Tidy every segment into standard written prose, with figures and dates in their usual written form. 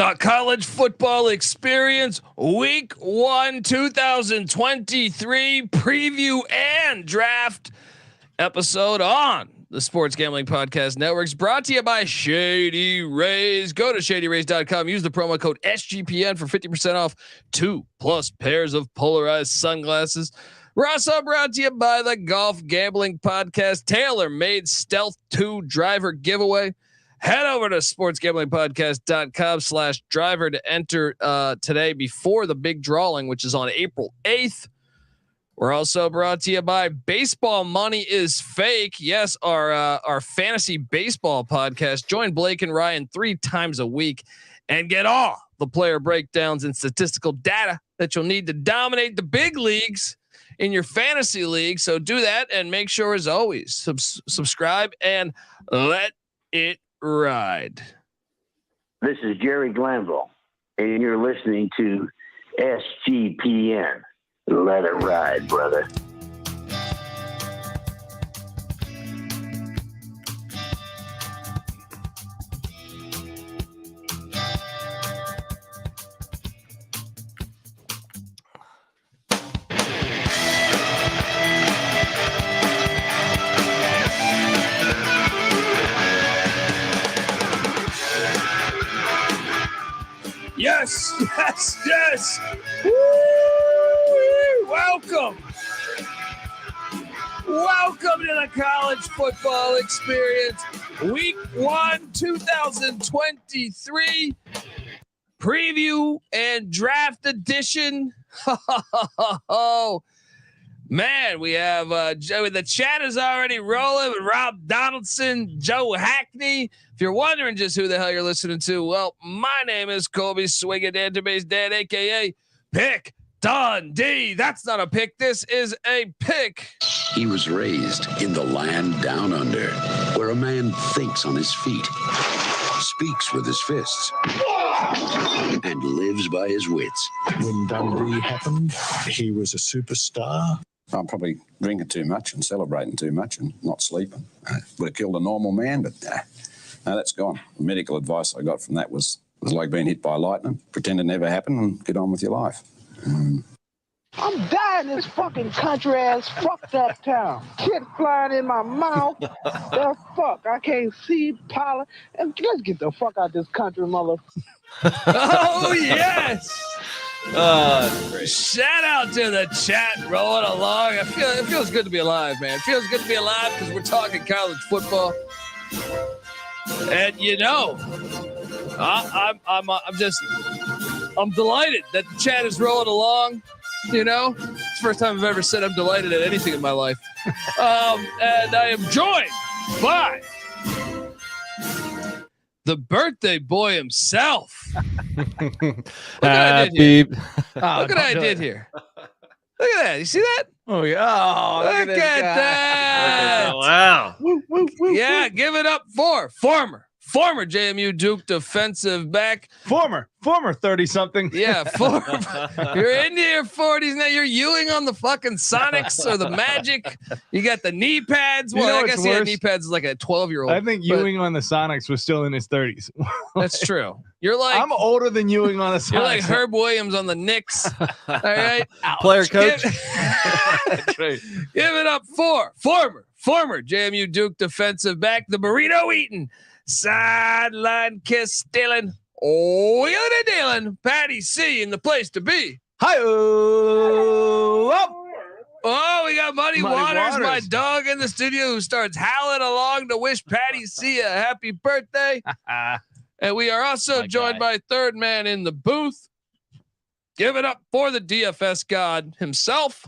The college football experience week 1, 2023 preview and draft episode on the Sports Gambling Podcast Networks, brought to you by Shady Rays. Go to shadyrays.com. Use the promo code SGPN for 50% off 2+ pairs of polarized sunglasses. We're also brought to you by the Golf Gambling Podcast tailor-made Stealth 2 driver giveaway. Head over to sportsgamblingpodcast.com/driver to enter today before the big drawing, which is on April 8th. We're also brought to you by Baseball Money is Fake. Yes, our fantasy baseball podcast. Join Blake and Ryan 3 times a week and get all the player breakdowns and statistical data that you'll need to dominate the big leagues in your fantasy league. So do that and make sure, as always, subscribe and let it ride. This is Jerry Glanville, and you're listening to SGPN. Let it ride, brother. Yes, yes, yes. Woo! Welcome to the college football experience. Week 1, 2023 preview and draft edition. Oh, man, we have the chat is already rolling with Rob Donaldson, Joe Hackney. If you're wondering just who the hell you're listening to, well, my name is Colby Swigga, Database Dad, aka Pick Dundee. That's not a pick. This is a pick. He was raised in the land down under, where a man thinks on his feet, speaks with his fists, and lives by his wits. When Dundee happened, he was a superstar. I'm probably drinking too much and celebrating too much and not sleeping. Would have killed a normal man, but no, that's gone. The medical advice I got from that was like being hit by lightning. Pretend it never happened and get on with your life. I'm dying in this fucking country ass fucked up town. Shit flying in my mouth. The fuck? I can't see pollen. And let's get the fuck out of this country, mother. Oh yes. Shout out to the chat rolling along. It feels good to be alive, man. It feels good to be alive because we're talking college football. And you know, I'm delighted that the chat is rolling along. You know, it's the first time I've ever said I'm delighted at anything in my life. And I am joined by the birthday boy himself. Look what I did here. Look at that. You see that? Oh, yeah. Oh, look at that. Wow. Yeah, give it up for former JMU Duke defensive back. Former 30-something. Yeah, you're into your 40s now. You're Ewing on the fucking Sonics or the Magic. You got the knee pads. Well, I guess he had knee pads like a 12-year-old. I think Ewing on the Sonics was still in his 30s. That's true. You're like I'm older than Ewing on the Sonics. You're like Herb Williams on the Knicks. All right, player coach. That's right. Give it up for former JMU Duke defensive back, the burrito eating, sideline kiss stealing, wheeling and dealing, Patty C in the place to be. Hi-oh. Oh, we got Muddy Waters, my dog in the studio, who starts howling along to wish Patty C a happy birthday. And we are also joined by third man in the booth. Give it up for the DFS god himself,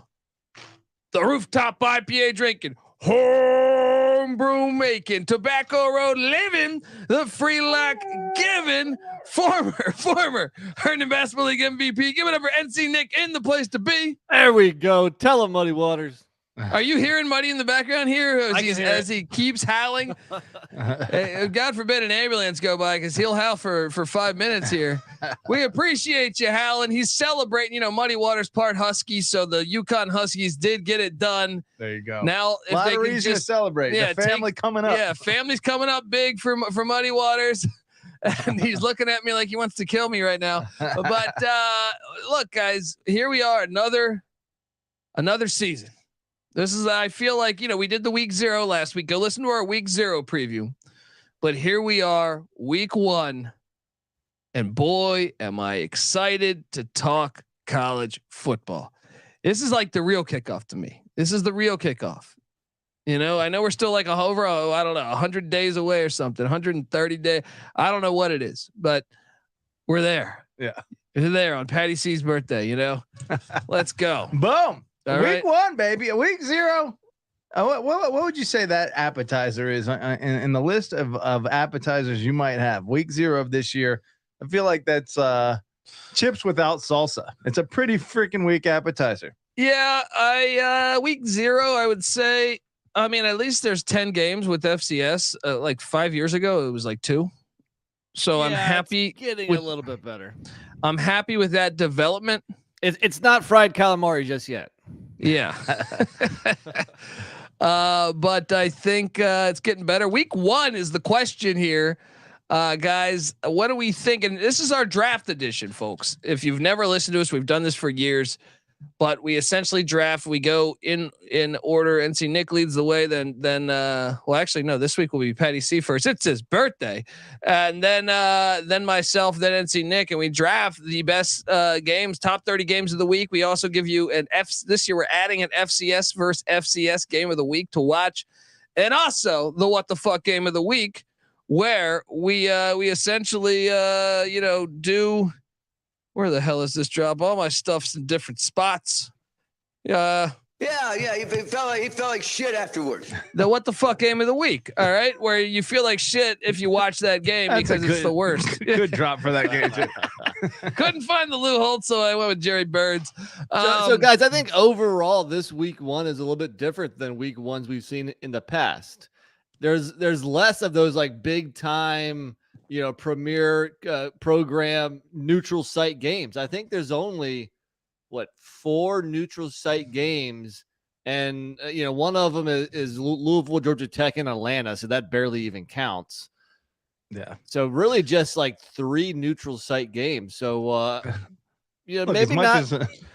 the rooftop IPA drinking, homebrew making, Tobacco Road living, the free lock giving, former Herndon Basketball League MVP. Give it up for NC Nick in the place to be. There we go. Tell him, Muddy Waters. Are you hearing Muddy in the background here as he keeps howling? God forbid an ambulance go by because he'll howl for 5 minutes here. We appreciate you howling. He's celebrating, Muddy Waters part Husky, so the Yukon Huskies did get it done. There you go. Now, if a lot they of can reason just to celebrate. Yeah, the family coming up. Yeah, family's coming up big for Muddy Waters. and he's looking at me like he wants to kill me right now. But look, guys, here we are, another season. This is, I feel like, we did the week 0 last week. Go listen to our week 0 preview. But here we are, week 1. And boy, am I excited to talk college football. This is like the real kickoff to me. This is the real kickoff. I know we're still like over, 100 days away or something, 130 days. I don't know what it is, but we're there. Yeah. We're there on Patty C's birthday, Let's go. Boom. All week right. 1, baby. Week 0. What would you say that appetizer is in the list of appetizers you might have? Week 0 of this year. I feel like that's chips without salsa. It's a pretty freaking weak appetizer. Yeah, week 0, I would say. I mean, at least there's 10 games with FCS. Like 5 years ago, it was like 2. So I'm happy. It's getting a little bit better. I'm happy with that development. It's not fried calamari just yet. Yeah. But I think it's getting better. Week 1 is the question here. Guys, what do we think? And this is our draft edition, folks. If you've never listened to us, we've done this for years, but we essentially draft. We go in order. NC Nick leads the way. Then well, actually, no, this week will be Patty C first. It's his birthday. And then myself, then NC Nick, and we draft the best games, top 30 games of the week. We also give you this year we're adding an FCS versus FCS game of the week to watch. And also the what the fuck game of the week, where we essentially do, where the hell is this drop? All my stuff's in different spots. Yeah. He felt like shit afterwards. The what the fuck game of the week. All right, where you feel like shit if you watch that game because it's the worst. Good drop for that game too. Couldn't find the loophole, so I went with Jerry Birds. So guys, I think overall this week 1 is a little bit different than week 1s we've seen in the past. There's less of those like big time, premier program neutral site games. I think there's only 4 neutral site games, and one of them is Louisville, Georgia Tech, and Atlanta, so that barely even counts. Yeah. So really, just like 3 neutral site games. So Look, maybe not.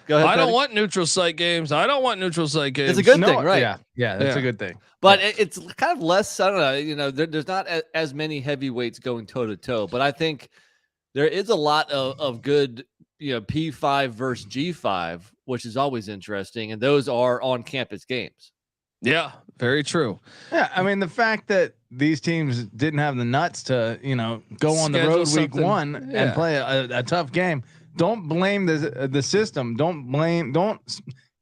Go ahead, I don't want neutral site games. It's a good thing, right? Yeah, that's a good thing. But it's kind of less. I don't know. There's not as many heavyweights going toe to toe. But I think there is a lot of good, P5 versus G5, which is always interesting, and those are on campus games. Yeah, very true. Yeah, I mean the fact that these teams didn't have the nuts to go on the road week 1 and play a tough game. Don't blame the system. Don't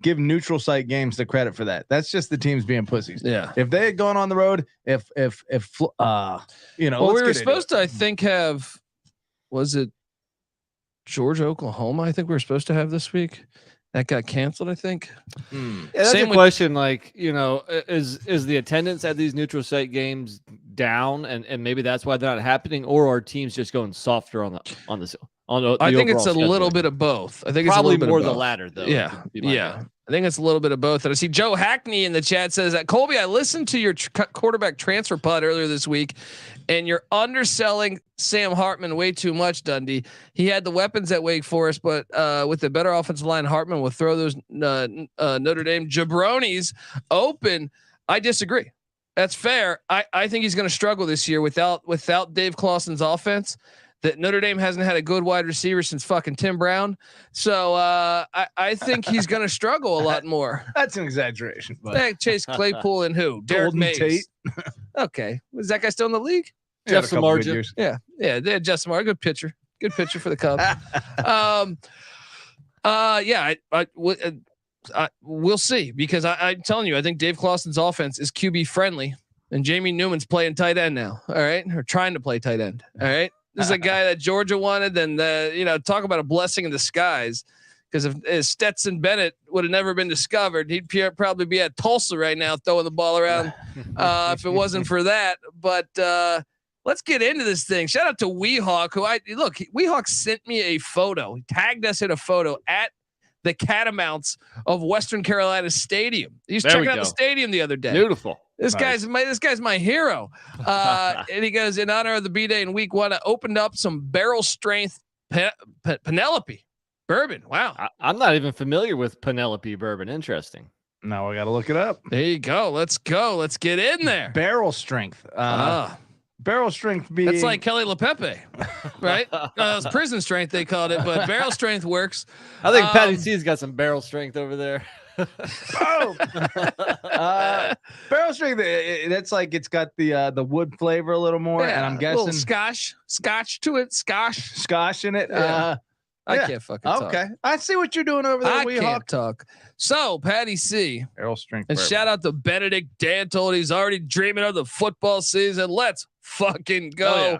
give neutral site games the credit for that. That's just the teams being pussies. Yeah. If they had gone on the road, well, we were supposed to, I think, have, was it Georgia, Oklahoma? I think we were supposed to have this week. That got canceled, I think. Yeah, that's a question. Like, is the attendance at these neutral site games down, and maybe that's why they're not happening, or are teams just going softer on the I think it's a little bit of both. I think probably it's a little bit more of the both. latter, though. Yeah. I think it's a little bit of both. And I see Joe Hackney in the chat says that, Colby, I listened to your quarterback transfer pod earlier this week, and you're underselling Sam Hartman way too much, Dundee. He had the weapons at Wake Forest, but with the better offensive line, Hartman will throw those Notre Dame jabronis open. I disagree. That's fair. I think he's going to struggle this year without Dave Clawson's offense. That Notre Dame hasn't had a good wide receiver since fucking Tim Brown. So I think he's going to struggle a lot more. That's an exaggeration. But. Chase Claypool and who? Derek Mays. Tate. Okay. Was that guy still in the league? Jeff Samardzija. Yeah. They had Jeff Samardzija. Good pitcher. Good pitcher for the Cubs. We'll see, because I'm telling you, I think Dave Clawson's offense is QB friendly, and Jamie Newman's playing tight end now. All right. Or trying to play tight end. All right. This is a guy that Georgia wanted, and talk about a blessing in disguise. Because if Stetson Bennett would have never been discovered, he'd probably be at Tulsa right now throwing the ball around. If it wasn't for that, but let's get into this thing. Shout out to Weehawk, who Weehawk sent me a photo. He tagged us in a photo at the Catamounts of Western Carolina Stadium. He's checking out the stadium the other day. Beautiful. This guy's my hero. And he goes, in honor of the B-Day in week 1, I opened up some barrel strength Penelope bourbon. Wow. I'm not even familiar with Penelope bourbon. Interesting. Now I got to look it up. There you go. Let's go. Let's get in there. Barrel strength. Barrel strength being. That's like Kelly LePepe, right? It was prison strength, they called it, but barrel strength works. I think Patty C's got some barrel strength over there. Barrel strength. That's like it's got the wood flavor a little more, and I'm guessing scotch to it, scotch in it. Yeah. I can't fucking talk. Okay, I see what you're doing over there. I can't talk. So Patty C, barrel strength, and shout out to Benedict Dantold. He's already dreaming of the football season. Let's fucking go. Oh, yeah.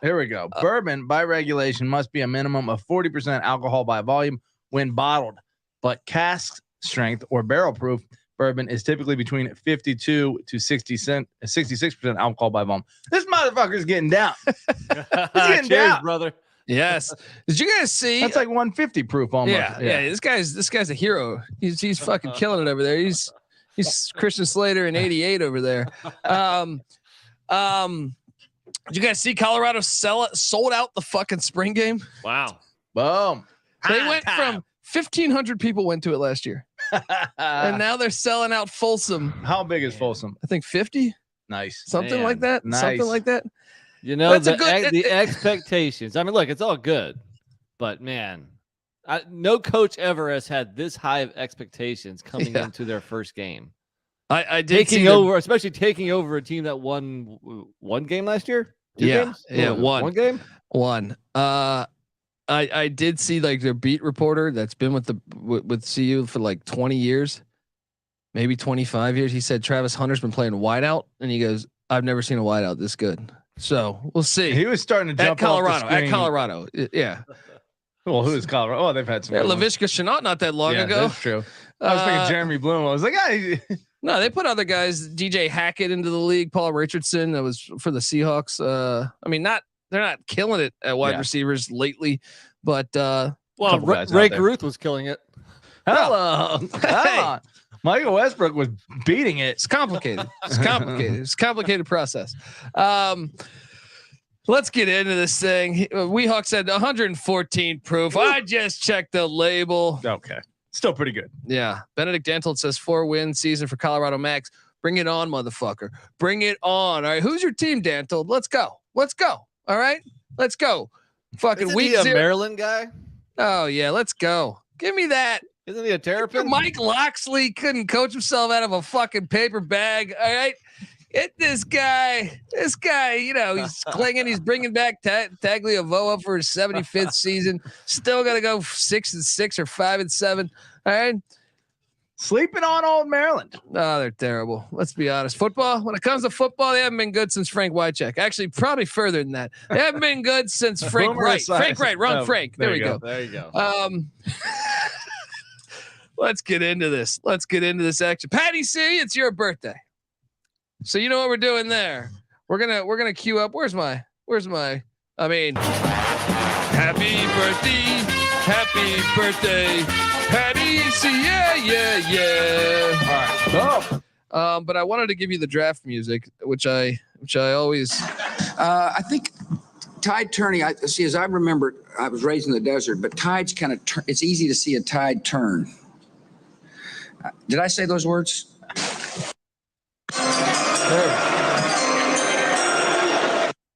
Here we go. Bourbon by regulation must be a minimum of 40% alcohol by volume when bottled, but cask strength or barrel proof bourbon is typically between 52 to 66% alcohol by volume. This motherfucker's getting down. He's getting down, brother. Yes. Did you guys see? That's like 150 proof almost. Yeah. This guy's a hero. He's fucking killing it over there. He's Christian Slater in '88 over there. Did you guys see Colorado sold out the fucking spring game? Wow. Boom. They went from 1,500 people went to it last year, and now they're selling out Folsom. How big is Folsom? I think 50. Nice. Something like that. Nice. Something like that. You know, the expectations. I mean, look, it's all good, but man, no coach ever has had this high of expectations coming into their first game. I did taking over, especially taking over a team that won one game last year. Two games? One game. One. I did see like their beat reporter that's been with CU for like 20 years, maybe 25 years. He said Travis Hunter's been playing wideout, and he goes, "I've never seen a wideout this good." So we'll see. He was starting to jump at Colorado. Yeah. Well, who is Colorado? Oh, they've had some. Laviska Shenault not that long ago. That's true. I was thinking Jeremy Bloom. I was like, no, they put other guys. DJ Hackett into the league. Paul Richardson. That was for the Seahawks. I mean, they're not killing it at wide receivers lately, but Ray Caruth was killing it. Hello. Hey. Michael Westbrook was beating it. It's complicated. It's a complicated process. Let's get into this thing. Weehawk said 114 proof. I just checked the label. Okay. Still pretty good. Yeah. Benedict Dantold says 4-win season for Colorado Max. Bring it on, motherfucker. Bring it on. All right. Who's your team, Dantold? Let's go. All right. Let's go. Fucking Isn't he a Maryland guy? Oh, yeah. Let's go. Give me that. Isn't he a Terrapin? Mike Loxley couldn't coach himself out of a fucking paper bag. All right. This guy, you know, he's clinging. He's bringing back Tagliavoa for his 75th season. Still got to go 6-6 or 5-7. All right. Sleeping on old Maryland. Oh, they're terrible. Let's be honest. Football, when it comes to football, they haven't been good since Frank Wycheck. Actually, probably further than that. They haven't been good since Frank Wright. Frank Wright, wrong Frank. There we go. There you go. Let's get into this. Let's get into this action. Patty C, it's your birthday. So you know what we're doing there. We're gonna queue up. Where's my happy birthday, Patty C. Yeah. All right. But I wanted to give you the draft music, which I always I think tide turning. As I remember, I was raised in the desert, but tides kind of it's easy to see a tide turn. Did I say those words?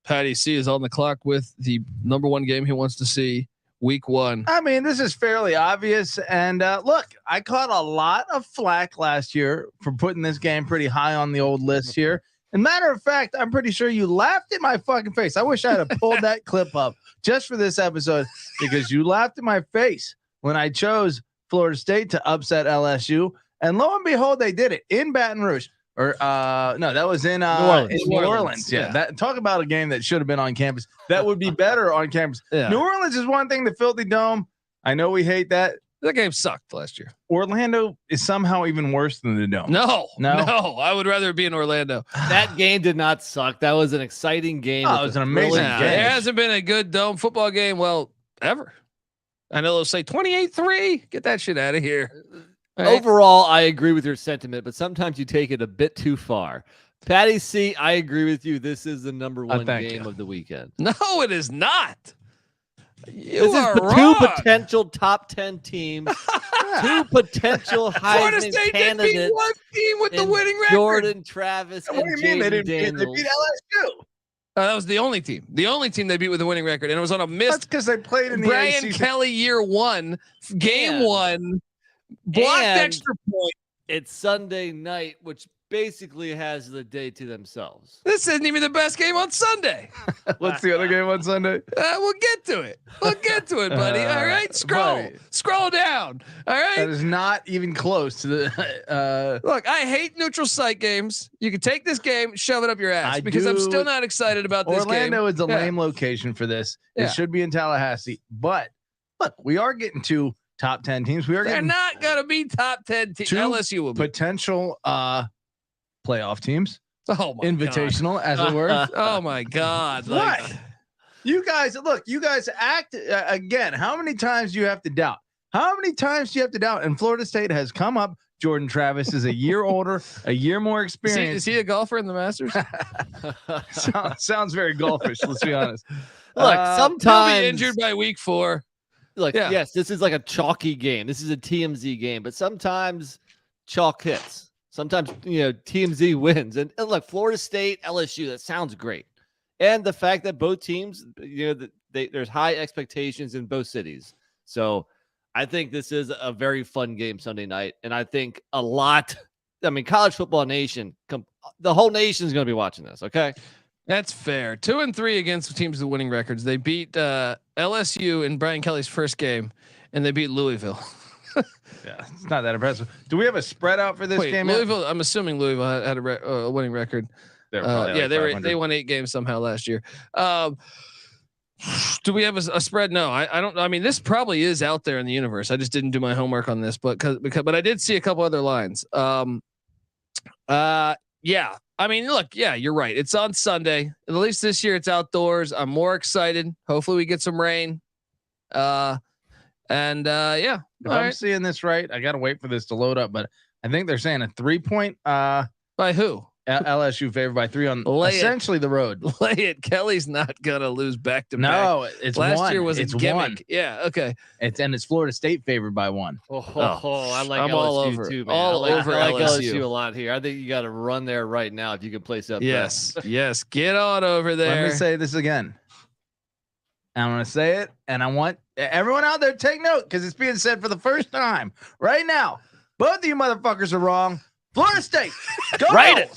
Patty C is on the clock with the number one game he wants to see, week 1. I mean, this is fairly obvious. And look, I caught a lot of flack last year for putting this game pretty high on the old list here. And matter of fact, I'm pretty sure you laughed in my fucking face. I wish I had pulled that clip up just for this episode, because you laughed in my face when I chose Florida State to upset LSU. And lo and behold, they did it in Baton Rouge. Or no, that was in New Orleans. Yeah. That, talk about a game that should have been on campus. That would be better on campus. Yeah. New Orleans is one thing, the filthy dome. I know we hate that. That game sucked last year. Orlando is somehow even worse than the dome. No. I would rather be in Orlando. That game did not suck. That was an exciting game. Oh, it was an amazing game. It hasn't been a good dome football game, ever. I know they'll say 28-3. Get that shit out of here. Right. Overall, I agree with your sentiment, but sometimes you take it a bit too far. Patty C, I agree with you. This is the number one game of the weekend. No, it is not. This is two potential top 10 teams, two potential Florida Heisman State candidates. Beat one team with the winning record. Jordan Travis and Jaden Daniels. They beat LSU. That was the only team. The only team they beat with a winning record, and it was on a missed. That's because they played in the Brian ACC. Kelly year 1, game 1, blocked extra point. It's Sunday night, which basically has the day to themselves. This isn't even the best game on Sunday. What's the other game on Sunday? We'll get to it. We'll get to it, buddy. All right, scroll down. All right. That is not even close to the. Look, I hate neutral site games. You can take this game, shove it up your ass, because I'm still not excited about this game. Orlando is a lame location for this. It should be in Tallahassee, but look, we are getting to top 10 teams. They're not going to be top 10 teams. LSU will be potential playoff teams. Oh my invitational, God. as it were. Oh my God! What? You guys act again. How many times do you have to doubt? How many times do you have to doubt? And Florida State has come up. Jordan Travis is a year older, a year more experienced. Is he a golfer in the Masters? Sounds very golfish. Let's be honest. Look, sometimes he'll be injured by week 4. Look, yes, this is like a chalky game. This is a TMZ game, but sometimes chalk hits. Sometimes, TMZ wins. And look, Florida State, LSU, that sounds great. And the fact that both teams, there's high expectations in both cities. So I think this is a very fun game Sunday night. And I think college football nation, the whole nation is going to be watching this. Okay. That's fair. 2-3 against teams with winning records. They beat LSU in Brian Kelly's first game, and they beat Louisville. Yeah, it's not that impressive. Do we have a spread out for this game? Louisville. I'm assuming Louisville had a winning record. They won 8 games somehow last year. Do we have a spread? No, I don't. I mean, this probably is out there in the universe. I just didn't do my homework on this, but I did see a couple other lines. Yeah. I mean, look, you're right. It's on Sunday. At least this year it's outdoors. I'm more excited. Hopefully we get some rain. If I'm seeing this right, I got to wait for this to load up, but I think they're saying a 3-point by who? LSU favored by 3 on essentially the road. Lay it. Kelly's not gonna lose back to back. No, it's last year was it's a gimmick. 1. Yeah, okay. It's Florida State favored by 1. I like I'm LSU all over too, man. I like LSU a lot here. I think you got to run there right now if you can place up. Yes, get on over there. Let me say this again. I'm going to say it, and I want everyone out there to take note because it's being said for the first time right now. Both of you motherfuckers are wrong. Florida State, go write it.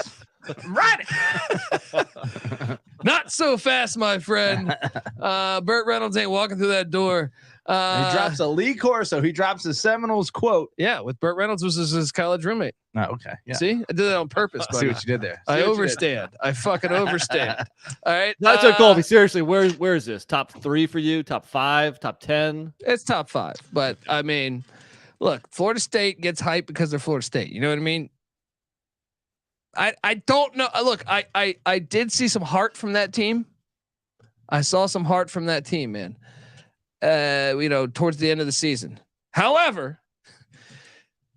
Write it. Not so fast, my friend. Burt Reynolds ain't walking through that door. He drops a Lee Corso. He drops the Seminoles quote. Yeah, with Burt Reynolds was his college roommate. Oh, okay. Yeah. See, I did that on purpose. See what you did there. I overstand. I fucking overstand. All right. That's so Colby. Seriously, where is this? Top 3 for you? Top 5? Top 10? It's top 5. But I mean, look, Florida State gets hyped because they're Florida State. You know what I mean? I don't know. Look, I did see some heart from that team. I saw some heart from that team, man. Towards the end of the season. However,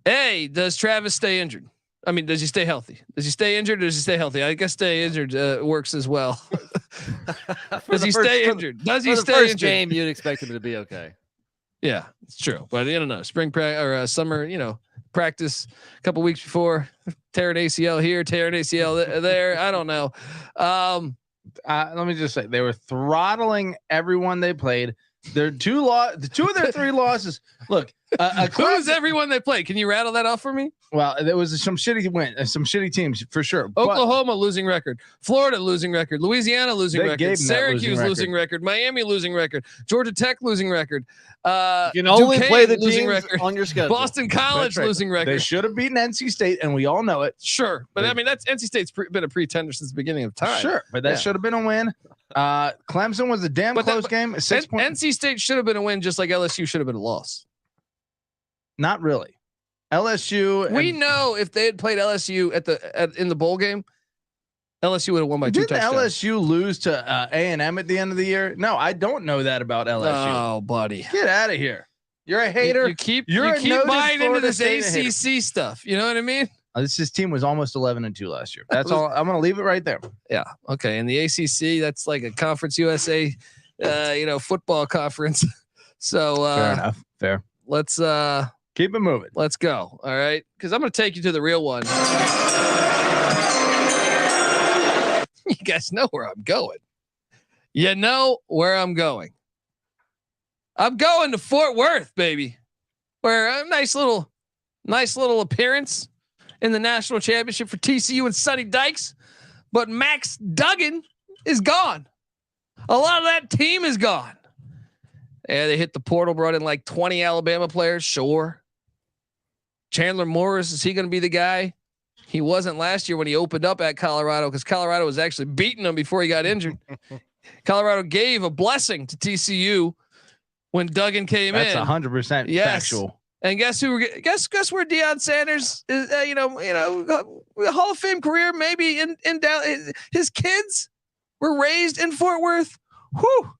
does Travis stay injured? I mean, does he stay healthy? Does he stay injured or does he stay healthy? I guess stay injured works as well. Does he stay injured? Does he stay injured? Game, you'd expect him to be okay. Yeah, it's true. But I don't know. Spring summer, practice a couple weeks before, tear an ACL here, tear an ACL there. I don't know. Let me just say they were throttling everyone they played. Their 2 of their 3 losses. Look, who's everyone they played? Can you rattle that off for me? Well, there was some shitty teams for sure. Oklahoma losing record, Florida losing record, Louisiana losing record, Syracuse losing record, Miami losing record, Georgia Tech losing record. You can only play the losing teams record on your schedule. Boston College losing record. They should have beaten NC State, and we all know it. Sure, but I mean that's NC State's been a pretender since the beginning of time. Sure, but that should have been a win. Clemson was a damn close game. NC State should have been a win, just like LSU should have been a loss. Not really. LSU. We know if they had played LSU in the bowl game, LSU would have won by 2 touchdowns. Didn't LSU lose to A&M at the end of the year? No, I don't know that about LSU. Oh, buddy, get out of here. You're a hater. You keep buying into this ACC stuff. You know what I mean? This team was almost 11-2 last year. That's all. I'm going to leave it right there. Yeah. Okay. And the ACC, that's like a Conference USA, football conference. So fair enough. Fair. Let's keep it moving. Let's go. All right. Because I'm going to take you to the real one. You guys know where I'm going. You know where I'm going. I'm going to Fort Worth, baby. Where a nice little appearance in the national championship for TCU and Sonny Dykes, but Max Duggan is gone. A lot of that team is gone. Yeah, they hit the portal, brought in like 20 Alabama players. Sure. Chandler Morris, is he going to be the guy? He wasn't last year when he opened up at Colorado because Colorado was actually beating him before he got injured. Colorado gave a blessing to TCU when Duggan came That's in. That's 100% factual. And guess who? Guess where Deion Sanders is? Hall of Fame career maybe in Dallas. His kids were raised in Fort Worth. Whew,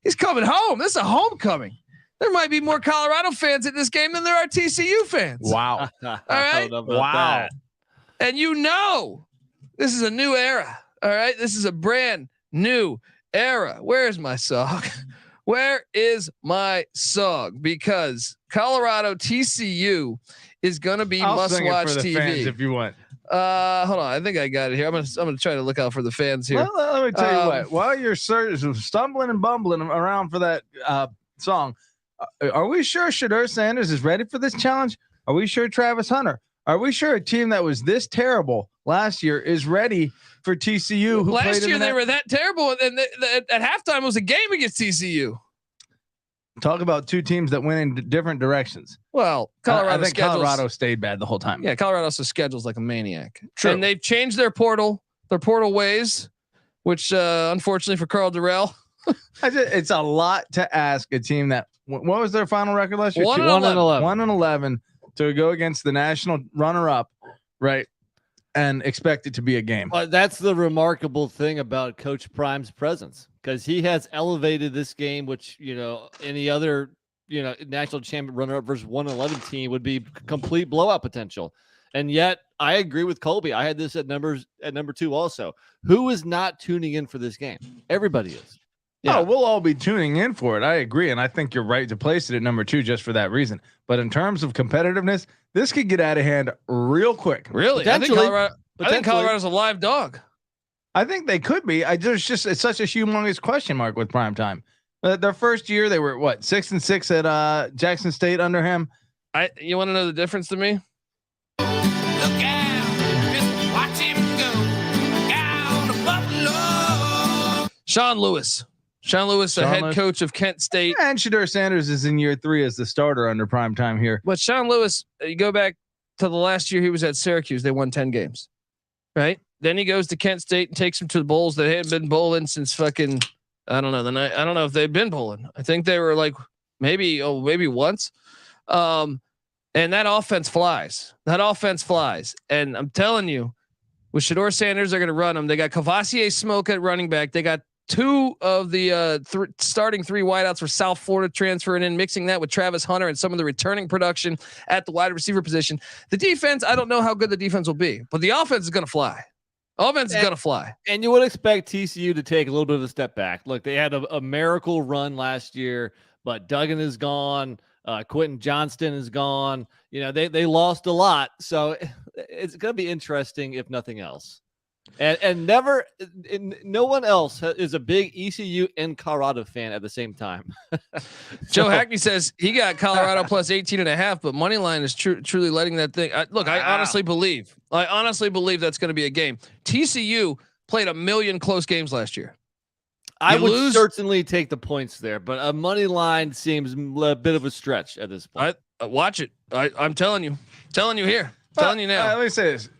he's coming home. This is a homecoming. There might be more Colorado fans at this game than there are TCU fans. Wow. All right. Wow. And this is a new era. All right. This is a brand new era. Where's my song? Where is my song? Because Colorado TCU is going to be must-watch TV. Fans if you want. Hold on. I think I got it here. I'm gonna try to look out for the fans here. Well, let me tell you what. While you're stumbling and bumbling around for that song, are we sure Shedeur Sanders is ready for this challenge? Are we sure Travis Hunter? Are we sure a team that was this terrible last year is ready for TCU? Last year they were that terrible, and at halftime it was a game against TCU. Talk about two teams that went in different directions. Well, I think Colorado stayed bad the whole time. Yeah, Colorado also schedules like a maniac. True. And they've changed their portal ways, which unfortunately for Carl Durrell. It's a lot to ask a team that what was their final record last year? 1-11. 1-11 to go against the national runner-up, right? And expect it to be a game. Well, that's the remarkable thing about Coach Prime's presence, because he has elevated this game, which, any other, national champion runner-up versus 1-11 team would be complete blowout potential. And yet I agree with Colby. I had this at number 2 also. Who is not tuning in for this game? Everybody is. Yeah, we'll all be tuning in for it. I agree. And I think you're right to place it at number 2 just for that reason. But in terms of competitiveness, this could get out of hand real quick. Really? I think Colorado's a live dog. I think they could be. It's such a humongous question mark with primetime. Their first year, they were 6-6 at Jackson State under him. You want to know the difference to me? Look out, just watch him go. Out of Buffalo. Sean Lewis, the head coach of Kent State. And Shedeur Sanders is in year 3 as the starter under primetime here. But Sean Lewis, you go back to the last year he was at Syracuse, they won 10 games, right? Then he goes to Kent State and takes them to the bowls. They hadn't been bowling since fucking, I don't know. I don't know if they've been bowling. I think they were like maybe once. And that offense flies. And I'm telling you, with Shedeur Sanders, they're going to run them. They got Cavassier Smoke at running back. They got 2 of the starting 3 wideouts for South Florida transferring in, mixing that with Travis Hunter and some of the returning production at the wide receiver position. The defense, I don't know how good the defense will be, but the offense is going to fly. And you would expect TCU to take a little bit of a step back. Look, they had a miracle run last year, but Duggan is gone. Quentin Johnston is gone. They lost a lot. So it's going to be interesting if nothing else. And no one else is a big ECU and Colorado fan at the same time. Joe Hackney says he got Colorado plus 18.5, but Moneyline is truly letting that thing. I honestly believe that's going to be a game. TCU played a million close games last year. I would certainly take the points there, but a money line seems a bit of a stretch at this point. Watch it. I'm telling you here. Telling you now. Let me say this.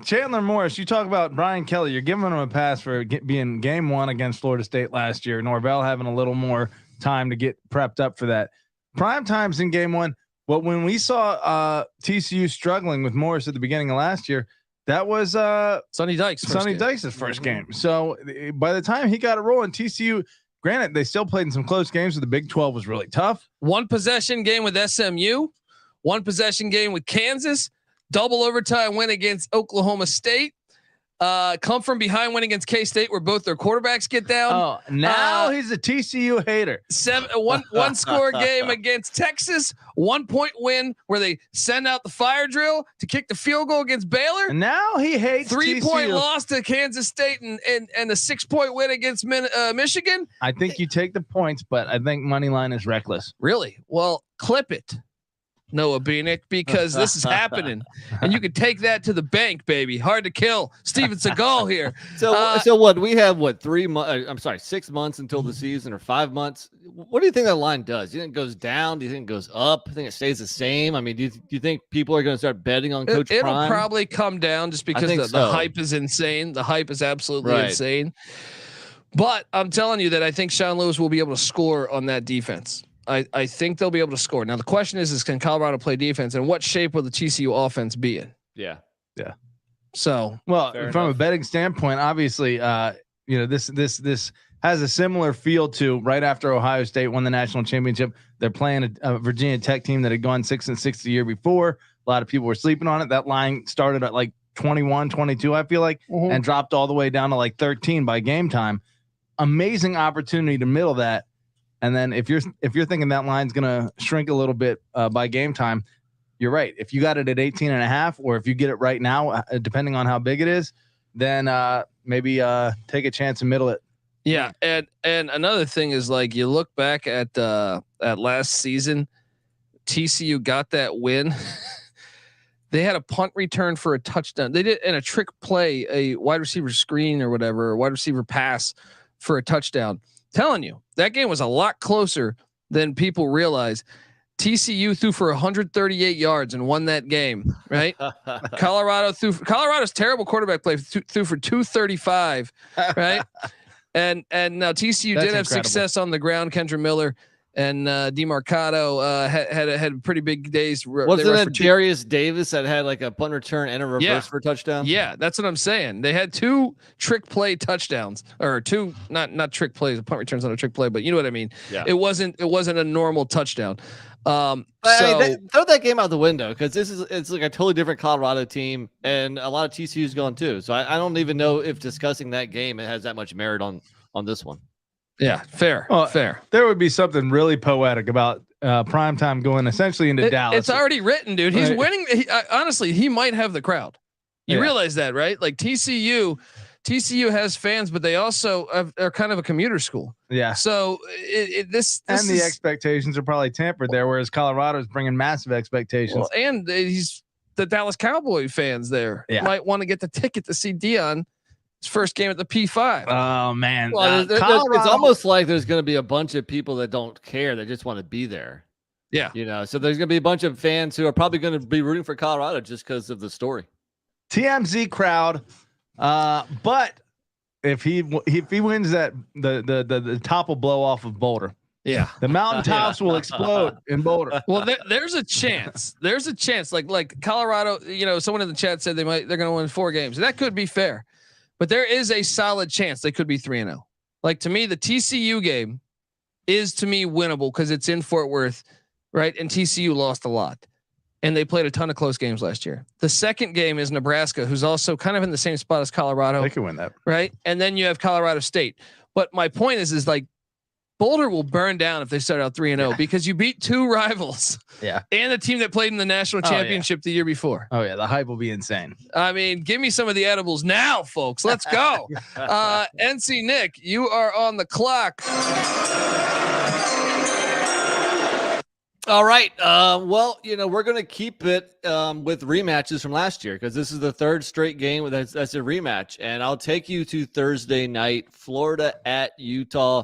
Chandler Morris, you talk about Brian Kelly. You're giving him a pass for being game 1 against Florida State last year. Norvell having a little more time to get prepped up for that. Prime time's in game 1. But when we saw TCU struggling with Morris at the beginning of last year, That was Sonny Dykes' first game. So by the time he got a roll in TCU, granted, they still played in some close games, but the Big 12 was really tough. 1 possession game with SMU, 1 possession game with Kansas, double overtime win against Oklahoma State. Come from behind win against K-State where both their quarterbacks get down. Oh, now he's a TCU hater. 1 score game against Texas, 1 point win where they send out the fire drill to kick the field goal against Baylor. And now he hates 3-point loss to Kansas State and a 6-point win against Michigan. I think you take the points, but I think money line is reckless. Really? Well, clip it, Noah Beanick, because this is happening, and you can take that to the bank, baby. Hard to kill. Steven Seagal here. So what? We have 3 months? I'm sorry, 6 months until the season, or 5 months. What do you think that line does? Do you think it goes down? Do you think it goes up? Do you think it stays the same? I mean, do you think people are going to start betting on Coach It'll Prime? probably come down just because the hype is insane. The hype is absolutely insane. But I'm telling you that I think Sean Lewis will be able to score on that defense. I think they'll be able to score. Now the question is can Colorado play defense, and what shape will the TCU offense be in? Yeah. So, from a betting standpoint, obviously, this has a similar feel to right after Ohio State won the national championship. They're playing a Virginia Tech team that had gone 6-6 the year before. A lot of people were sleeping on it. That line started at like 21, 22, I feel like, and dropped all the way down to like 13 by game time. Amazing opportunity to middle that. And then if you're thinking that line's going to shrink a little bit by game time, you're right. If you got it at 18.5, or if you get it right now, depending on how big it is, then maybe take a chance and middle it. Yeah. And another thing is, like, you look back at last season, TCU got that win. They had a punt return for a touchdown. They did in a trick play, a wide receiver screen or whatever, a wide receiver pass for a touchdown. Telling you, that game was a lot closer than people realize. TCU threw for 138 yards and won that game, right? Colorado's terrible quarterback play threw for 235, right? And now TCU did have success on the ground. Kendra Miller and DeMarcado had pretty big days. Wasn't it Darius Davis that had like a punt return and a reverse for a touchdown? Yeah, that's what I'm saying. They had 2 trick play touchdowns, or 2 not trick plays. A punt return's not a trick play, but you know what I mean. Yeah. It wasn't a normal touchdown. Throw that game out the window, because it's like a totally different Colorado team, and a lot of TCU's going too. So I don't even know if discussing that game it has that much merit on this one. Yeah, fair. There would be something really poetic about primetime going essentially into Dallas. It's already written, dude. He's winning. Honestly, he might have the crowd. You realize that, right? Like TCU has fans, but they also are kind of a commuter school. Yeah. So the expectations are probably tempered there, whereas Colorado's bringing massive expectations. Well, and he's the Dallas Cowboy fans there might want to get the ticket to see Deion. His first game at the P5. Oh man. Well, it's almost like there's going to be a bunch of people that don't care. They just want to be there. Yeah. So there's going to be a bunch of fans who are probably going to be rooting for Colorado just because of the story. TMZ crowd. But if he wins that, the top will blow off of Boulder. Yeah. The mountaintops will explode in Boulder. Well, there's a chance. There's a chance. Like Colorado, someone in the chat said they're going to win 4 games. That could be fair. But there is a solid chance they could be 3-0. Like, to me, the TCU game is, to me, winnable because it's in Fort Worth, right? And TCU lost a lot, and they played a ton of close games last year. The second game is Nebraska, who's also kind of in the same spot as Colorado. They can win that, right? And then you have Colorado State. But my point is like, Boulder will burn down if they start out 3-0 because you beat 2 rivals. Yeah. And a team that played in the national championship the year before. Oh yeah. The hype will be insane. I mean, give me some of the edibles now, folks. Let's go. NC Nick, you are on the clock. All right. Well, we're going to keep it with rematches from last year because this is the 3rd straight game that's a rematch. And I'll take you to Thursday night, Florida at Utah.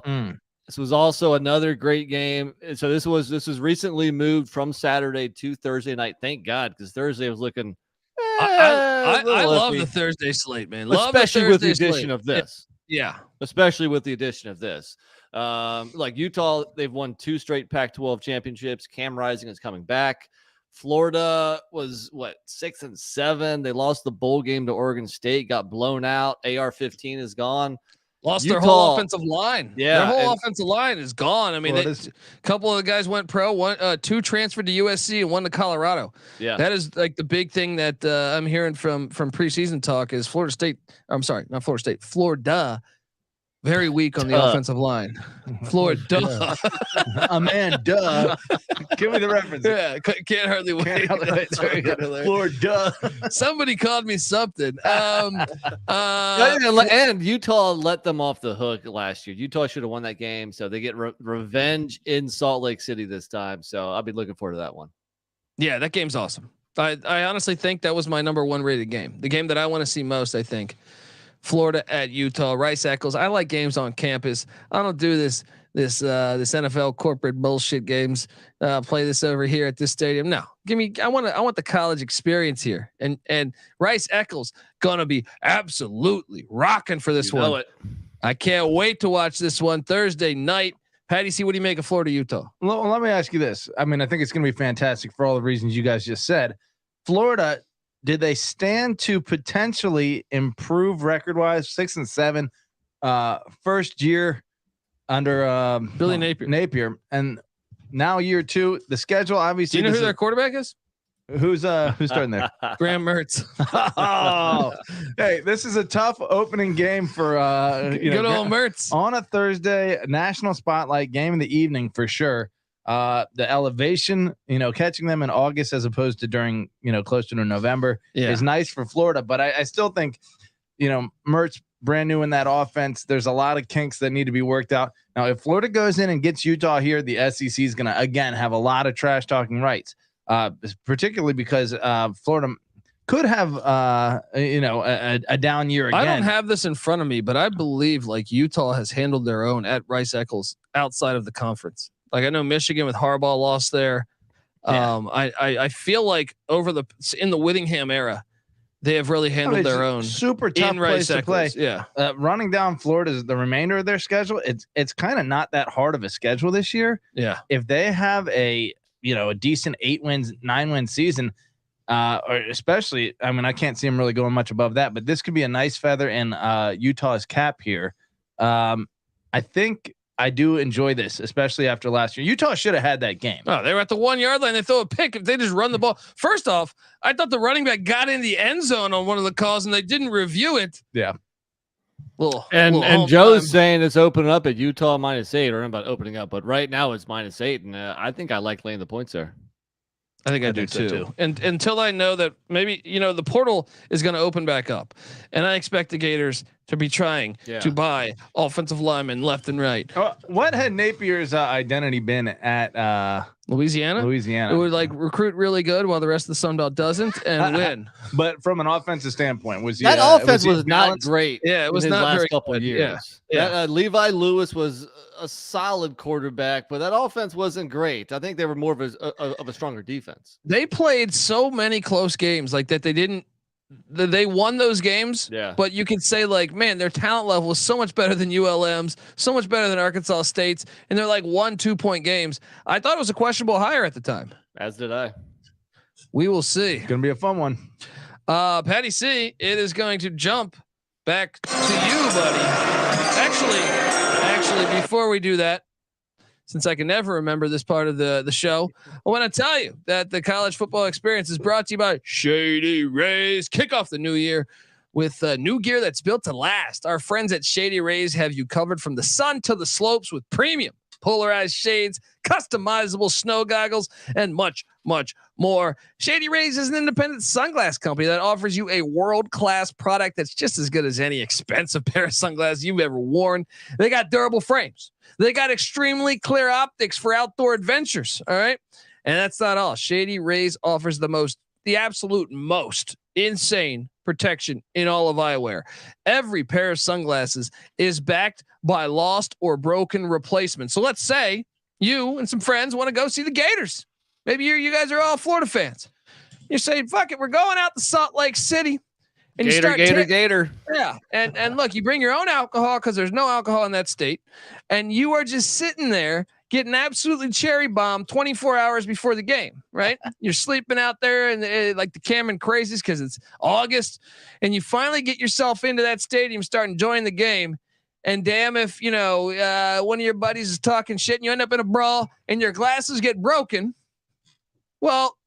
This was also another great game. So this was recently moved from Saturday to Thursday night. Thank God, because Thursday was looking. I love the Thursday slate, man. Especially with the addition of this. Yeah. Especially with the addition of this. Like Utah, they've won 2 straight Pac-12 championships. Cam Rising is coming back. Florida was 6-7. They lost the bowl game to Oregon State, got blown out. AR-15 is gone. Lost Utah, their whole offensive line. Yeah, their whole offensive line is gone. I mean, a couple of the guys went pro. Two transferred to USC and one to Colorado. Yeah, that is like the big thing that I'm hearing from preseason talk is Florida State. I'm sorry, not Florida State. Florida. Very weak on the offensive line. Florida. Amanda. Give me the reference. Yeah, can't hardly wait. Florida. Somebody called me something. And Utah let them off the hook last year. Utah should have won that game, so they get revenge in Salt Lake City this time. So I'll be looking forward to that one. Yeah, that game's awesome. I honestly think that was my number 1 rated game. The game that I want to see most, I think. Florida at Utah, Rice Eccles. I like games on campus. I don't do this NFL corporate bullshit games. Play this over here at this stadium. No, I want the college experience here. And Rice Eccles gonna be absolutely rocking for this one. I can't wait to watch this one Thursday night. Patty C, what do you make of Florida Utah? Well, let me ask you this. I mean, I think it's gonna be fantastic for all the reasons you guys just said. Florida. Did they stand to potentially improve record-wise? 6-7, first year under Billy Napier, and now year 2. The schedule obviously. Do you know who their quarterback is? Who's starting there? Graham Mertz. Oh, hey, this is a tough opening game for good old Mertz on a Thursday. National spotlight game in the evening for sure. The elevation, catching them in August as opposed to during, closer to November is nice for Florida. But I still think, Mertz brand new in that offense. There's a lot of kinks that need to be worked out. Now, if Florida goes in and gets Utah here, the SEC is going to, again, have a lot of trash talking rights, particularly because Florida could have, a down year again. I don't have this in front of me, but I believe like Utah has handled their own at Rice Eccles outside of the conference. Like I know Michigan with Harbaugh lost there. Yeah. I feel like in the Whittingham era, they have really handled their own. Super tough place to play. Yeah. Running down Florida's the remainder of their schedule. It's kind of not that hard of a schedule this year. Yeah. If they have a decent 9-win season, or especially, I mean, I can't see them really going much above that, but this could be a nice feather in Utah's cap here. I think I do enjoy this, especially after last year. Utah should have had that game. Oh, they were at the 1 yard line. They throw a pick. If they just run the ball. First off, I thought the running back got in the end zone on one of the calls and they didn't review it. Yeah. And Joe's saying it's opening up at Utah -8. Or about opening up, but right now it's -8. And I think I like laying the points there. I think I do too. And until I know that maybe, the portal is going to open back up and I expect the Gators to be trying to buy offensive linemen left and right. What had Napier's identity been at Louisiana? It would recruit really good while the rest of the Sun Belt doesn't and win. But from an offensive standpoint, that offense was not great. Yeah, it was not last very couple of years. Yeah. Levi Lewis was a solid quarterback, but that offense wasn't great. I think they were more of a stronger defense. They played so many close games like that. They won those games, but you could say man, their talent level was so much better than ULM's, so much better than Arkansas State's, and they're 1-2 point games. I thought it was a questionable hire at the time. As did I. We will see. Gonna be a fun one. Patty C, it is going to jump back to you, buddy. Actually, before we do that, since I can never remember this part of the show, I want to tell you that the college football experience is brought to you by Shady Rays. Kick off the new year with new gear that's built to last. Our friends at Shady Rays have you covered from the sun to the slopes with premium polarized shades, customizable snow goggles, and much, much more. Shady Rays is an independent sunglass company that offers you a world-class product that's just as good as any expensive pair of sunglasses you've ever worn. They got durable frames. They got extremely clear optics for outdoor adventures. All right. And that's not all. Shady Rays offers the absolute most insane protection in all of eyewear. Every pair of sunglasses is backed by lost or broken replacements. So let's say you and some friends want to go see the Gators. Maybe you guys are all Florida fans. You say, fuck it, we're going out to Salt Lake City. And Gator. Yeah. And look, you bring your own alcohol because there's no alcohol in that state. And you are just sitting there getting absolutely cherry bombed 24 hours before the game, right? You're sleeping out there and like the Cameron Crazies because it's August, and you finally get yourself into that stadium, start enjoying the game. And damn if, one of your buddies is talking shit and you end up in a brawl and your glasses get broken. Well,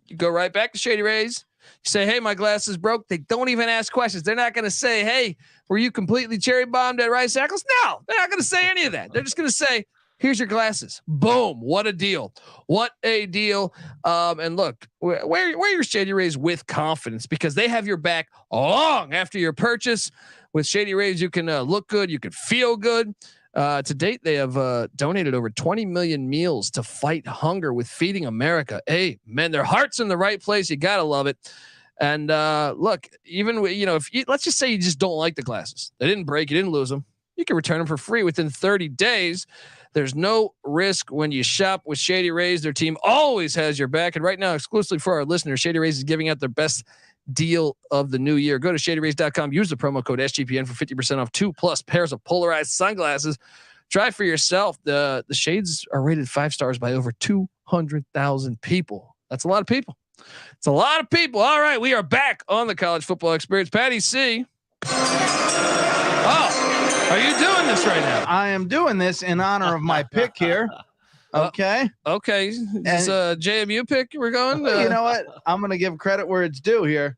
you go right back to Shady Rays. You say, hey, my glasses broke. They don't even ask questions. They're not going to say, hey, were you completely cherry bombed at Rice Eccles? No, they're not going to say any of that. They're just going to say, here's your glasses. Boom. What a deal. What a deal. And look, wear your Shady Rays with confidence because they have your back long after your purchase. With Shady Rays, you can look good. You can feel good. To date, they have donated over 20 million meals to fight hunger with Feeding America. Hey, man, their heart's in the right place. You got to love it. And look, even, let's just say you just don't like the glasses. They didn't break. You didn't lose them. You can return them for free within 30 days. There's no risk when you shop with Shady Rays. Their team always has your back. And right now, exclusively for our listeners, Shady Rays is giving out their best deal of the new year. Go to shadyrays.com. Use the promo code SGPN for 50% off 2+ pairs of polarized sunglasses. Try for yourself. The shades are rated 5 stars by over 200,000 people. That's a lot of people. It's a lot of people. All right, we are back on the College Football Experience. Patty C. Oh, are you doing this right now? I am doing this in honor of my pick here. Okay. Okay. It's a JMU pick. We're going. You know what? I'm going to give credit where it's due here.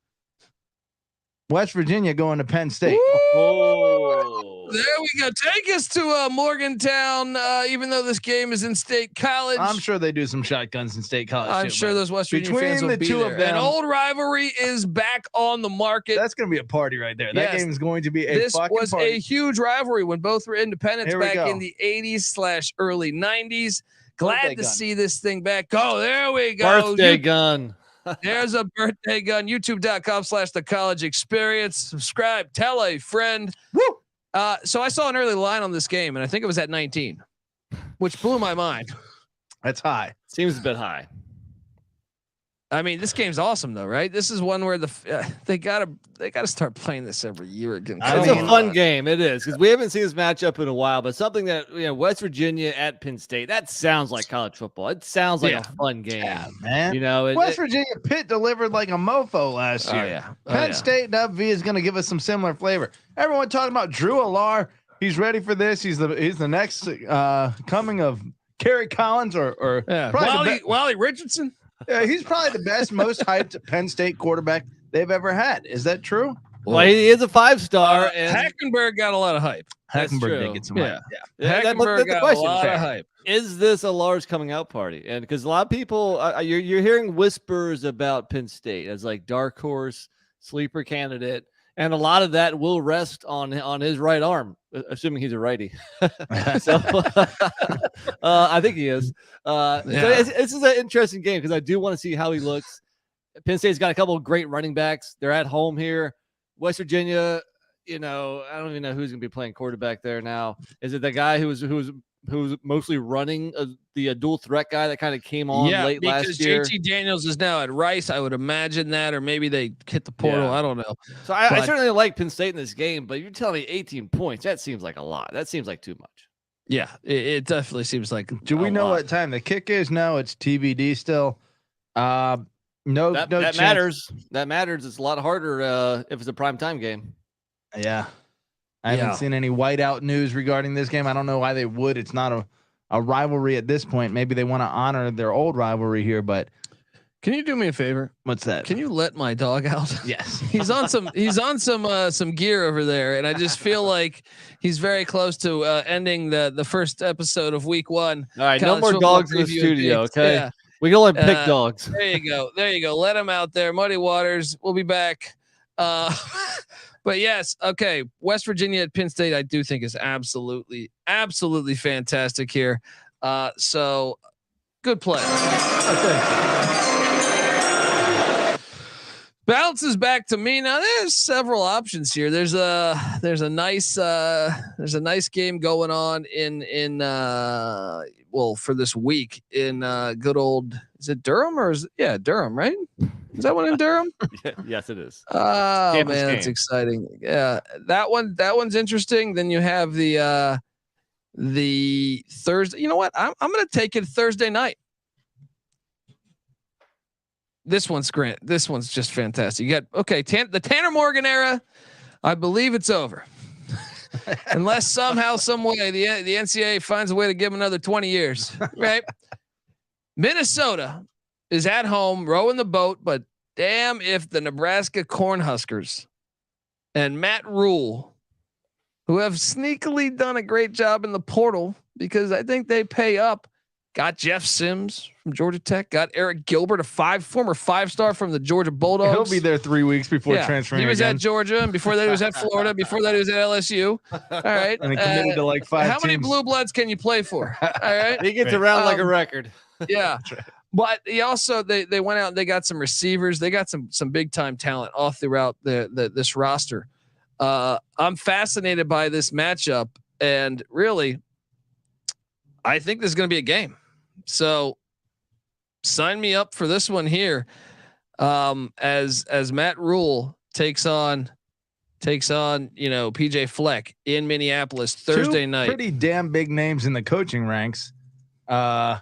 West Virginia going to Penn State. Oh, there we go. Take us to Morgantown. Even though this game is in State College, I'm sure they do some shotguns in State College. I'm sure those West Virginia fans will be there. An old rivalry is back on the market. That's going to be a party right there. That game is going to be a This fucking was party. a huge rivalry when both were independents back in the 80s/early 90s. Glad to see this thing back. Oh, there we go. Birthday gun. There's a birthday gun. YouTube.com/the college experience. Subscribe. Tell a friend. Woo! So I saw an early line on this game, and I think it was at 19, which blew my mind. That's high. Seems a bit high. I mean, this game's awesome though, right? This is one where they gotta start playing this every year again. It's a fun game. It is because we haven't seen this matchup in a while, but something that West Virginia at Penn State, that sounds like college football. It sounds like a fun game, man. West Virginia Pitt delivered like a mofo last year. Penn State and UV is going to give us some similar flavor. Everyone talking about Drew Allar. He's ready for this. He's the next coming of Kerry Collins or Wally Richardson. Yeah, he's probably the best, most hyped Penn State quarterback they've ever had. Is that true? Well, he is a 5-star. And Hackenberg got a lot of hype. Hackenberg did get some hype. Yeah. Hackenberg got a lot of hype. Is this a Lars coming out party? And because a lot of people, you're hearing whispers about Penn State as like dark horse sleeper candidate, and a lot of that will rest on his right arm, assuming he's a righty. So I think he is. So this is an interesting game because I do want to see how he looks. Penn State's got a couple of great running backs. They're at home here. West Virginia, I don't even know who's going to be playing quarterback there now. Is it the guy who was mostly running the dual threat guy that kind of came on late last year? JT Daniels is now at Rice. I would imagine that, or maybe they hit the portal. I don't know. So I certainly like Penn State in this game, but you're telling me 18 points. That seems like a lot. That seems like too much. Yeah, it definitely seems like. Do we know what time the kick is? No, it's TBD still. No, that matters. That matters. It's a lot harder if it's a primetime game. Yeah. I haven't seen any whiteout news regarding this game. I don't know why they would. It's not a rivalry at this point. Maybe they want to honor their old rivalry here, but can you do me a favor? What's that? Can you let my dog out? Yes. He's on some gear over there, and I just feel like he's very close to ending the first episode of week 1. All right, no more dogs in the studio, okay? Yeah. We can only pick dogs. There you go. Let him out there. Muddy Waters. We'll be back. But yes, okay. West Virginia at Penn State, I do think is absolutely fantastic here. So good play. Bounces back to me. Now there's several options here. There's a nice game going on in for this week in good old, is it Durham or Durham, right? Is that one in Durham? Yes, it is. Oh man, that's exciting. Yeah, that one's interesting. Then you have the the Thursday. You know what? I'm going to take it Thursday night. This one's great. This one's just fantastic. You got the Tanner Morgan era. I believe it's over, unless somehow, some way, the NCAA finds a way to give him another 20 years. Right? Minnesota is at home rowing the boat, but damn if the Nebraska Cornhuskers and Matt Rhule, who have sneakily done a great job in the portal because I think they pay up, got Jeff Sims from Georgia Tech, got Eric Gilbert, former 5-star from the Georgia Bulldogs. He'll be there 3 weeks before transferring. He was again. at Georgia, and before that he was at Florida. Before that he was at LSU. All right, and he committed to like 5 How many teams. blue bloods can you play for? All right, he gets around like a record. Yeah, but he also they went out and they got some receivers. They got some big time talent all throughout this roster. I'm fascinated by this matchup, and really, I think this is going to be a game. So sign me up for this one here. As Matt Rhule takes on, PJ Fleck in Minneapolis Thursday night. Pretty damn big names in the coaching ranks. I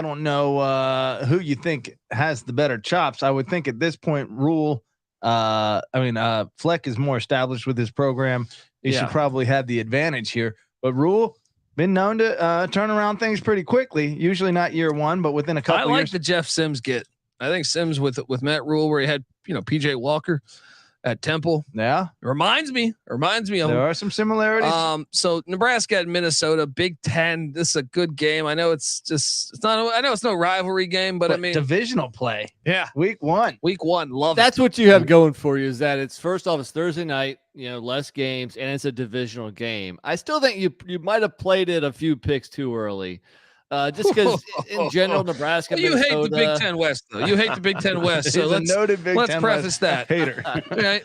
don't know who you think has the better chops. I would think at this point, Rhule. Fleck is more established with his program. He should probably have the advantage here. But Rhule been known to turn around things pretty quickly. Usually not year one, but within a couple. I like years. the Jeff Sims get. I think Sims with Matt Rhule, where he had PJ Walker at Temple. Yeah, reminds me of there are some similarities. So Nebraska at Minnesota, Big Ten. This is a good game. I know it's not. I know it's no rivalry game, but I mean divisional play. Yeah, week one. Love That's what you have going for you. Is that it's first off, it's Thursday night. Less games, and it's a divisional game. I still think you might have played it a few picks too early. Just because in general, Nebraska. You hate the Big Ten West, though. You hate the Big Ten West. So let's preface that. Hater. Right.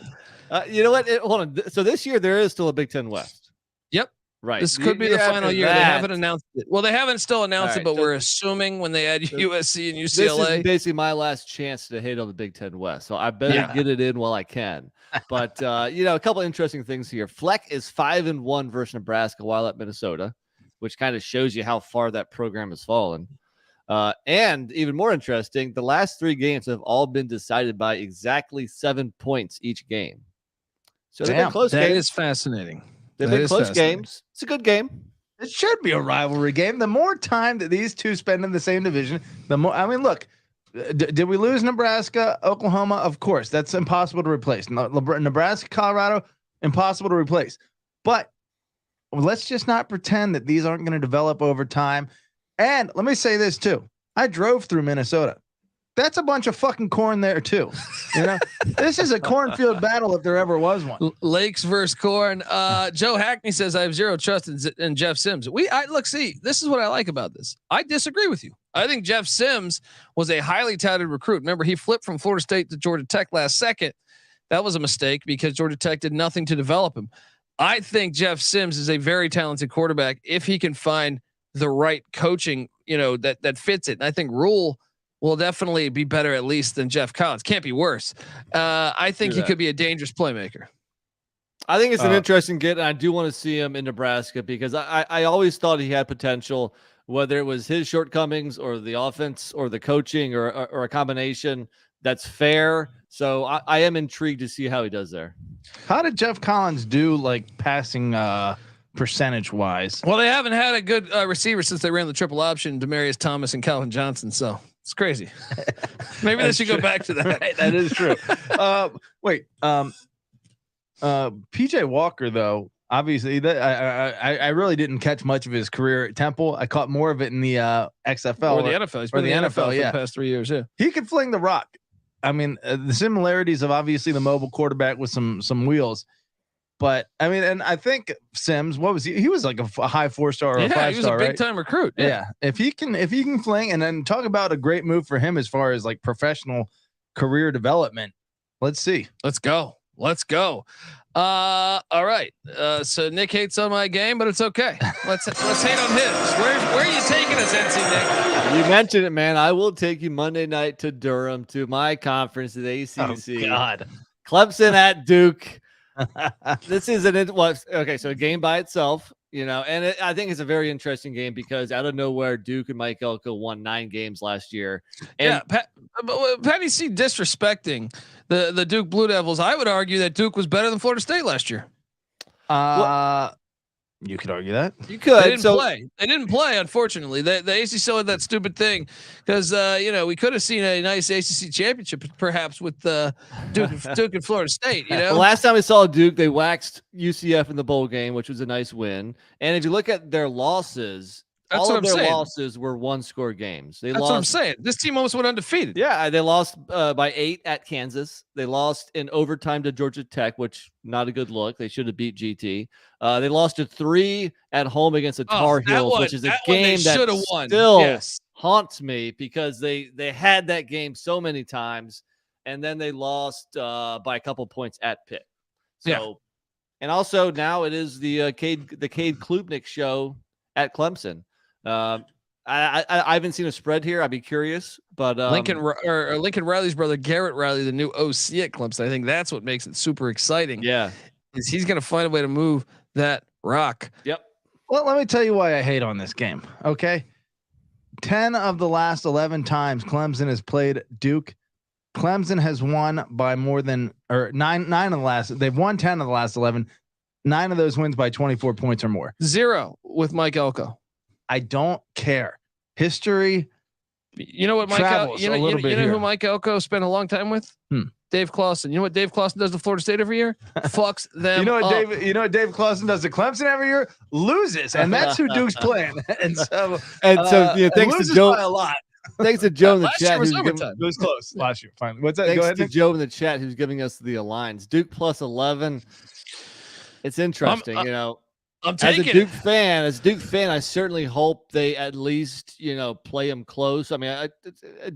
You know what? Hold on. So this year there is still a Big Ten West. Yep. Right. This could be the final year. They haven't announced it. Well, they haven't still announced it, but we're assuming when they add USC and UCLA. This is basically my last chance to hate on the Big Ten West. So I better get it in while I can. But a couple interesting things here. Fleck is 5-1 versus Nebraska while at Minnesota, which kind of shows you how far that program has fallen. And even more interesting, the last 3 games have all been decided by exactly 7 points each game. So they've been close games. That is fascinating. They've been close games. It's a good game. It should be a rivalry game. The more time that these two spend in the same division, the more. I mean, look, did we lose Nebraska, Oklahoma? Of course, that's impossible to replace. Nebraska, Colorado, impossible to replace. But let's just not pretend that these aren't going to develop over time. And let me say this too. I drove through Minnesota. That's a bunch of fucking corn there too. This is a cornfield battle if there ever was one. Lakes versus corn. Joe Hackney says I have zero trust in Jeff Sims. See, this is what I like about this. I disagree with you. I think Jeff Sims was a highly touted recruit. Remember, he flipped from Florida State to Georgia Tech last second. That was a mistake because Georgia Tech did nothing to develop him. I think Jeff Sims is a very talented quarterback if he can find the right coaching, that fits it. And I think Rhule will definitely be better at least than Jeff Collins. Can't be worse. I think he could be a dangerous playmaker. I think it's an interesting get, and I do want to see him in Nebraska because I always thought he had potential, whether it was his shortcomings or the offense or the coaching or a combination. That's fair. So I am intrigued to see how he does there. How did Jeff Collins do, like passing percentage wise? Well, they haven't had a good receiver since they ran the triple option, Demaryius Thomas and Calvin Johnson. So it's crazy. Maybe they should go back to that. That is true. PJ Walker, though, obviously, I really didn't catch much of his career at Temple. I caught more of it in the XFL or the NFL. He's been in the NFL for the past 3 years. Yeah, he could fling the rock. I mean, the similarities of obviously the mobile quarterback with some wheels. But I mean, and I think Sims, what was he? He was like a high 4-star or a 5-star, he was a big time recruit. Yeah. If he can fling, and then talk about a great move for him as far as like professional career development. Let's see. Let's go. All right. So Nick hates on my game, but it's okay. Let's hate on his. Where are you taking us, NC Nick? You mentioned it, man. I will take you Monday night to Durham to my conference at ACC. Oh, God. Clemson at Duke. This is okay. So a game by itself. And I think it's a very interesting game because out of nowhere, Duke and Mike Elko won 9 games last year. And Patty C disrespecting the Duke Blue Devils. I would argue that Duke was better than Florida State last year. You could argue that. You could. They didn't play. Unfortunately, the ACC still had that stupid thing because we could have seen a nice ACC championship perhaps with Duke and Florida State. The last time we saw Duke, they waxed UCF in the bowl game, which was a nice win. And if you look at their losses, all of their losses were 1-score games. That's what I'm saying. This team almost went undefeated. Yeah, they lost by 8 at Kansas. They lost in overtime to Georgia Tech, which not a good look. They should have beat GT. They lost to 3 at home against the Tar Heels, which is a game that still haunts me because they had that game so many times, and then they lost by a couple points at Pitt. So, and also now it is the Cade Klubnik show at Clemson. I haven't seen a spread here. I'd be curious, but Lincoln Riley's brother Garrett Riley, the new OC at Clemson. I think that's what makes it super exciting. Yeah, is he's going to find a way to move that rock. Yep. Well, let me tell you why I hate on this game. Okay, 10 of the last 11 times Clemson has played Duke, Clemson has won by more than nine of the last. They've won 10 of the last 11. 9 of those wins by 24 points or more. 0 with Mike Elko. I don't care. History. You know what Mike Elko, you know who Mike Elko spent a long time with? Dave Clawson. You know what Dave Clawson does to Florida State every year? Fucks them. You know what Dave Clawson does to Clemson every year? Loses, and that's who Duke's playing. And so thanks to Joe by a lot. Thanks to Joe in the chat. It was close last year. Finally, what's that? Thanks to Joe in the chat who's giving us the lines. Duke plus 11. It's interesting, I'm taking as a Duke fan, I certainly hope they at least, play them close. I mean,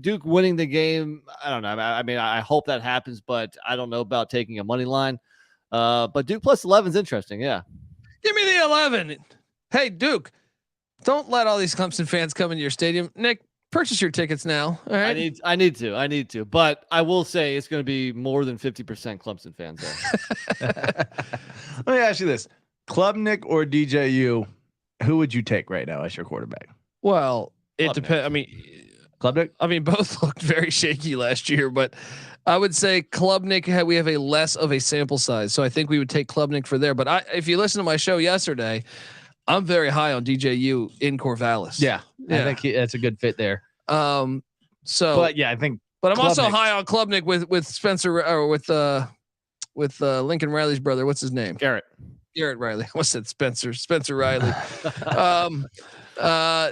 Duke winning the game, I don't know. I mean, I hope that happens, but I don't know about taking a money line. But Duke plus 11 is interesting. Yeah. Give me the 11. Hey, Duke, don't let all these Clemson fans come into your stadium. Nick, purchase your tickets now. All right. I need to, but I will say it's going to be more than 50% Clemson fans there. Let me ask you this. Klubnik or DJU, who would you take right now as your quarterback? Well, it depends. I mean, Klubnik. I mean, both looked very shaky last year, but I would say Klubnik. We have a less of a sample size, so I think we would take Klubnik for there. But if you listen to my show yesterday, I'm very high on DJU in Corvallis. Yeah. I think that's a good fit there. But yeah, I think. But I'm also high on Klubnik with Spencer or with Lincoln Riley's brother. What's his name? Garrett Riley. What's that? Spencer Riley.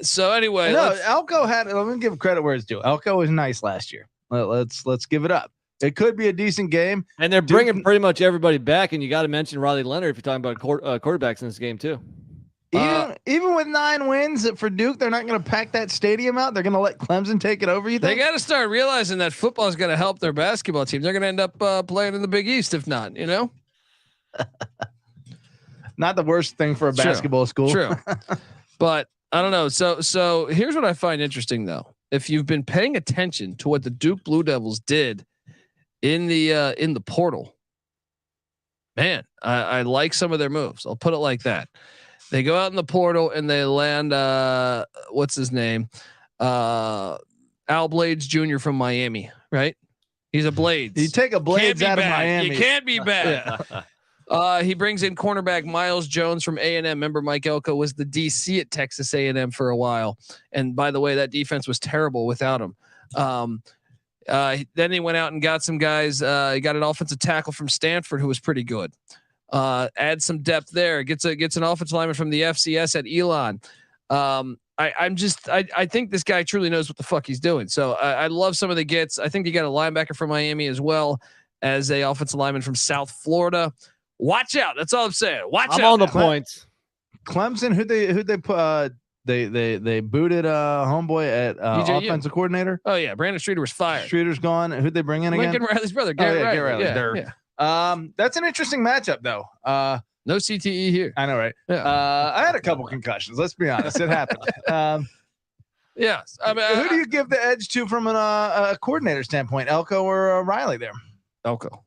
So anyway, Elko had. Let me give credit where it's due. Elko was nice last year. Let's give it up. It could be a decent game, and they're bringing pretty much everybody back. And you got to mention Riley Leonard if you're talking about quarterbacks in this game too. Even with 9 wins for Duke, they're not going to pack that stadium out. They're going to let Clemson take it over. You think? They got to start realizing that football is going to help their basketball team. They're going to end up playing in the Big East if not. Not the worst thing for a basketball school. True. But I don't know. So here's what I find interesting though. If you've been paying attention to what the Duke Blue Devils did in the portal, man, I like some of their moves. I'll put it like that. They go out in the portal and they land what's his name? Al Blades Jr. from Miami, right? He's a Blades. You take a Blades out of Miami. You can't be bad. He brings in cornerback Miles Jones from A&M. Remember, Mike Elko was the DC at Texas A&M for a while. And by the way, that defense was terrible without him. Then he went out and got some guys. He got an offensive tackle from Stanford who was pretty good. Add some depth there. Gets an offensive lineman from the FCS at Elon. I think this guy truly knows what the fuck he's doing. So I love some of the gets. I think you got a linebacker from Miami as well as a offensive lineman from South Florida. Watch out. That's all I'm saying. Watch out. I'm on the points. Clemson, who they put they booted homeboy at offensive coordinator. Oh yeah, Brandon Streeter was fired. Streeter's gone. Who'd they bring in again? Lincoln Riley's brother, Garrett Riley. Yeah. That's an interesting matchup though. No CTE here. I know, right? Yeah. I had a couple concussions. Let's be honest, it happened. Yes. I mean, who do you give the edge to from a coordinator standpoint, Elko or Riley there? Elko.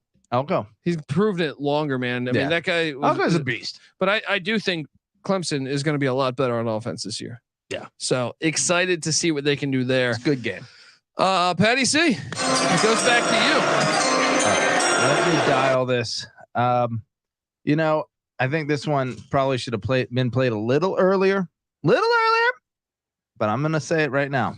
He's proven it longer, man. I mean, that guy Elko's a beast. But I do think Clemson is going to be a lot better on offense this year. Yeah. So excited to see what they can do there. It's a good game. Patty C, it goes back to you. Let me dial this. You know, I think this one probably should have been played a little earlier, but I'm going to say it right now.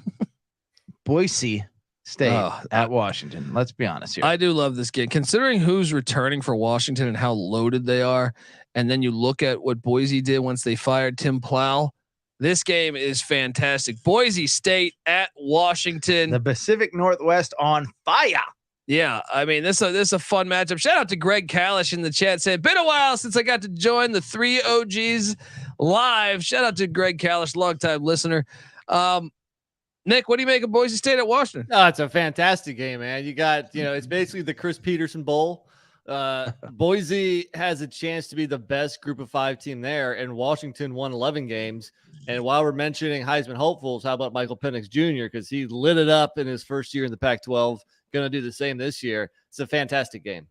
Boise State at Washington. Let's be honest here. I do love this game, considering who's returning for Washington and how loaded they are. And then you look at what Boise did once they fired Tim Plow. This game is fantastic. Boise State at Washington. The Pacific Northwest on fire. Yeah, I mean, this is a fun matchup. Shout out to Greg Kalish in the chat saying, been a while since I got to join the 3 OGs live. Shout out to Greg Kalish, longtime listener. Nick, what do you make of Boise State at Washington? Oh, it's a fantastic game, man. You got, it's basically the Chris Peterson Bowl. Boise has a chance to be the best Group of 5 team there, and Washington won 11 games. And while we're mentioning Heisman hopefuls, how about Michael Penix Jr. because he lit it up in his first year in the Pac-12. Going to do the same this year. It's a fantastic game.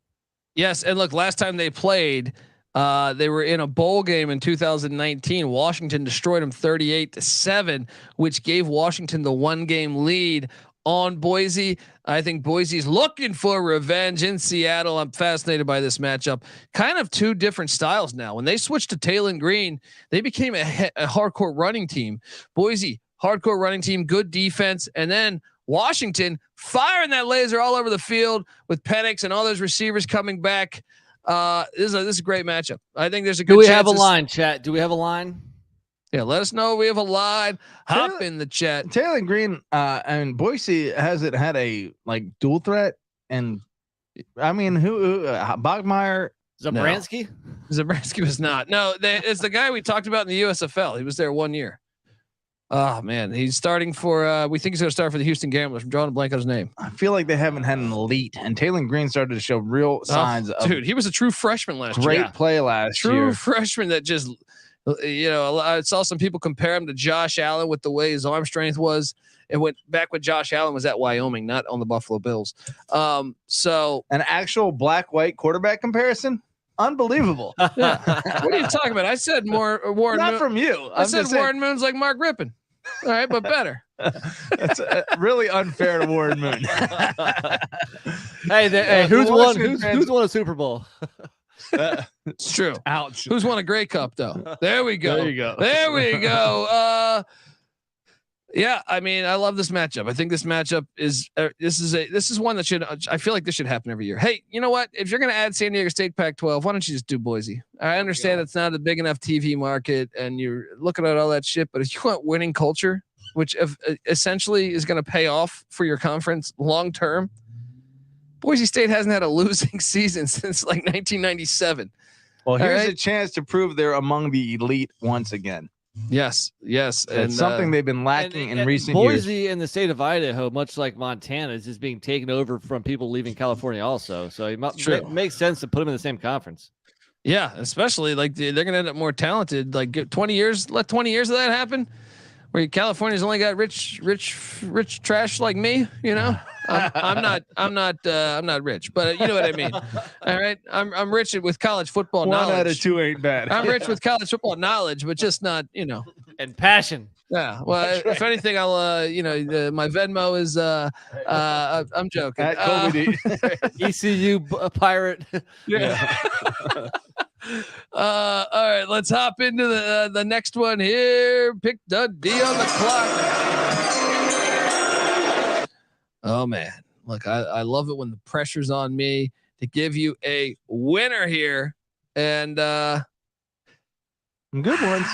Yes, and look, last time they played, they were in a bowl game in 2019. Washington destroyed them 38-7, which gave Washington the 1-game lead on Boise. I think Boise's looking for revenge in Seattle. I'm fascinated by this matchup. Kind of two different styles now. When they switched to Taylon Green, they became a hardcore running team. Boise, hardcore running team, good defense, and then Washington firing that laser all over the field with Penix and all those receivers coming back. This is a great matchup. I think there's a good. Do we have a line, chat? Do we have a line? Yeah, let us know. We have a line. Hop in the chat. Taylon Green and Boise hasn't had a dual threat, and I mean who Bogmeyer, Zabransky? No. Zabransky was not. No, it's the guy we talked about in the USFL. He was there 1 year. Oh man, he's starting for. We think he's going to start for the Houston Gamblers. I'm drawing a blank on his name. I feel like they haven't had an elite, and Taylon Green started to show real signs of. Dude, he was a true freshman last year. Great play last year. True freshman that just, I saw some people compare him to Josh Allen with the way his arm strength was. It went back when Josh Allen was at Wyoming, not on the Buffalo Bills. So an actual black-white quarterback comparison. Unbelievable. Yeah. What are you talking about? I said Warren. Not from you. I said Warren Moon's like Mark Rippon. All right, but better. That's really unfair to Warren Moon. Hey, who's won a Super Bowl? It's true. Ouch. Who's won a Grey Cup though? There we go. There you go. There we go. Yeah, I mean, I love this matchup. I think this matchup is this is one that I feel like this should happen every year. Hey, you know what? If you're going to add San Diego State Pac-12, why don't you just do Boise? I understand it's not a big enough TV market, and you're looking at all that shit. But if you want winning culture, which essentially is going to pay off for your conference long term, Boise State hasn't had a losing season since like 1997. Well, here's a chance to prove they're among the elite once again. Yes. And something they've been lacking in recent years. Boise in the state of Idaho, much like Montana, is just being taken over from people leaving California also. So it makes sense to put them in the same conference. Yeah, especially like they're going to end up more talented. Like let 20 years of that happen, where California's only got rich trash like me. I'm not rich, but you know what I mean. All right, I'm rich with college football knowledge. 1 out of 2 ain't bad. I'm rich with college football knowledge, but just not, and passion. Yeah. Well, if anything, I'll my Venmo is I'm joking. ECU pirate. Yeah. All right, let's hop into the next one here. Pick Dundee on the clock. Oh man, look, I love it when the pressure's on me to give you a winner here, and good ones.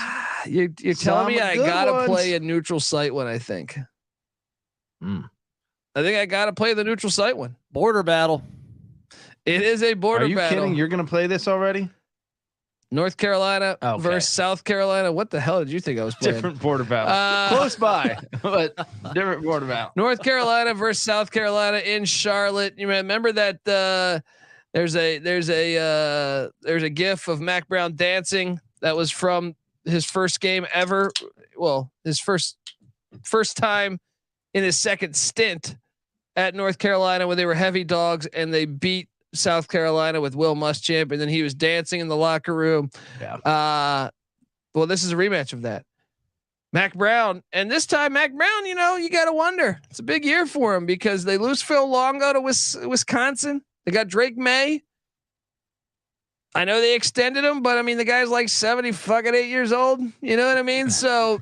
You're telling me I gotta play a neutral site one. I think. I think I gotta play the neutral site one. Border battle. It is a border battle. Are you kidding? You're gonna play this already? North Carolina versus South Carolina. What the hell did you think I was playing? Different border battle. Close by, but different border battle. North Carolina versus South Carolina in Charlotte. You remember that there's a GIF of Mac Brown dancing that was from his first game ever. Well, his first time in his second stint at North Carolina when they were heavy dogs and they beat South Carolina with Will Muschamp, and then he was dancing in the locker room. Yeah. Well, this is a rematch of that. Mac Brown, and this time Mac Brown, you know, you got to wonder. It's a big year for him because they lose Phil Longo to Wisconsin. They got Drake May. I know they extended him, but I mean, the guy's like 78 years old. You know what I mean? So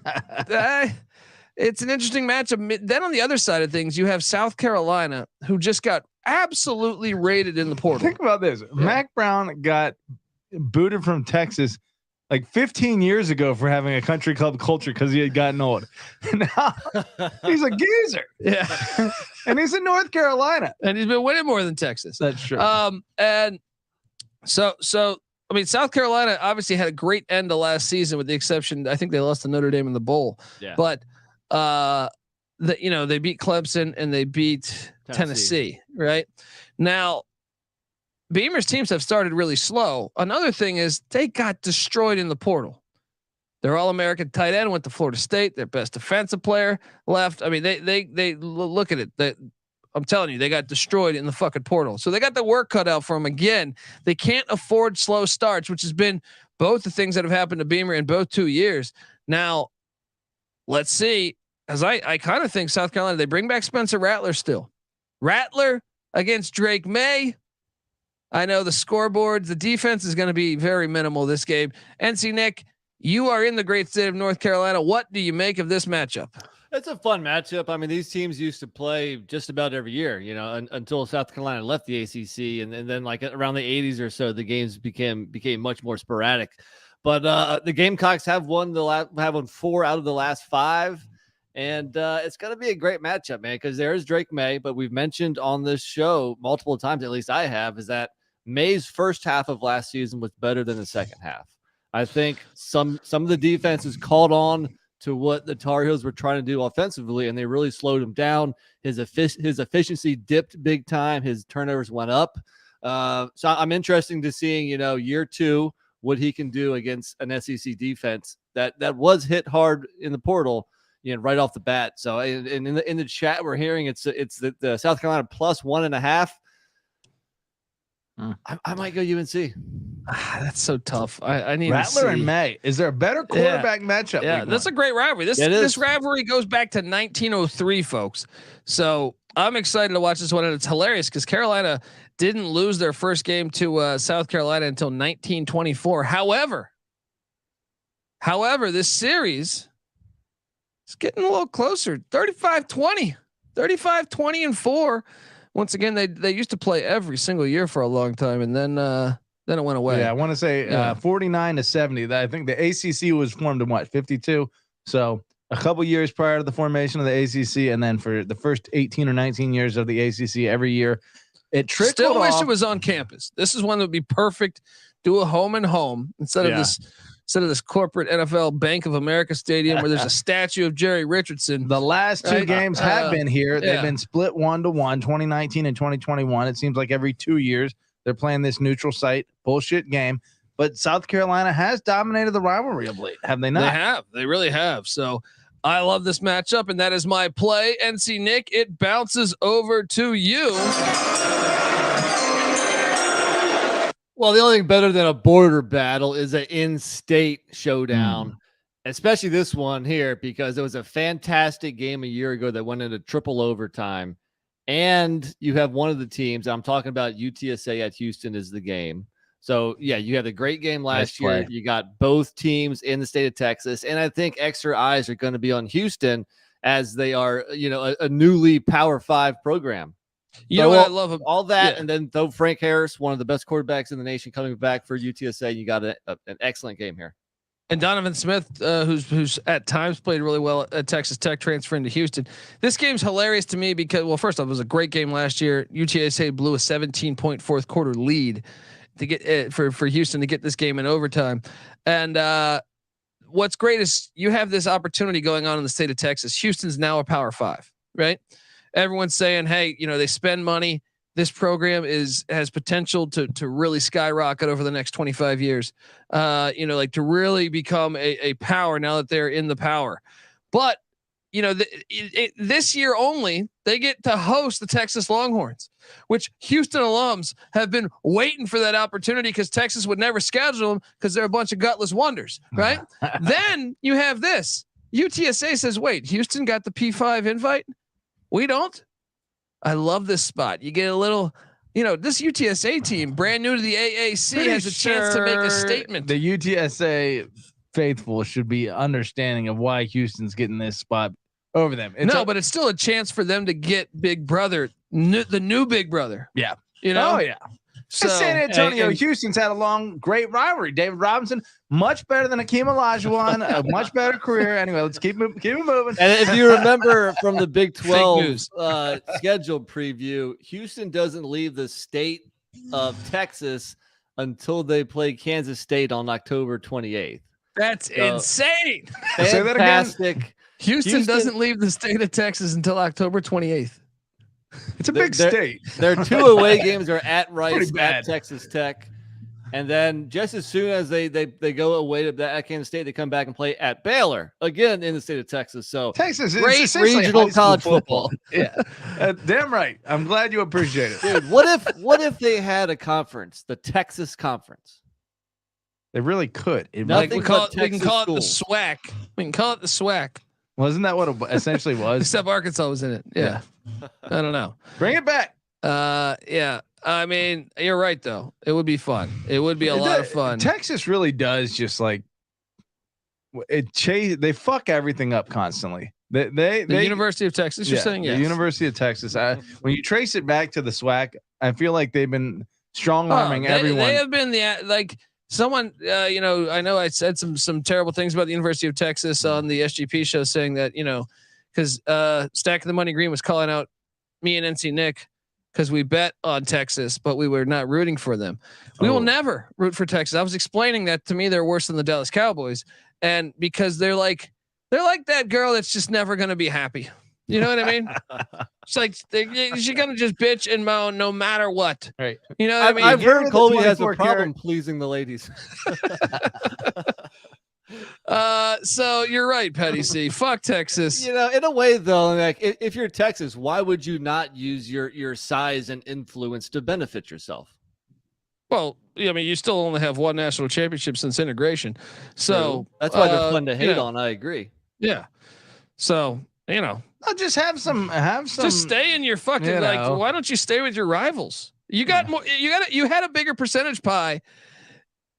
it's an interesting matchup. Then on the other side of things, you have South Carolina, who just got absolutely raided in the portal. Think about this. Yeah. Mac Brown got booted from Texas like 15 years ago for having a country club culture because he had gotten old. Now he's a geezer. Yeah. And he's in North Carolina. And he's been winning more than Texas. That's true. And so I mean, South Carolina obviously had a great end to last season, with the exception, I think they lost to Notre Dame in the bowl. Yeah. But they beat Clemson and they beat Tennessee. Right now. Beamer's teams have started really slow. Another thing is they got destroyed in the portal. Their All-American tight end went to Florida State. Their best defensive player left. I mean, they look at it. I'm telling you, they got destroyed in the fucking portal. So they got the work cut out for them again. They can't afford slow starts, which has been both the things that have happened to Beamer in both 2 years. Now, let's see. As I kind of think South Carolina, they bring back Spencer Rattler still. Rattler against Drake May. I know the scoreboards, the defense is going to be very minimal this game. NC Nick, you are in the great state of North Carolina. What do you make of this matchup? It's a fun matchup. I mean, these teams used to play just about every year, you know, until South Carolina left the ACC, and then like around the 80s or so, the games became much more sporadic. But the Gamecocks have won 4 out of the last 5. And it's going to be a great matchup, man, because there's Drake May, but we've mentioned on this show multiple times, at least I have, is that May's first half of last season was better than the second half. I think some of the defenses called on to what the Tar Heels were trying to do offensively, and they really slowed him down. His efficiency dipped big time. His turnovers went up. So I'm interested to seeing, you know, year 2, what he can do against an SEC defense that was hit hard in the portal, you know, right off the bat. So in the chat, we're hearing it's the South Carolina plus 1.5. I might go UNC. That's so tough. I need Rattler and May. Is there a better quarterback matchup? Yeah, that's a great rivalry. This rivalry goes back to 1903, folks. So I'm excited to watch this one, and it's hilarious because Carolina didn't lose their first game to South Carolina until 1924. However, this series is getting a little closer. 35-20, 35-20-4. Once again, they used to play every single year for a long time, and then it went away. Yeah, I want to say 49-70. I think the ACC was formed in 52. So a couple years prior to the formation of the ACC, and then for the first 18 or 19 years of the ACC, every year it trickled Still wish off. it was on campus. This is one that would be perfect. Do a home and home instead of this corporate NFL Bank of America stadium where there's a statue of Jerry Richardson. The last 2 games have been here. They've been split 1-1, 2019 and 2021. It seems like every 2 years they're playing this neutral site bullshit game. But South Carolina has dominated the rivalry of late, have they not? They have. They really have. So I love this matchup, and that is my play. NC Nick, it bounces over to you. Well, the only thing better than a border battle is an in-state showdown, especially this one here, because it was a fantastic game a year ago that went into triple overtime. And you have one of the teams, I'm talking about UTSA at Houston is the game. So, yeah, you had a great game last year. You got both teams in the state of Texas. And I think extra eyes are going to be on Houston as they are, you know, a newly Power 5 program. You know what I love all that, and then though Frank Harris, one of the best quarterbacks in the nation, coming back for UTSA, you got an excellent game here. And Donovan Smith, who's at times played really well at Texas Tech, transferring to Houston. This game's hilarious to me because, well, first off, it was a great game last year. UTSA blew a 17-point fourth quarter lead to get for Houston to get this game in overtime. And what's great is you have this opportunity going on in the state of Texas. Houston's now a Power 5, right? Everyone's saying, hey, you know, they spend money. This program has potential to really skyrocket over the next 25 years. You know, like to really become a power now that they're in the power. But this year only, they get to host the Texas Longhorns, which Houston alums have been waiting for that opportunity because Texas would never schedule them because they're a bunch of gutless wonders, right? Then you have this. UTSA says, wait, Houston got the P5 invite? We don't? I love this spot. You get a little, this UTSA team, brand new to the AAC, has a chance to make a statement. The UTSA faithful should be understanding of why Houston's getting this spot over them. But it's still a chance for them to get Big Brother, the new Big Brother. Yeah. Oh yeah. So San Antonio, Houston's had a long, great rivalry. David Robinson, much better than Akeem Olajuwon, a much better career. Anyway, let's keep it moving. And if you remember from the Big 12 schedule preview, Houston doesn't leave the state of Texas until they play Kansas State on October 28th. That's insane. Say that again. Houston doesn't leave the state of Texas until October 28th. It's a big state. Their 2 away games are at Rice, at Texas Tech, and then just as soon as they go away to Kansas State, they come back and play at Baylor again in the state of Texas. So Texas is great regional college football. Yeah, damn right. I'm glad you appreciate it, dude. What if they had a conference, the Texas Conference? They really could. We can call it the SWAC. We can call it the SWAC. Wasn't that what it essentially was? Except Arkansas was in it. Yeah. I don't know. Bring it back. Yeah. I mean, you're right though. It would be fun. It would be a lot of fun. Texas really does just like they fuck everything up constantly. The University of Texas, you're saying? Yes. The University of Texas. When you trace it back to the SWAC, I feel like they've been strong arming everyone. They have been someone, I know I said some terrible things about the University of Texas on the SGP show, saying that, because Stack of the Money Green was calling out me and NC Nick because we bet on Texas, but we were not rooting for them. We will never root for Texas. I was explaining that to me, they're worse than the Dallas Cowboys, and because they're like that girl that's just never going to be happy. You know what I mean? It's like she's gonna just bitch and moan no matter what. Right. You know what I mean? I've heard Colby has a problem pleasing the ladies. So you're right, Petty C. Fuck Texas. In a way though, like if you're Texas, why would you not use your size and influence to benefit yourself? Well, I mean, you still only have one national championship since integration, so that's why they're fun to hate on. I agree. Yeah. So I'll just have some. Just stay in your fucking why don't you stay with your rivals? You got more. You had a bigger percentage pie.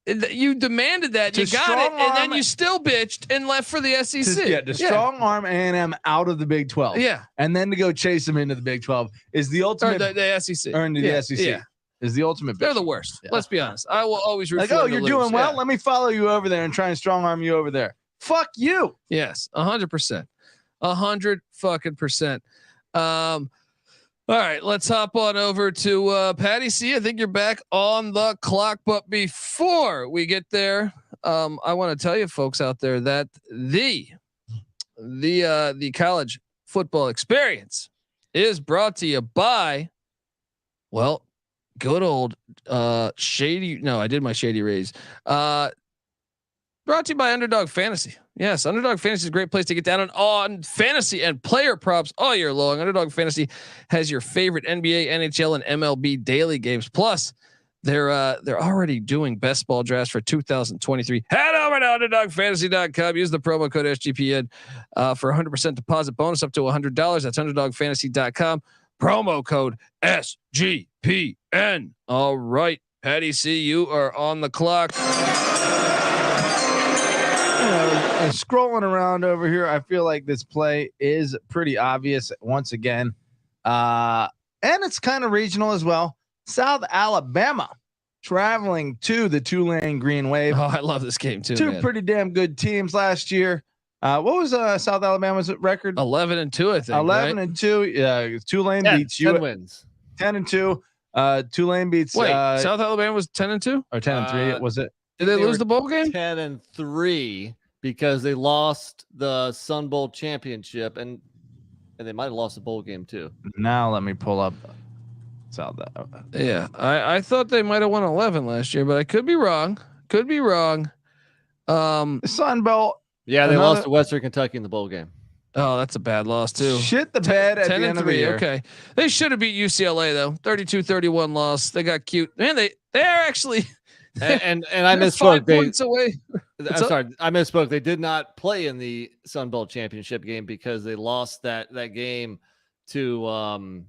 You demanded that. You got it, and then you still bitched and left for the SEC. To strong arm A&M out of the Big 12. Yeah, and then to go chase them into the Big 12 is the ultimate. Or the SEC. Or into the SEC. Yeah. Is the ultimate. They're the worst. Yeah. Let's be honest. I will always root for you're doing well. Let me follow you over there and try and strong arm you over there. Fuck you. Yes, 100%. 100%. All right, let's hop on over to Patty C. I think you're back on the clock, but before we get there, I want to tell you folks out there that the college football experience is brought to you by, well, good old Shady. No, I did my Shady Rays. Brought to you by Underdog Fantasy. Yes, Underdog Fantasy is a great place to get down on fantasy and player props all year long. Underdog Fantasy has your favorite NBA, NHL, and MLB daily games. Plus, they're already doing best ball drafts for 2023. Head over to UnderdogFantasy.com. Use the promo code SGPN for 100% deposit bonus up to $100. That's UnderdogFantasy.com. Promo code SGPN. All right, Patty C, you are on the clock. Scrolling around over here, I feel like this play is pretty obvious once again. And it's kind of regional as well. South Alabama traveling to the Tulane Green Wave. Oh, I love this game too. Two pretty damn good teams last year. What was South Alabama's record? 11-2, I think. 11-2. Yeah, Tulane beats you. 10 wins. 10-2. Tulane beats. South Alabama was 10-2 or 10-3. Was it? Did they lose the bowl game? 10-3 because they lost the Sun Bowl championship and they might have lost the bowl game too. Now let me pull up South. Yeah, I thought they might have won 11 last year, but I could be wrong. Sun Bowl. Yeah, they lost to Western Kentucky in the bowl game. Oh, that's a bad loss too. Shit the bed at the end of the year. Okay. They should have beat UCLA though. 32-31 loss. They got cute. Man, they are actually and I misspoke. 5 points away. I'm sorry, I misspoke. They did not play in the Sun Bowl championship game because they lost that game to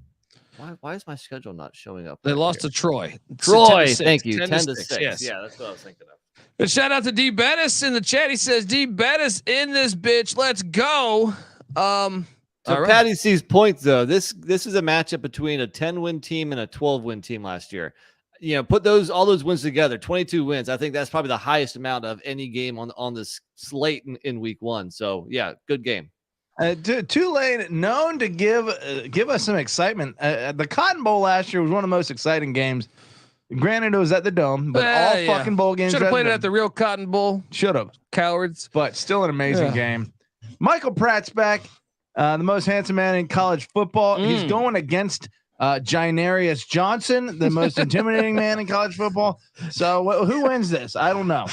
why is my schedule not showing up? They lost to Troy. Thank you. 10-6. Yes. Yeah, that's what I was thinking of. But shout out to D Bettis in the chat. He says D Bettis in this bitch. Let's go. So Patty C's point though, this is a matchup between a 10-win team and a 12-win team last year. You know, put all those wins together, 22 wins. I think that's probably the highest amount of any game on this slate in week 1. So yeah, good game. Tulane known to give us some excitement. The Cotton Bowl last year was one of the most exciting games. Granted, it was at the Dome, but fucking bowl games. Should have played it at the real Cotton Bowl. Should have. Cowards. But still an amazing game. Michael Pratt's back. The most handsome man in college football. He's going against Ginarius Johnson, the most intimidating man in college football. So who wins this? I don't know.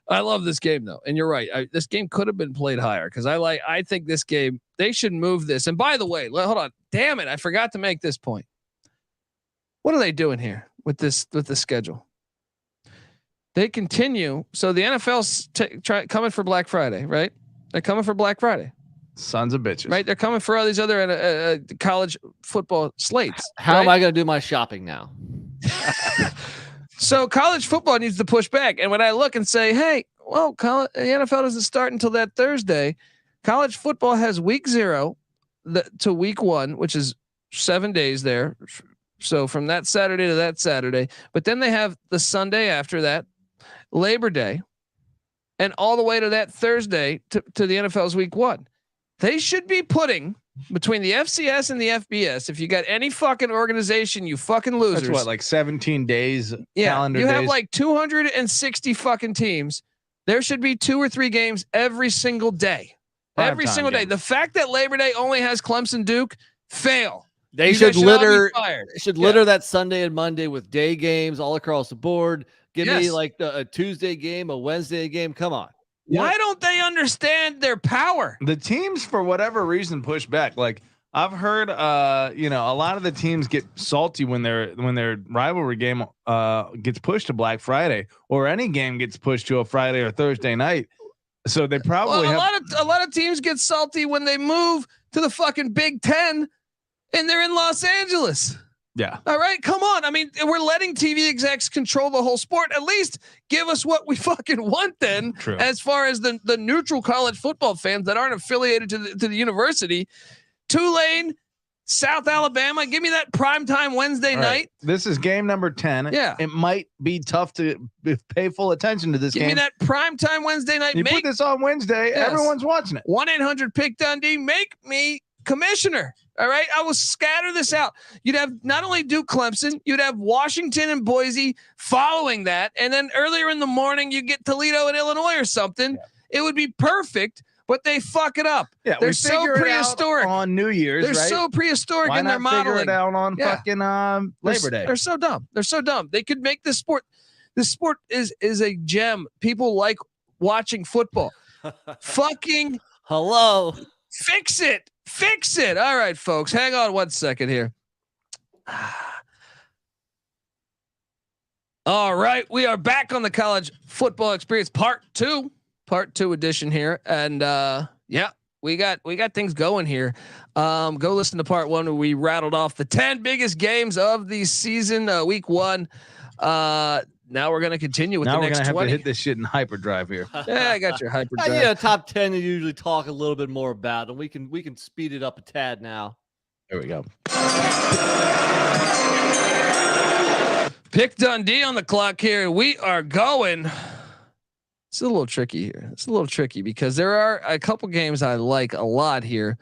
I love this game though, and you're right. This game could have been played higher because I think this game they should move this. And by the way, hold on, damn it, I forgot to make this point. What are they doing here with the schedule? They continue. So the NFL's coming for Black Friday, right? They're coming for Black Friday. Sons of bitches, right? They're coming for all these other college football slates. How am I going to do my shopping now? So college football needs to push back. And when I look and say, hey, well, the NFL doesn't start until that Thursday. College football has week 0 to week 1, which is 7 days there. So from that Saturday to that Saturday, but then they have the Sunday after that, Labor Day, and all the way to that Thursday to the NFL's week 1. They should be putting between the FCS and the FBS. If you got any fucking organization, you fucking losers. That's what, like 17 days. Yeah, calendar you have days? like 260 fucking teams. There should be 2 or 3 games every single day. Every single day. The fact that Labor Day only has Clemson Duke, fail. They should litter that Sunday and Monday with day games all across the board. Give me like a Tuesday game, a Wednesday game. Come on. Why don't they understand their power? The teams, for whatever reason, push back. Like I've heard, a lot of the teams get salty when their rivalry game gets pushed to Black Friday, or any game gets pushed to a Friday or Thursday night. So they probably a lot of teams get salty when they move to the fucking Big Ten. And they're in Los Angeles. Yeah. All right. Come on. I mean, we're letting TV execs control the whole sport. At least give us what we fucking want then. True. As far as the neutral college football fans that aren't affiliated to the university. Tulane, South Alabama. Give me that primetime Wednesday night. This is game number 10. Yeah. It might be tough to pay full attention to this game. Give me that primetime Wednesday night. You put this on Wednesday, everyone's watching it. 1-800-PICK Dundee. Make me commissioner. All right. I will scatter this out. You'd have not only Duke Clemson, you'd have Washington and Boise following that. And then earlier in the morning, you get Toledo and Illinois or something. Yeah. It would be perfect, but they fuck it up. Yeah. They're so prehistoric on New Year's. They're so prehistoric in their modeling. Figure it out on fucking Labor Day. They're so dumb. They're so dumb. They could make this sport. This sport is a gem. People like watching football. Fucking hello. Fix it. Fix it. All right, folks. Hang on 1 second here. All right. We are back on the college football experience part 2 edition here. And we got things going here. Go listen to part 1 where we rattled off the 10 biggest games of the season, week 1. Now we're going to continue with the next 20. Now we're going to have to hit this shit in hyperdrive here. Yeah, I got your hyperdrive. Yeah, top 10 you usually talk a little bit more about, and we can speed it up a tad now. There we go. Pick Dundee on the clock here. We are going. It's a little tricky here. It's a little tricky because there are a couple games I like a lot here.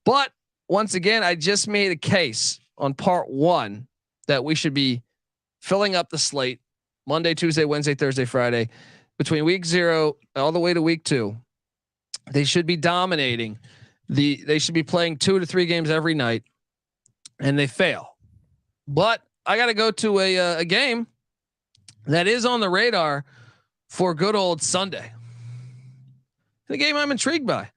But once again, I just made a case on part 1 that we should be filling up the slate Monday, Tuesday, Wednesday, Thursday, Friday, between week 0 all the way to week 2. They should be dominating. They should be playing 2 to 3 games every night, and they fail. But I got to go to a game that is on the radar for good old Sunday. The game I'm intrigued by.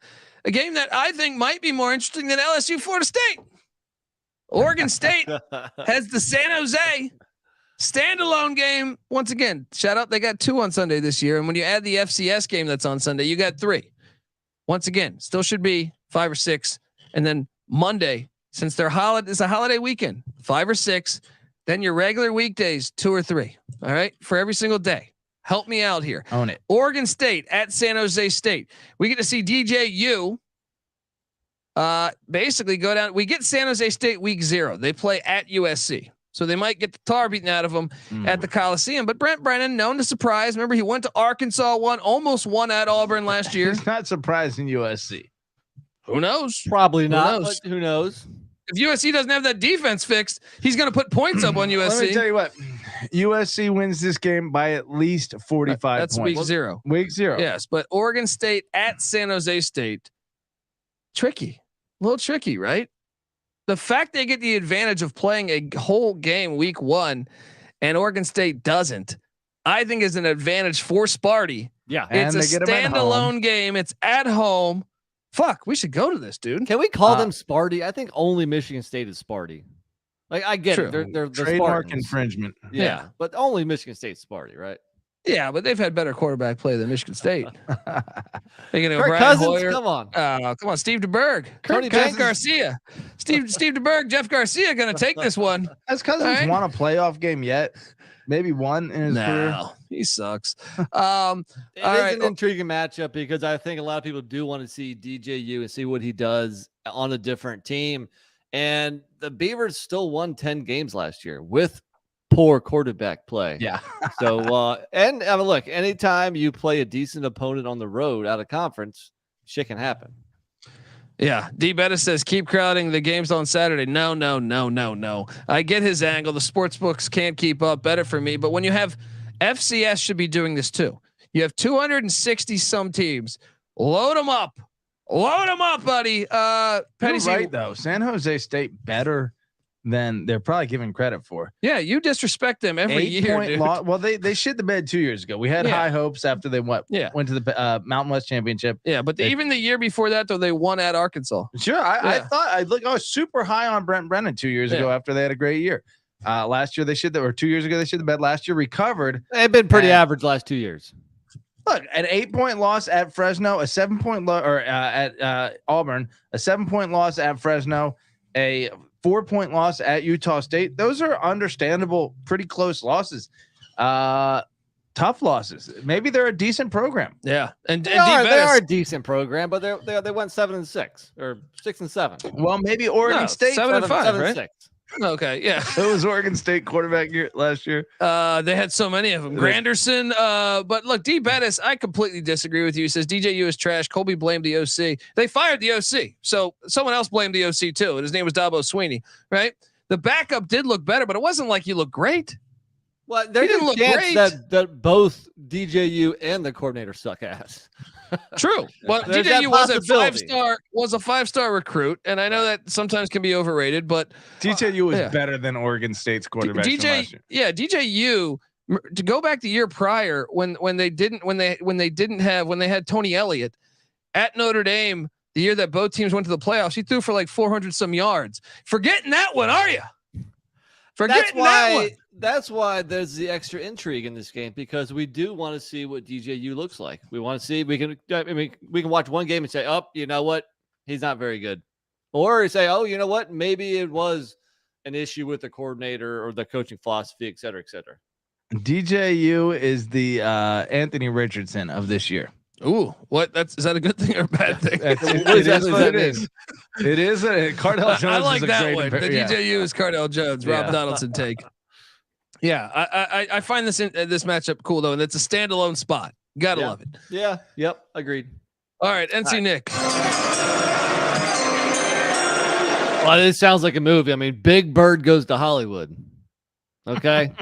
a game that I think might be more interesting than LSU Florida State. Oregon State has the San Jose standalone game. Once again, shout out. They got 2 on Sunday this year. And when you add the FCS game that's on Sunday, you got 3. Once again, still should be 5 or 6. And then Monday, since they're it's a holiday weekend, 5 or 6, then your regular weekdays, 2 or 3. All right. For every single day. Help me out here. Own it. Oregon State at San Jose State. We get to see DJU basically go down. We get San Jose State week 0. They play at USC. So they might get the tar beaten out of them at the Coliseum. But Brent Brennan, known to surprise. Remember, he went to Arkansas, almost won at Auburn last year. He's not surprising USC. Who knows? Probably not. But who knows? If USC doesn't have that defense fixed, he's going to put points up on USC. Let me tell you what. USC wins this game by at least 45 That's points. week 0. Week 0. Yes, but Oregon State at San Jose State. Tricky. A little tricky, right? The fact they get the advantage of playing a whole game week 1 and Oregon State doesn't, I think is an advantage for Sparty. Yeah. It's a standalone game. It's at home. Fuck, we should go to this, dude. Can we call them Sparty? I think only Michigan State is Sparty. Like, I get it. They're trademark Spartans. infringement. Yeah, but only Michigan State's Sparty, right? Yeah, but they've had better quarterback play than Michigan State. Thinking of Kirk Brian Cousins, Hoyer. come on. Come on, Steve DeBerg, Tony Jeff Garcia, Steve DeBerg, Jeff Garcia going to take this one. Has Cousins won a playoff game yet? Maybe one in his career. He sucks. It is an intriguing matchup because I think a lot of people do want to see DJU and see what he does on a different team. And the Beavers still won 10 games last year with poor quarterback play. Yeah. So, and I mean, look, anytime you play a decent opponent on the road out of conference, shit can happen. Yeah. D Bettis says, keep crowding the games on Saturday. No. I get his angle. The sports books can't keep up. Better for me. But when you have FCS should be doing this too. You have 260 some teams. Load them up, buddy. You're right though. San Jose State better than they're probably giving credit for. Yeah, you disrespect them every year. Dude. Well, they shit the bed 2 years ago. We had high hopes after they went to the Mountain West Championship. Yeah, but even the year before that, though, they won at Arkansas. Sure, I thought I was super high on Brent Brennan 2 years ago after they had a great year. Last year they shit or 2 years ago they shit the bed. Last year recovered. They've been pretty average last 2 years. Look, an 8-point loss at Fresno, a 7-point at Auburn, a 7-point loss at Fresno, a 4-point loss at Utah State. Those are understandable, pretty close losses. Tough losses. Maybe they're a decent program. Yeah, and they are a decent program, but they went 7-6 or 6-7. Well, maybe Oregon State 7-5, right? 6. Okay, yeah. It was Oregon State quarterback year last year. They had so many of them. Granderson. But look, D Bettis, I completely disagree with you. He says DJU is trash. Colby blamed the OC. They fired the OC, so someone else blamed the OC too, and his name was Dabo Sweeney. Right? The backup did look better, but it wasn't like he looked great. Well, there didn't look great. That both DJU and the coordinator suck ass. True. Well, DJU was a 5-star recruit, and I know that sometimes can be overrated, but DJU was better than Oregon State's quarterback. DJU to go back the year prior when they had Tony Elliott at Notre Dame, the year that both teams went to the playoffs, he threw for like 400 some yards. Forgetting that one, are you? That's why there's the extra intrigue in this game, because we do want to see what DJU looks like. We want to see, we can watch one game and say, oh, you know what? He's not very good. Or say, oh, you know what? Maybe it was an issue with the coordinator or the coaching philosophy, et cetera, et cetera. DJU is the Anthony Richardson of this year. Ooh, what? Is that a good thing or a bad thing? It is. It is. Cardell Jones. I like is a that great one. The DJU is Cardell Jones. Rob Donaldson take. Yeah, I find this matchup cool though, and it's a standalone spot. Gotta love it. Yeah. Yep. Agreed. All right, NC Nick. Well, this sounds like a movie. I mean, Big Bird Goes to Hollywood. Okay.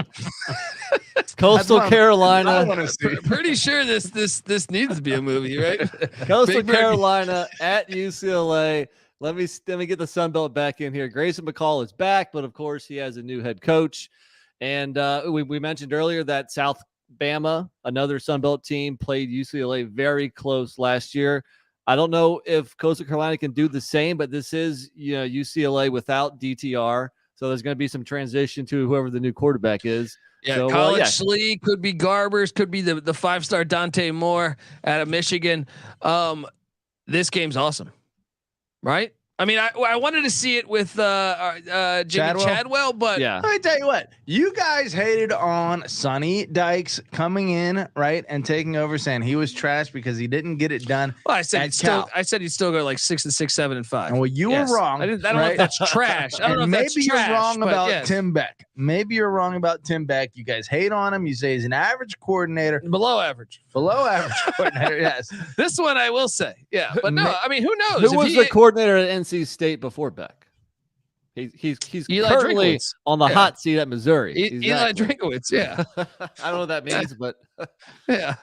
Coastal Carolina. Pretty sure this needs to be a movie, right? Coastal Carolina at UCLA. Let me get the Sun Belt back in here. Grayson McCall is back, but of course he has a new head coach. And we mentioned earlier that South Bama, another Sun Belt team, played UCLA very close last year. I don't know if Coastal Carolina can do the same, but this is, UCLA without DTR. So there's going to be some transition to whoever the new quarterback is. Yeah, so, College Schlee, could be Garbers, could be the 5-star Dante Moore out of Michigan. This game's awesome, right? I mean, I wanted to see it with Jimmy Chadwell, but let me tell you what, you guys hated on Sonny Dykes coming in, right, and taking over, saying he was trash because he didn't get it done. Well, I said he'd still go like 6 and 6, 7 and 5. And well, you were wrong. I don't know if that's trash. I don't know if maybe that's you're trash, wrong about yes. Tim Beck. Maybe you're wrong about Tim Beck. You guys hate on him. You say he's an average coordinator, below average coordinator. Yes, this one I will say, yeah, but no, I mean, who knows? Who was the coordinator at NC State before Beck? He's Eli currently Drinkwitz. on the hot seat at Missouri. Eli Drinkwitz, yeah. I don't know what that means, but yeah,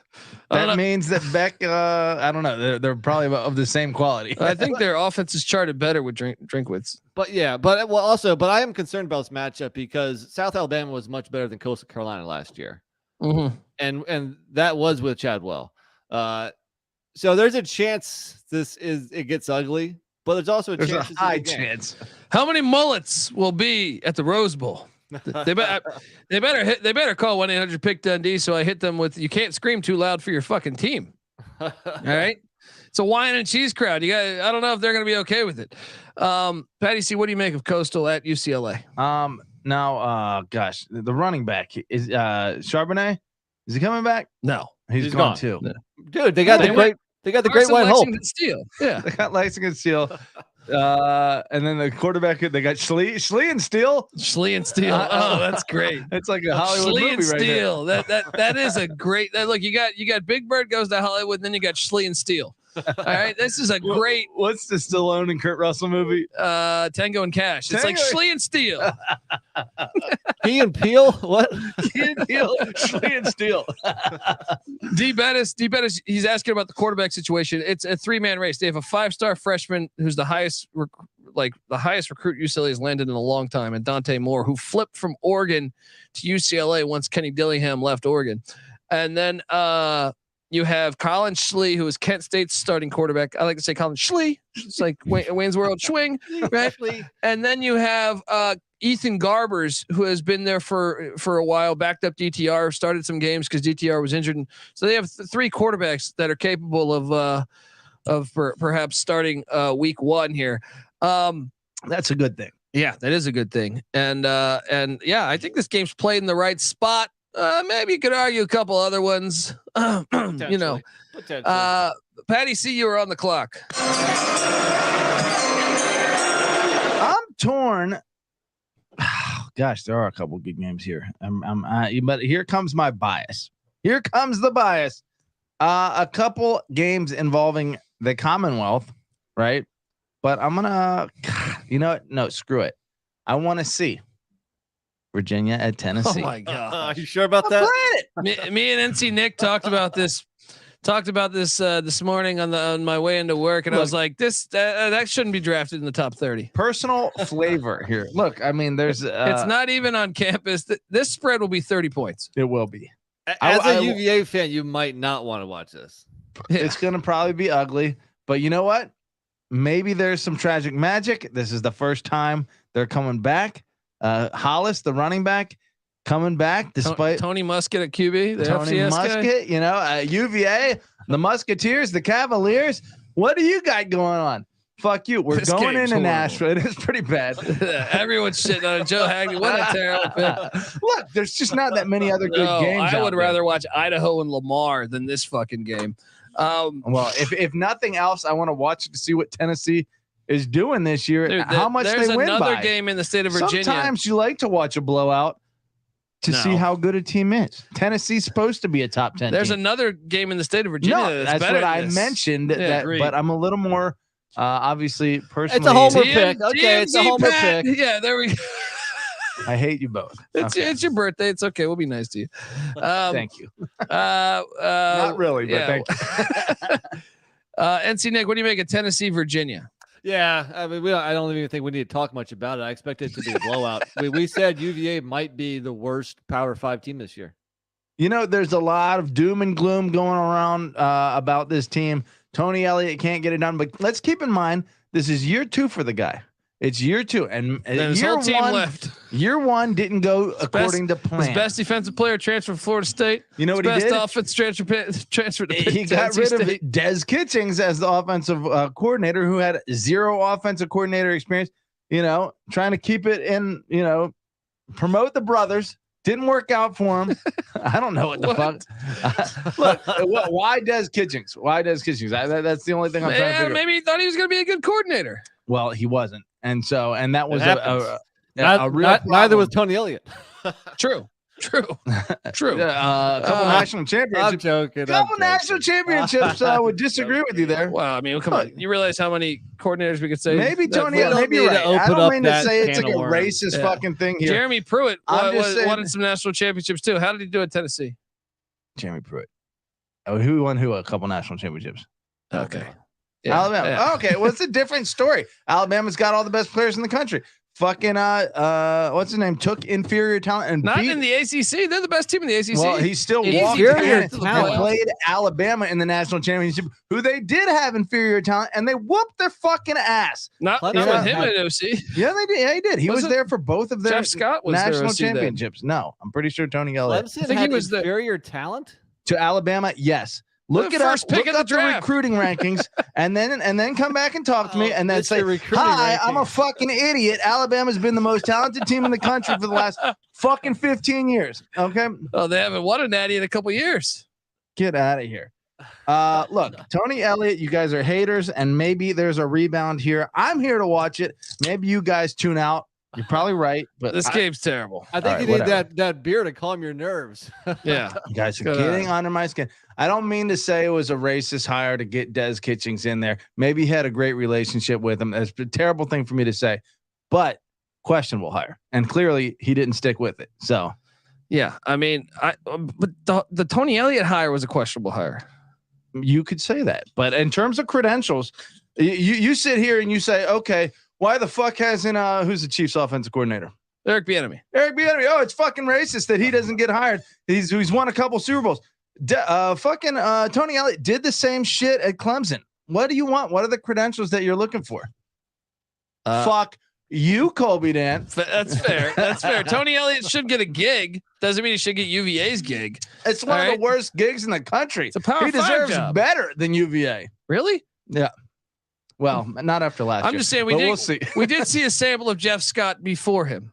that means that Beck. I don't know. They're probably of the same quality. I think their offense is charted better with Drinkwitz. But I am concerned about this matchup because South Alabama was much better than Coastal Carolina last year, and that was with Chadwell. So there's a chance it gets ugly, but there's also a high chance. How many mullets will be at the Rose Bowl? They better call 1-800-PICK-DUNDEE so I hit them with, you can't scream too loud for your fucking team. All right. It's a wine and cheese crowd. I don't know if they're going to be okay with it. Patty C, what do you make of Coastal at UCLA? Gosh, the running back is Charbonnet. Is he coming back? No, he's gone too. No. Dude, they got the great white hope. Steele. Yeah, they got Lexington Steele. And then the quarterback, they got Schlee and Steele. Schlee and Steele. Oh, that's great. It's like a Hollywood Schlee movie and right Steele. there. That is a great. Look, you got Big Bird goes to Hollywood, and then you got Schlee and Steele. All right, this is a great. What's the Stallone and Kurt Russell movie? Tango and Cash. It's like Schlee and Steele. Key and Peele. What? Key and Peele. Schlee and Steele. D. Bettis. He's asking about the quarterback situation. It's a 3-man race. They have a 5-star freshman who's the highest recruit UCLA has landed in a long time, and Dante Moore, who flipped from Oregon to UCLA once Kenny Dillingham left Oregon, and then you have Colin Schlee, who is Kent State's starting quarterback. I like to say Colin Schlee. It's like Wayne's World Schwing, right? And then you have Ethan Garbers, who has been there for a while, backed up DTR, started some games because DTR was injured. And so they have 3 quarterbacks that are capable of perhaps starting week 1 here. That's a good thing. Yeah, that is a good thing. And yeah, I think this game's played in the right spot. Maybe you could argue a couple other ones. You know, Patty C, you were on the clock. I'm torn. Oh, gosh, there are a couple good games here. But here comes my bias. Here comes the bias. A couple games involving the Commonwealth, right? But I'm gonna, no, screw it. I want to see Virginia at Tennessee. Oh my God! Are you sure about that? Me and NC Nick talked about this this morning on my way into work, and I was like, that shouldn't be drafted in the top 30. Personal flavor here. Look, I mean, there's it's not even on campus. This spread will be 30 points. It will be. As a UVA fan, you might not want to watch this. It's going to probably be ugly, but you know what? Maybe there's some tragic magic. This is the first time they're coming back. Hollis, the running back, coming back despite Tony Muskett at QB. The Tony FCS Muskett, guy. UVA, the Musketeers, the Cavaliers. What do you got going on? Fuck you. We're going into Nashville. It is pretty bad. Everyone's shitting on Joe Hagney. What a terrible pick. Look, there's just not that many other good games. I would rather watch Idaho and Lamar than this fucking game. Well, if nothing else, I want to watch it to see what Tennessee is doing this year. Dude, how much they win by. There's another game in the state of Virginia. Sometimes you like to watch a blowout to see how good a team is. Tennessee's supposed to be a top 10 There's team. another game in the state of Virginia. No, that's what I mentioned. But I'm a little more obviously personally. It's a homer pick. Okay, it's a homer pick. Yeah, there we go. I hate you both. It's your birthday. It's okay. We'll be nice to you. Thank you. Not really, but thank you. NC Nick, what do you make of Tennessee, Virginia? Yeah, I mean, I don't even think we need to talk much about it. I expect it to be a blowout. We said UVA might be the worst Power 5 team this year. There's a lot of doom and gloom going around about this team. Tony Elliott can't get it done. But let's keep in mind, this is year 2 for the guy. It's year 2, and his year whole team one, left. Year 1 didn't go according to plan. His best defensive player transferred from Florida State. You know what he did? Best offense transferred to He got rid of Des Kitchings as the offensive coordinator, who had 0 offensive coordinator experience. You know, trying to keep it in. You know, promote the brothers. Didn't work out for him. I don't know what the fuck. Look, why Des Kitchings? Why Des Kitchings? That's the only thing I'm trying to figure out. Maybe he thought he was going to be a good coordinator. Well, he wasn't, and that was a real neither was Tony Elliott. True. A couple national championships. I'm joking. Couple national championships would disagree with you there. Well, I mean, come on. You realize how many coordinators we could say? Maybe Tony. Maybe you're right. I don't mean to say it's like a racist fucking thing here. Jeremy Pruitt won some national championships too. How did he do at Tennessee? Jeremy Pruitt. Oh, who won a couple national championships? Okay. Yeah. Alabama. Yeah. Okay. Well, it's a different story. Alabama's got all the best players in the country. Fucking what's his name? Took inferior talent and not in the ACC. They're the best team in the ACC. Well, he still walked in and played Alabama in the national championship, who they did have inferior talent, and they whooped their fucking ass. Not with him at OC. Yeah, they did. Yeah, he did. He was there for both of their Jeff Scott was national championships. No, I'm pretty sure Tony Elliott. Clemson had he was inferior talent to Alabama. Yes. Look it up. Look up the recruiting rankings, and then come back and talk to me, and then say, "Hi, I'm a fucking idiot. Alabama's been the most talented team in the country for the last fucking 15 years." Okay. Oh, they haven't won a natty in a couple years. Get out of here. Look, Tony Elliott, you guys are haters, and maybe there's a rebound here. I'm here to watch it. Maybe you guys tune out. You're probably right, but this game's terrible. I think you need that beer to calm your nerves. Yeah, you guys are getting under my skin. I don't mean to say it was a racist hire to get Des Kitchings in there. Maybe he had a great relationship with him. It's a terrible thing for me to say, but questionable hire, and clearly he didn't stick with it. So, yeah, I mean, but the Tony Elliott hire was a questionable hire. You could say that, but in terms of credentials, you sit here and you say, okay. Why the fuck hasn't who's the Chiefs offensive coordinator? Eric Bieniemy. Oh, it's fucking racist that he doesn't get hired. He's won a couple Super Bowls. Tony Elliott did the same shit at Clemson. What do you want? What are the credentials that you're looking for? Fuck you, Colby Dan. That's fair. That's fair. Tony Elliott should get a gig. Doesn't mean he should get UVA's gig. It's one of the worst gigs in the country. It's a Power 5 He deserves job. better than UVA. Really? Yeah. Well, not after last year. I'm just saying we'll see. We did see a sample of Jeff Scott before him.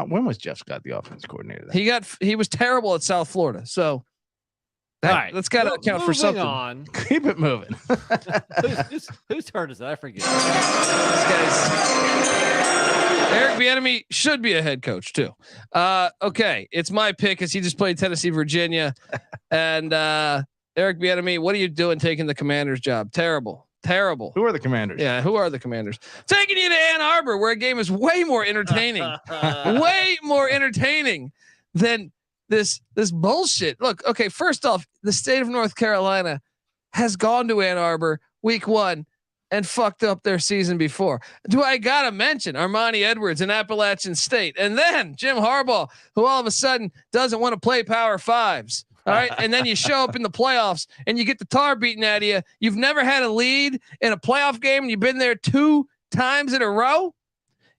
When was Jeff Scott the offense coordinator? He was terrible at South Florida. So that's got to account for something. On. Keep it moving. Whose turn is that? I forget. Eric Bieniemy should be a head coach too. Okay, it's my pick as he just played Tennessee, Virginia, and Eric Bieniemy. What are you doing taking the Commanders' job? Terrible. Who are the Commanders? Yeah, who are the Commanders? Taking you to Ann Arbor, where a game is way more entertaining, than this bullshit. Look, okay, first off, the state of North Carolina has gone to Ann Arbor week 1 and fucked up their season before. Do I gotta mention Armani Edwards in Appalachian State, and then Jim Harbaugh, who all of a sudden doesn't want to play Power 5s. All right. And then you show up in the playoffs and you get the tar beaten out of you. You've never had a lead in a playoff game and you've been there 2 times in a row.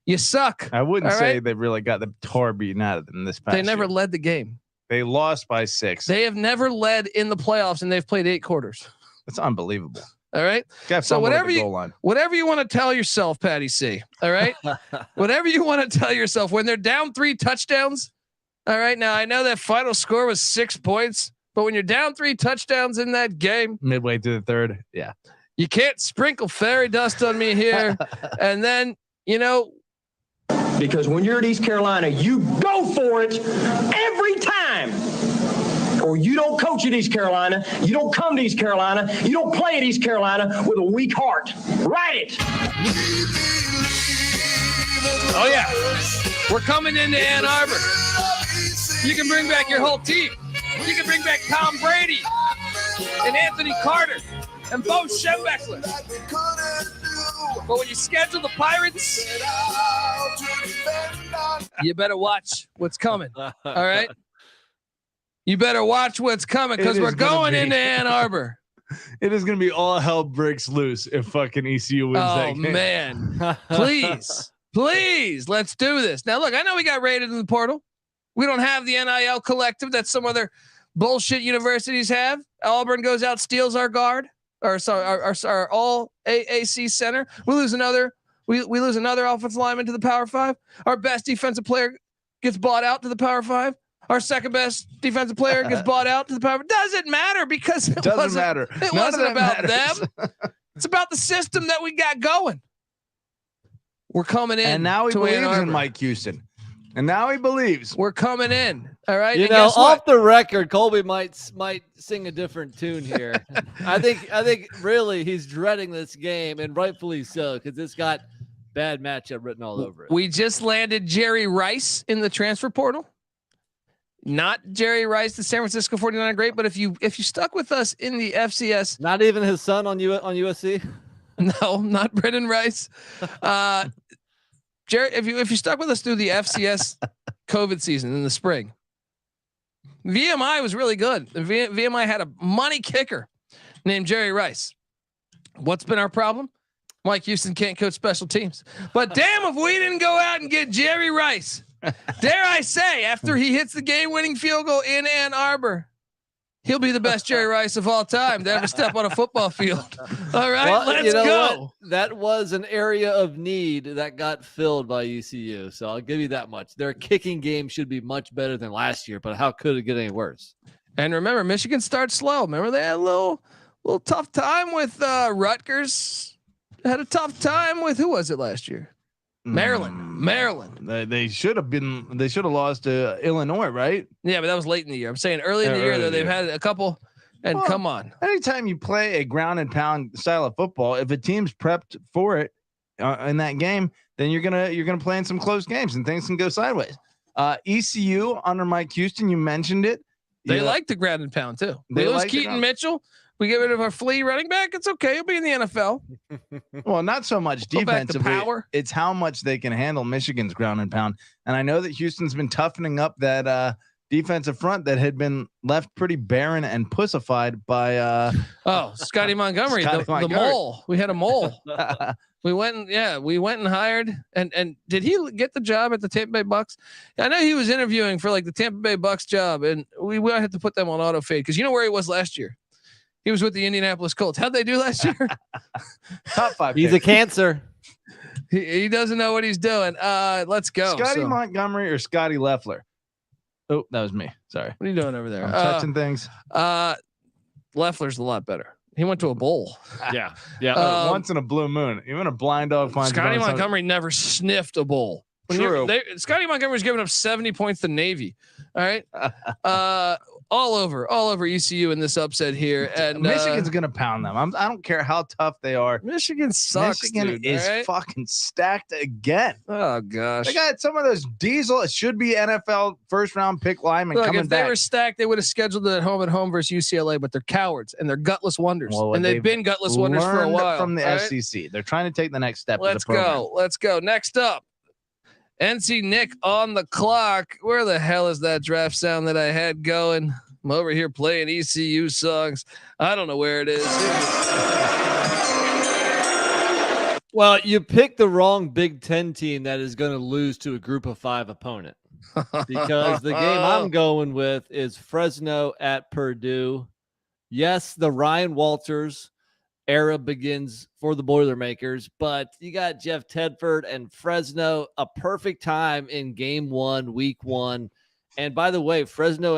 You suck. I wouldn't say they really got the tar beaten out of them this past They never year. led the game. They lost by 6. They have never led in the playoffs and they've played 8 quarters. That's unbelievable. All right. So whatever you want to tell yourself, Patty C. All right. Whatever you want to tell yourself when they're down 3 touchdowns. All right. Now I know that final score was 6 points, but when you're down 3 touchdowns in that game, midway through the third, yeah, you can't sprinkle fairy dust on me here. And then, because when you're at East Carolina, you go for it every time. Or you don't coach at East Carolina. You don't come to East Carolina. You don't play at East Carolina with a weak heart. Write it. Oh yeah. We're coming into Ann Arbor. You can bring back your whole team. You can bring back Tom Brady and Anthony Carter and Bo Schembechler. But when you schedule the Pirates, you better watch what's coming. All right? You better watch what's coming because we're going into Ann Arbor. It is going to be all hell breaks loose if fucking ECU wins that game. Oh man, please, let's do this. Now look, I know we got rated in the portal. We don't have the NIL collective that some other bullshit universities have. Auburn goes out, steals our guard, or sorry, our all AAC center. We lose another offensive lineman to the Power 5. Our best defensive player gets bought out to the Power 5. Our second best defensive player gets bought out to the Power 5. Doesn't matter because it doesn't matter. It wasn't about them. It's about the system that we got going. We're coming in, and now he believes in Mike Houston. And now he believes we're coming in. All right. You know, off the record, Colby might sing a different tune here. I think really he's dreading this game, and rightfully so, because it's got bad matchup written all over it. We just landed Jerry Rice in the transfer portal. Not Jerry Rice, the San Francisco 49er great, but if you stuck with us in the FCS, not even his son on USC. No, not Brendan Rice. Jerry, if you stuck with us through the FCS COVID season in the spring, VMI was really good. VMI had a money kicker named Jerry Rice. What's been our problem? Mike Houston can't coach special teams. But damn if we didn't go out and get Jerry Rice. Dare I say, after he hits the game-winning field goal in Ann Arbor, he'll be the best Jerry Rice of all time to ever step on a football field. All right, well, let's go. What? That was an area of need that got filled by ECU. So I'll give you that much. Their kicking game should be much better than last year, but how could it get any worse? And remember, Michigan starts slow. Remember they had a little tough time with Rutgers. Had a tough time with, who was it last year? Maryland. They should have lost to Illinois, right? Yeah, but that was late in the year. I'm saying early in the year though, they've had a couple. And well, come on, anytime you play a ground and pound style of football, if a team's prepped for it in that game, then you're gonna play in some close games and things can go sideways. ECU under Mike Houston, you mentioned it. They like the ground and pound too. They lose Keaton Mitchell. We get rid of our flea running back. It's okay. He'll be in the NFL. Well, not so much defensively. It's how much they can handle Michigan's ground and pound. And I know that Houston's been toughening up that defensive front that had been left pretty barren and pussified by Scotty Montgomery, the mole. We had a mole. We went and hired and did he get the job at the Tampa Bay Bucks? I know he was interviewing for like the Tampa Bay Bucks job, and we had to put them on auto fade because you know where he was last year. He was with the Indianapolis Colts. How'd they do last year? Top 5. He's a cancer. He doesn't know what he's doing. Let's go. Scotty Montgomery or Scotty Leffler? Oh, that was me. Sorry. What are you doing over there? I'm touching things. Leffler's a lot better. He went to a bowl. Yeah. Once in a blue moon. Even a blind dog finds Scotty Montgomery never sniffed a bowl. True. Scotty Montgomery's giving up 70 points to Navy. All right. All over ECU in this upset here, and Michigan's gonna pound them. I don't care how tough they are. Michigan sucks. Michigan is fucking stacked again. Oh gosh, they got some of those diesel. It should be NFL first round pick linemen coming back. If they were stacked, they would have scheduled it at home versus UCLA. But they're cowards and they're gutless wonders, and they've been gutless wonders for a while. From the SEC, they're trying to take the next step. Let's go. Next up. NC Nick on the clock. Where the hell is that draft sound that I had going? I'm over here playing ECU songs. I don't know where it is. Well, you picked the wrong Big Ten team that is going to lose to a Group of 5 opponent, because the game I'm going with is Fresno at Purdue. Yes, the Ryan Walters era begins for the Boilermakers, but you got Jeff Tedford and Fresno, a perfect time in game 1, week 1. And by the way, Fresno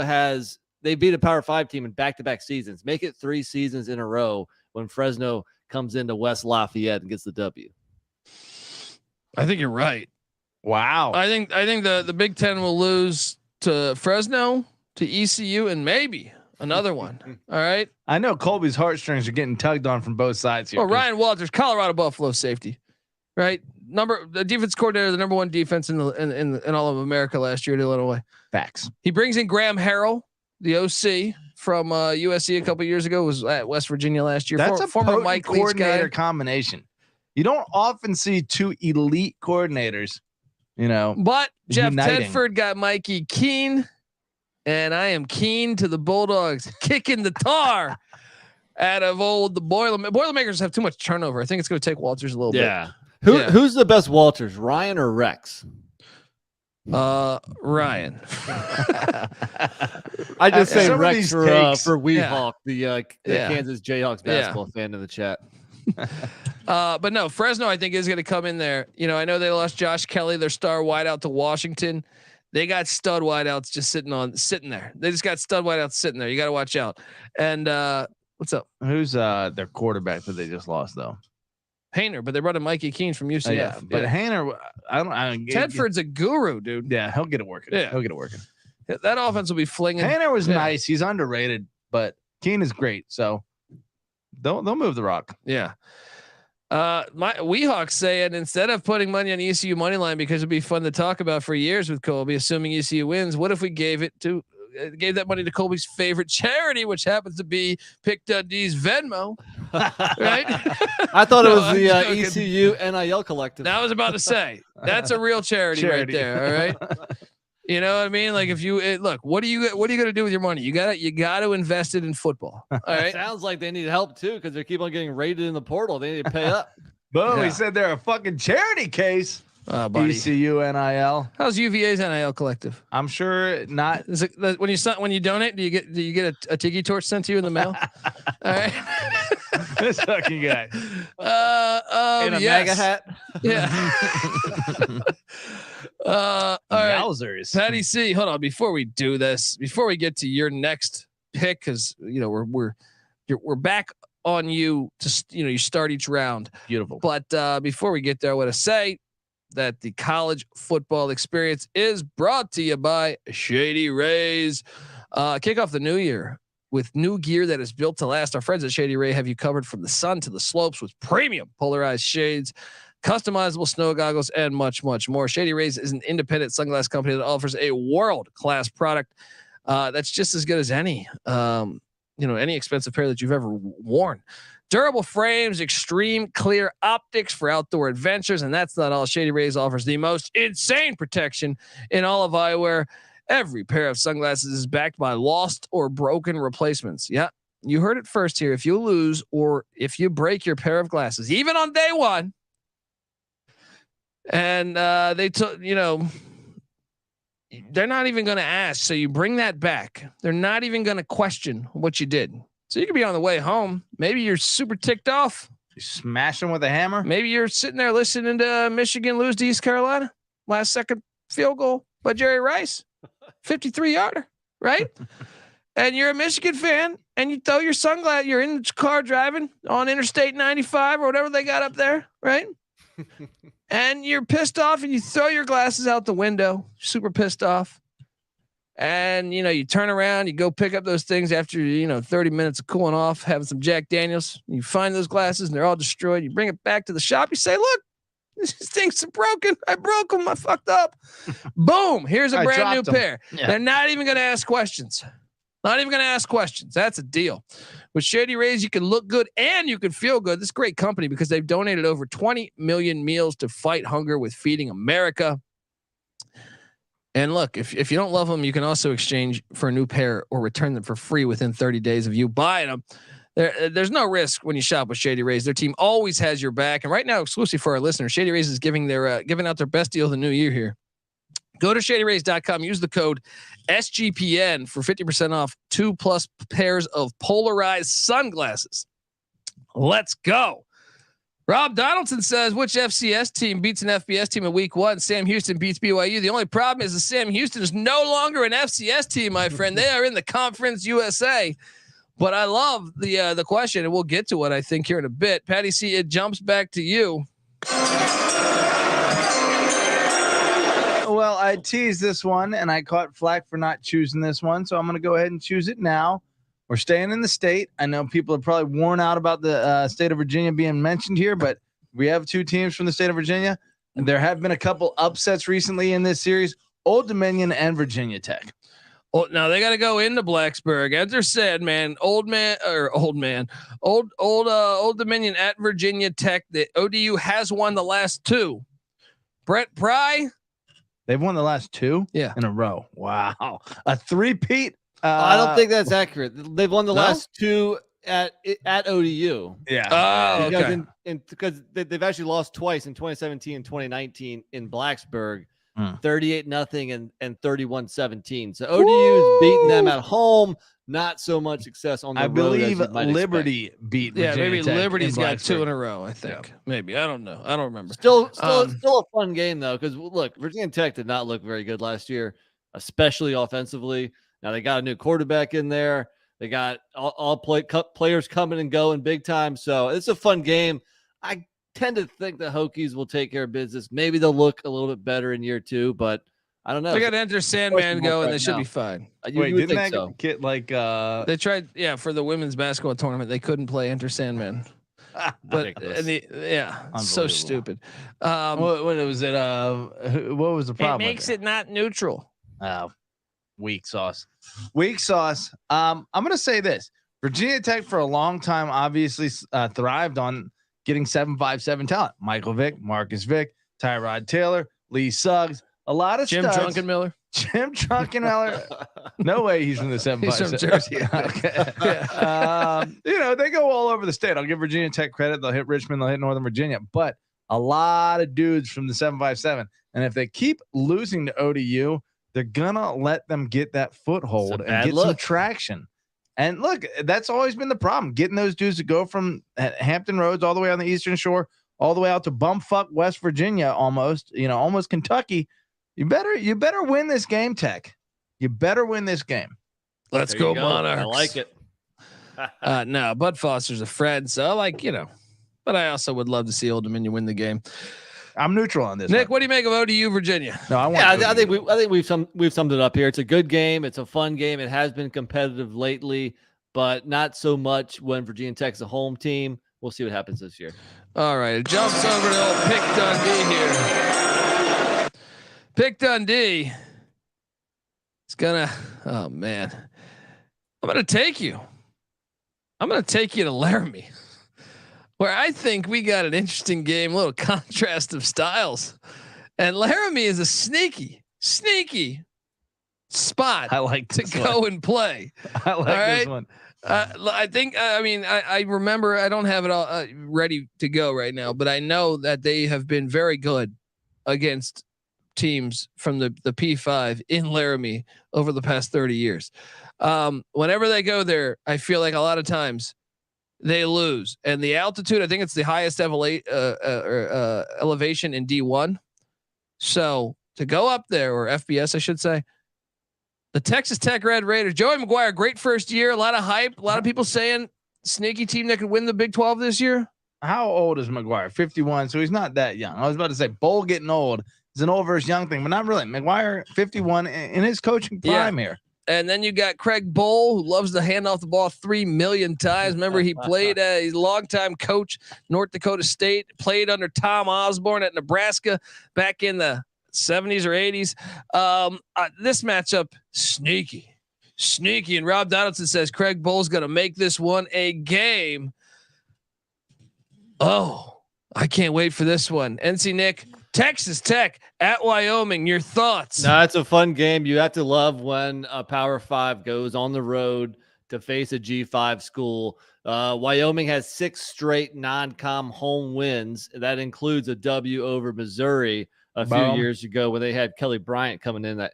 they beat a Power 5 team in back-to-back seasons. Make it 3 seasons in a row when Fresno comes into West Lafayette and gets the W. I think you're right. Wow. I think the Big Ten will lose to Fresno, to ECU, and maybe another one. All right. I know Colby's heartstrings are getting tugged on from both sides here. Oh, Ryan Walters, Colorado Buffalo safety, right? The defense coordinator, the number 1 defense in all of America last year at Illinois. Facts. He brings in Graham Harrell, the OC from USC a couple years ago, was at West Virginia last year. That's a former Mike coordinator combination. You don't often see 2 elite coordinators, But Jeff uniting. Tedford got Mikey Keene, and I am keen to the Bulldogs kicking the tar out of the Boilermakers have too much turnover. I think it's going to take Walters a little bit. Who's the best Walters, Ryan or Rex? Ryan. I just say Rex for Weehawk, the Kansas Jayhawks basketball fan in the chat. But no, Fresno I think is going to come in there. I know they lost Josh Kelly, their star wideout, to Washington. They got stud wideouts just sitting there. They just got stud wideouts sitting there. You got to watch out. And what's up? Who's their quarterback that they just lost though? Hayner, but they brought in Mikey Keene from UCF. But Hayner, I don't. Tedford's a guru, dude. Yeah, he'll get it working. Yeah, he'll get it working. That offense will be flinging. Hayner was nice. He's underrated, but Keene is great. So they'll move the rock. Yeah. My Weehawks saying instead of putting money on ECU money line because it'd be fun to talk about for years with Colby, assuming ECU wins, what if we gave that money to Colby's favorite charity, which happens to be Pick Dundee's Venmo, right? I thought it was the ECU NIL collective. I was about to say that's a real charity right there. All right. You know what I mean? Like if you look, what are you going to do with your money? You got to invest it in football. All right. Sounds like they need help too because they keep on getting rated in the portal. They need to pay up. Boom! He said they're a fucking charity case. ECU NIL. How's UVA's NIL collective? I'm sure not. Is it, when you donate, do you get a tiki torch sent to you in the mail? All right. This fucking guy. In a MAGA hat. Yeah. All right. Wowzers. Patty C, hold on. Before we do this, before we get to your next pick, because we're back on you to you start each round. Beautiful. But before we get there, I want to say that the college football experience is brought to you by Shady Rays. Kick off the new year with new gear that is built to last. Our friends at Shady Ray have you covered from the sun to the slopes with premium polarized shades, customizable snow goggles, and much, much more. Shady Rays is an independent sunglass company that offers a world-class product that's just as good as any expensive pair that you've ever worn. Durable frames, extreme clear optics for outdoor adventures, and that's not all. Shady Rays offers the most insane protection in all of eyewear. Every pair of sunglasses is backed by lost or broken replacements. Yeah, you heard it first here. If you lose or if you break your pair of glasses, even on day one, and they took, they're not even going to ask. So you bring that back. They're not even going to question what you did. So you could be on the way home. Maybe you're super ticked off. You smash them with a hammer. Maybe you're sitting there listening to Michigan lose to East Carolina. Last second field goal by Jerry Rice. 53-yarder, right? And you're a Michigan fan and you throw your sunglasses. You're in the car driving on Interstate 95 or whatever they got up there, right? And you're pissed off and you throw your glasses out the window, super pissed off. And, you turn around, you go pick up those things after, 30 minutes of cooling off, having some Jack Daniels. You find those glasses and they're all destroyed. You bring it back to the shop. You say, look, these things are broken. I broke them. I fucked up. Boom. Here's a brand new pair. Yeah. They're not even going to ask questions. Not even going to ask questions. That's a deal. With Shady Rays, you can look good and you can feel good. This is a great company because they've donated over 20 million meals to fight hunger with Feeding America. And look, if you don't love them, you can also exchange for a new pair or return them for free within 30 days of you buying them. There's no risk when you shop with Shady Rays. Their team always has your back. And right now, exclusive for our listeners, Shady Rays is giving out their best deal of the new year here. Go to shadyrays.com. Use the code SGPN for 50% off 2+ pairs of polarized sunglasses. Let's go. Rob Donaldson says, which FCS team beats an FBS team in week 1? Sam Houston beats BYU. The only problem is that Sam Houston is no longer an FCS team, my friend. They are in the Conference USA. But I love the question, and we'll get to it, I think, here in a bit. Patty C, it jumps back to you. Well, I teased this one, and I caught flack for not choosing this one, so I'm going to go ahead and choose it now. We're staying in the state. I know people are probably worn out about the state of Virginia being mentioned here, but we have 2 teams from the state of Virginia, and there have been a couple upsets recently in this series, Old Dominion and Virginia Tech. Oh, now they got to go into Blacksburg. As they're said, man, Old Dominion at Virginia Tech. The ODU has won the last 2. Brett Pry. They've won the last 2 in a row. Wow. A 3-peat. I don't think that's accurate. They've won the last 2 at ODU. Yeah. Oh, because okay. Because they've actually lost twice in 2017 and 2019 in Blacksburg, 38-0 and 31-17. So ODU's beating them at home. Not so much success on the road. I believe Liberty beat. Yeah, Virginia maybe Tech Liberty's got Blacksburg. 2 in a row. I think maybe. I don't know. I don't remember. Still a fun game though, because look, Virginia Tech did not look very good last year, especially offensively. Now they got a new quarterback in there. They got all players coming and going big time. So it's a fun game. I tend to think the Hokies will take care of business. Maybe they'll look a little bit better in year 2, but I don't know. They got Enter Sandman going. They should be fine. Wait, didn't that get like they tried? Yeah, for the women's basketball tournament, they couldn't play Enter Sandman. But so stupid. What was it? What was the problem? It makes it not neutral. Weak sauce. I'm gonna say this: Virginia Tech for a long time obviously thrived on getting 7.57 talent. Michael Vick, Marcus Vick, Tyrod Taylor, Lee Suggs. A lot of Jim studs. Druckenmiller. Jim Druckenmiller. No way he's from the 7.57. He's from Jersey. Okay. They go all over the state. I'll give Virginia Tech credit. They'll hit Richmond. They'll hit Northern Virginia. But a lot of dudes from the 7.57. And if they keep losing to ODU, they're going to let them get that foothold and get some traction. And look, that's always been the problem. Getting those dudes to go from Hampton Roads all the way on the Eastern Shore, all the way out to bumfuck West Virginia, almost Kentucky. You better win this game, Tech. You better win this game. Let's go, Monarchs. I like it. No, Bud Foster's a friend, so I like, but I also would love to see Old Dominion win the game. I'm neutral on this. Nick, what do you make of ODU Virginia? No, I think we've summed it up here. It's a good game. It's a fun game. It has been competitive lately, but not so much when Virginia Tech's a home team. We'll see what happens this year. All right, it jumps over to old Pick Dundee here. Pick Dundee. It's gonna. Oh man, I'm gonna take you. I'm gonna take you to Laramie, where I think we got an interesting game, a little contrast of styles. And Laramie is a sneaky spot. I like to go and play. I like this one. I think. I remember. I don't have it all ready to go right now, but I know that they have been very good against teams from the P5 in Laramie over the past 30 years. Whenever they go there, I feel like a lot of times they lose, and the altitude, I think it's the highest elevation in D1. So to go up there, or FBS, I should say, the Texas Tech Red Raiders, Joey McGuire, great first year, a lot of hype, a lot of people saying sneaky team that could win the Big 12 this year. How old is McGuire? 51. So he's not that young. I was about to say Bowl getting old is an old versus young thing, but not really. McGuire, 51 in his coaching prime here. And then you got Craig Bowl, who loves to hand off the ball 3 million times. Remember, he played a longtime coach, North Dakota State, played under Tom Osborne at Nebraska back in the 70s or 80s. This matchup, sneaky. And Rob Donaldson says Craig Bowl's going to make this one a game. Oh, I can't wait for this one. NC Nick, Texas Tech at Wyoming. Your thoughts? No, it's a fun game. You have to love when a Power 5 goes on the road to face a G5 school. Wyoming has 6 straight non-com home wins. That includes a W over Missouri a few years ago when they had Kelly Bryant coming in at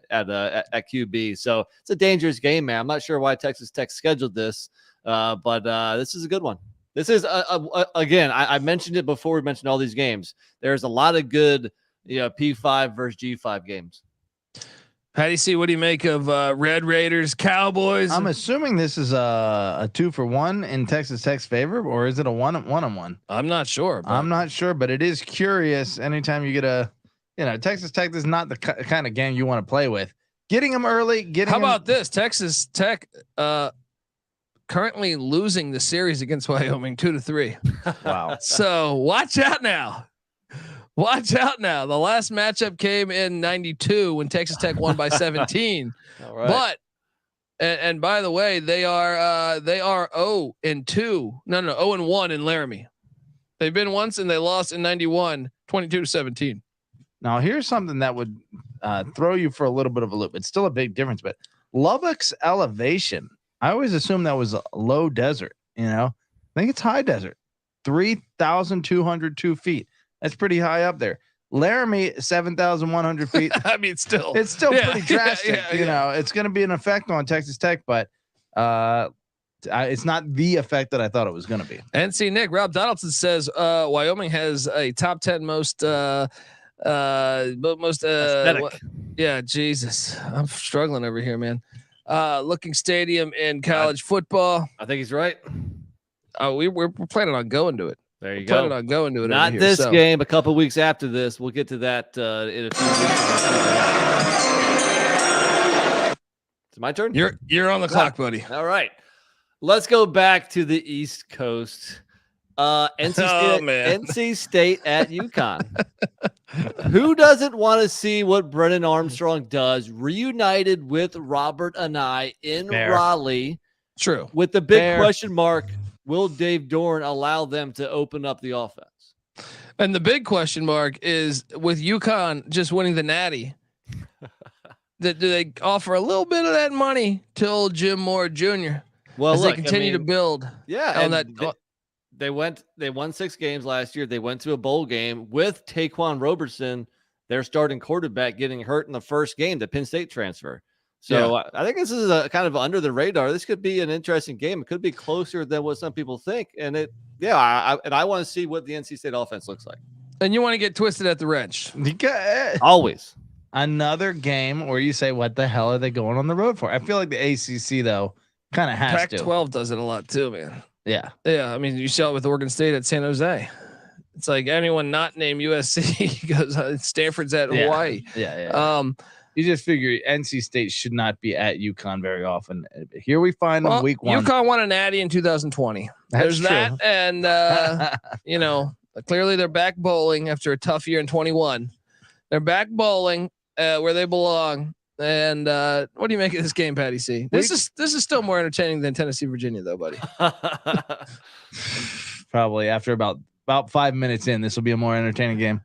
QB. So it's a dangerous game, man. I'm not sure why Texas Tech scheduled this, but this is a good one. This is again, I mentioned it before we mentioned all these games. There's a lot of good, P5 versus G5 games. Patty C, what do you make of Red Raiders, Cowboys? I'm assuming this is a 2-for-1 in Texas Tech's favor, or is it a one-on-one? I'm not sure. I'm not sure, but it is curious. Anytime you get Texas Tech is not the kind of game you want to play with. Getting them early. How about this? Texas Tech currently losing the series against Wyoming 2-3. Wow. So watch out now. The last matchup came in 92 when Texas Tech won by 17. All right. But and by the way, they are 0-2. No, 0-1 in Laramie. They've been once and they lost in 91, 22-17. Now here's something that would throw you for a little bit of a loop. It's still a big difference, but Lubbock's elevation, I always assumed that was a low desert I think it's high desert, 3,202 feet. That's pretty high up there. Laramie, 7,100 feet. I mean, it's still pretty drastic. It's going to be an effect on Texas Tech, but it's not the effect that I thought it was going to be. NC Nick, Rob Donaldson says Wyoming has a top 10 most Jesus, I'm struggling over here, man. Looking stadium in college football. I think he's right. Oh, we're planning on going to it. There you we're go. Planning on going to it. Not over this here, game. A couple weeks after this, we'll get to that in a few weeks. It's my turn. You're on the clock, buddy. All right, let's go back to the East Coast. NC State at UConn. Who doesn't want to see what Brennan Armstrong does reunited with Robert Anae in Raleigh? True. With the big question mark, will Dave Dorn allow them to open up the offense? And the big question mark is with UConn just winning the Natty. Do they offer a little bit of that money to old Jim Moore Jr. Well, as they continue to build? Yeah, on that. They won 6 games last year. They went to a bowl game with Taquan Robertson, their starting quarterback, getting hurt in the first game, the Penn State transfer. So I think this is a kind of under the radar. This could be an interesting game. It could be closer than what some people think. And I want to see what the NC State offense looks like. And you want to get twisted at the wrench. Always. Another game where you say, what the hell are they going on the road for? I feel like the ACC, though, kind of has to. Pac-12 does it a lot too, man. Yeah. Yeah. I mean, you saw it with Oregon State at San Jose. It's like anyone not named USC goes, Stanford's at Hawaii. Yeah. You just figure NC State should not be at UConn very often. Here we find them week 1. UConn won a Natty in 2020. There's that. And, clearly they're back bowling after a tough year in 21. They're back bowling where they belong. And what do you make of this game, Patty C? This is still more entertaining than Tennessee, Virginia, though, buddy. Probably after about 5 minutes in, this will be a more entertaining game.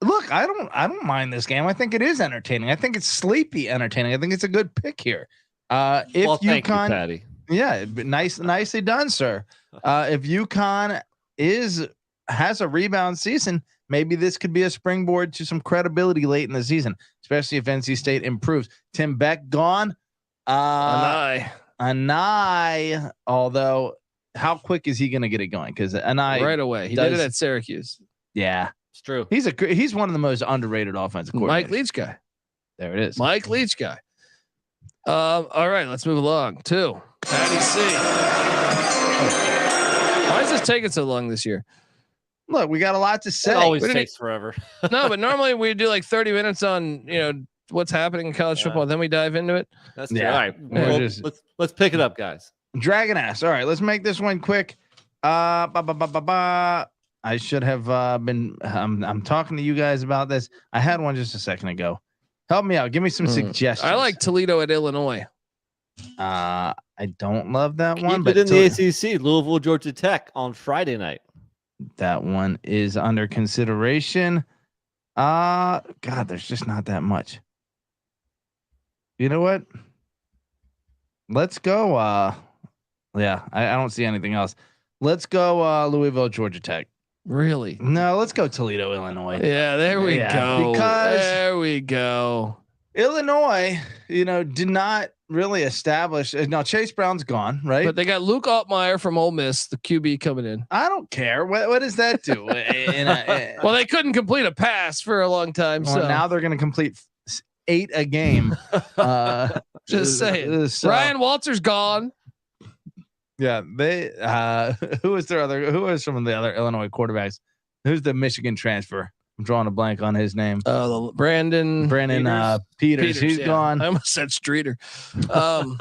Look, I don't mind this game. I think it is entertaining. I think it's sleepy entertaining. I think it's a good pick here. If thank you, Patty. Yeah, nicely done, sir. If UConn has a rebound season, maybe this could be a springboard to some credibility late in the season, especially if NC State improves. Tim Beck gone. Anae. Although, how quick is he going to get it going? Because Anae right away. He did it at Syracuse. Yeah, it's true. He's one of the most underrated offensive coordinators. Mike Leach guy. There it is. Mike Leach guy. All right, let's move along to Patty C. Why is this taking so long this year? Look, we got a lot to say. It always takes forever. No, but normally we do like 30 minutes on, what's happening in college football. Then we dive into it. That's true. All right. Let's pick it up, guys. Dragon ass. All right, let's make this one quick. I should have been. I'm talking to you guys about this. I had one just a second ago. Help me out. Give me some suggestions. I like Toledo at Illinois. I don't love that one, but in the ACC, Louisville, Georgia Tech on Friday night. That one is under consideration. God, there's just not that much. You know what? Let's go. I don't see anything else. Let's go Louisville, Georgia Tech. Really? No, let's go Toledo, Illinois. Yeah, there we go. There we go. Illinois, did not really establish. Now Chase Brown's gone, right? But they got Luke Altmaier from Ole Miss, the QB coming in. I don't care. What does that do? Well, they couldn't complete a pass for a long time. Well, so now they're going to complete 8 a game. Just saying. Ryan Walters gone. Yeah, they. Who was some of the other Illinois quarterbacks? Who's the Michigan transfer? I'm drawing a blank on his name. Brandon Peters. He's gone. I almost said Streeter. And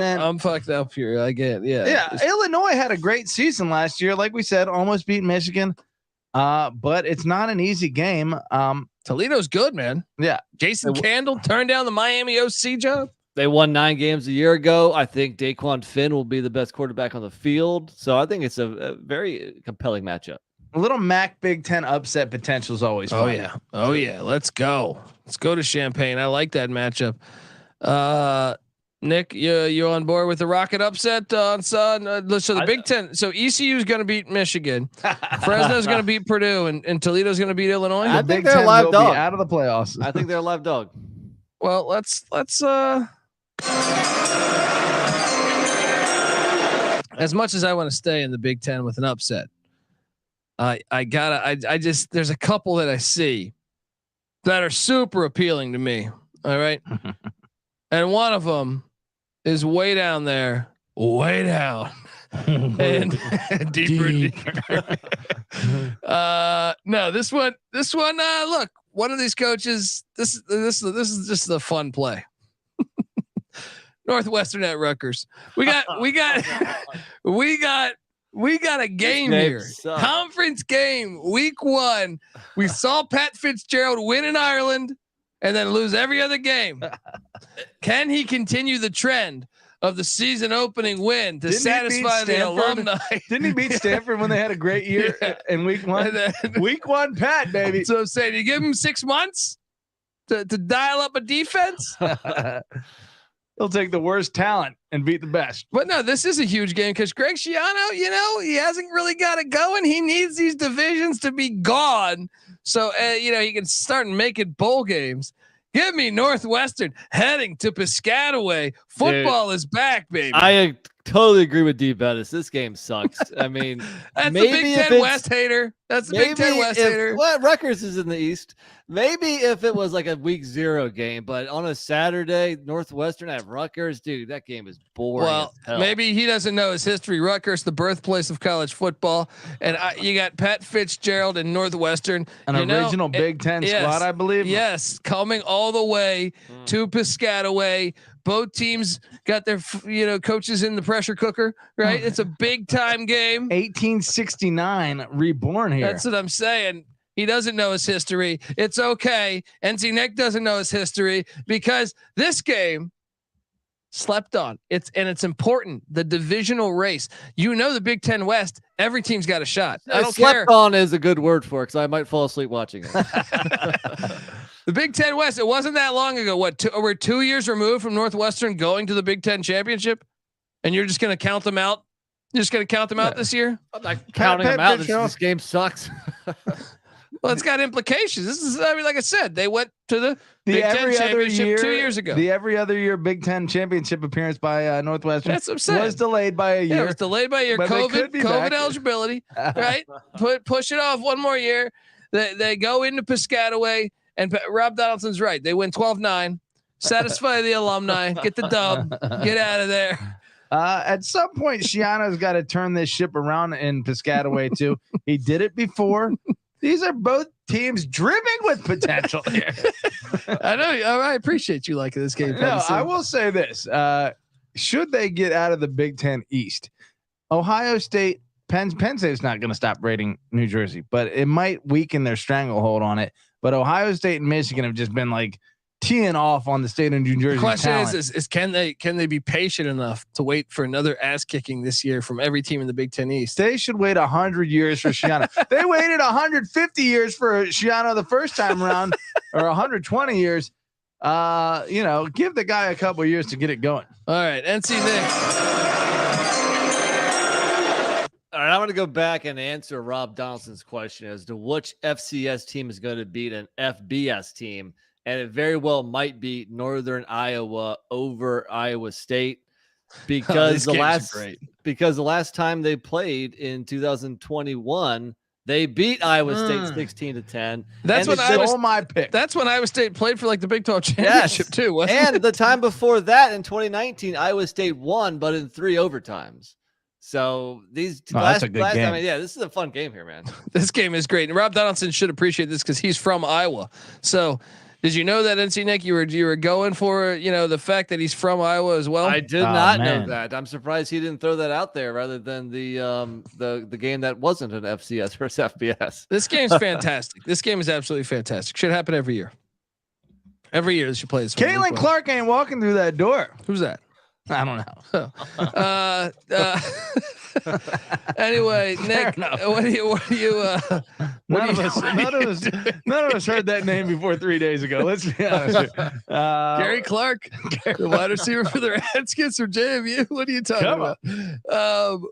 then I'm fucked up here. I get Illinois had a great season last year. Like we said, almost beat Michigan. But it's not an easy game. Toledo's good, man. Yeah. Jason Candle turned down the Miami OC job. They won 9 games a year ago. I think Daquan Finn will be the best quarterback on the field. So I think it's a very compelling matchup. A little MAC Big Ten upset potential is always fun. Oh yeah. Let's go to Champaign. I like that matchup. Nick, you on board with the Rocket upset on Sun? So the Big Ten. So ECU is going to beat Michigan. Fresno is going to beat Purdue, and Toledo is going to beat Illinois. I think they're a live dog out of the playoffs. I think they're a live dog. Well, let's. As much as I want to stay in the Big Ten with an upset, I just there's a couple that I see that are super appealing to me. All right. And one of them is way down there, way down, and deeper. No, this one. Look, one of these coaches. This is just a fun play. Northwestern at Rutgers. We got a game here. Conference game, week 1. We saw Pat Fitzgerald win in Ireland and then lose every other game. Can he continue the trend of the season opening win to satisfy the alumni? Didn't he beat Stanford when they had a great year in week 1? Week 1, Pat, baby. So I'm saying, you give him 6 months to dial up a defense. He'll take the worst talent and beat the best. But no, this is a huge game because Greg Schiano, he hasn't really got it going. He needs these divisions to be gone. So, he can start making bowl games. Give me Northwestern heading to Piscataway. Football is back, baby. I totally agree with D. Bettis. This game sucks. I mean, that's the Big Ten West hater. That's the Big Ten West hater. Well, Rutgers is in the East. Maybe if it was like a week 0 game, but on a Saturday, Northwestern at Rutgers, dude, that game is boring. Well, maybe he doesn't know his history. Rutgers, the birthplace of college football, and you got Pat Fitzgerald in Northwestern, an original Big Ten squad, I believe. Yes, coming all the way to Piscataway. Both teams got their, coaches in the pressure cooker, right? It's a big time game. 1869 reborn here. That's what I'm saying. He doesn't know his history. It's okay. NC Nick doesn't know his history because this game slept on. It's important. The divisional race. The Big Ten West. Every team's got a shot. I don't care. Slept on is a good word for it because I might fall asleep watching it. The Big Ten West. It wasn't that long ago. We're 2 years removed from Northwestern going to the Big Ten championship, and you're just going to count them out. You're just going to count them out this year. I'm not counting them out. This game sucks. Well, it's got implications. This is, like I said, they went to the Big Ten championship 2 years ago. The every other year Big Ten championship appearance by Northwestern was delayed by a year. Yeah, it was delayed by a year. COVID eligibility, right? Push it off one more year. They go into Piscataway, and Rob Donaldson's right. They win 12-9, satisfy the alumni, get the dub, get out of there. At some point, Schiano's got to turn this ship around in Piscataway too. He did it before. These are both teams dripping with potential here. I know. I appreciate you liking this game. No, I will say this. Should they get out of the Big Ten East, Ohio State, Penn State's not going to stop rating New Jersey, but it might weaken their stranglehold on it. But Ohio State and Michigan have just been like teeing off on the state of New Jersey. The question is can they be patient enough to wait for another ass kicking this year from every team in the Big Ten East? They should wait 100 years for Schiano. They waited 150 years for Schiano the first time around, or 120 years. Give the guy a couple of years to get it going. All right, NC Nick. All right, I'm going to go back and answer Rob Donaldson's question as to which FCS team is going to beat an FBS team. And it very well might be Northern Iowa over Iowa State because the last time they played in 2021, they beat Iowa State 16-10. That's when my pick. That's when Iowa State played for like the Big 12 championship too. Wasn't and it? The time before that in 2019, Iowa State won, but in 3 overtimes. So these that's a good game. This is a fun game here, man. This game is great. And Rob Donaldson should appreciate this because he's from Iowa. So did you know that, NC Nick? You were going for the fact that he's from Iowa as well? I did not know that. I'm surprised he didn't throw that out there rather than the game that wasn't an FCS versus FBS. This game's fantastic. This game is absolutely fantastic. Should happen every year. Every year they should play this. Caitlin Clark ain't walking through that door. Who's that? I don't know. Anyway, Nick, what do you none of us heard that name before 3 days ago. Let's be honest. Gary Clark, the wide receiver for the Redskins from JMU. What are you talking about?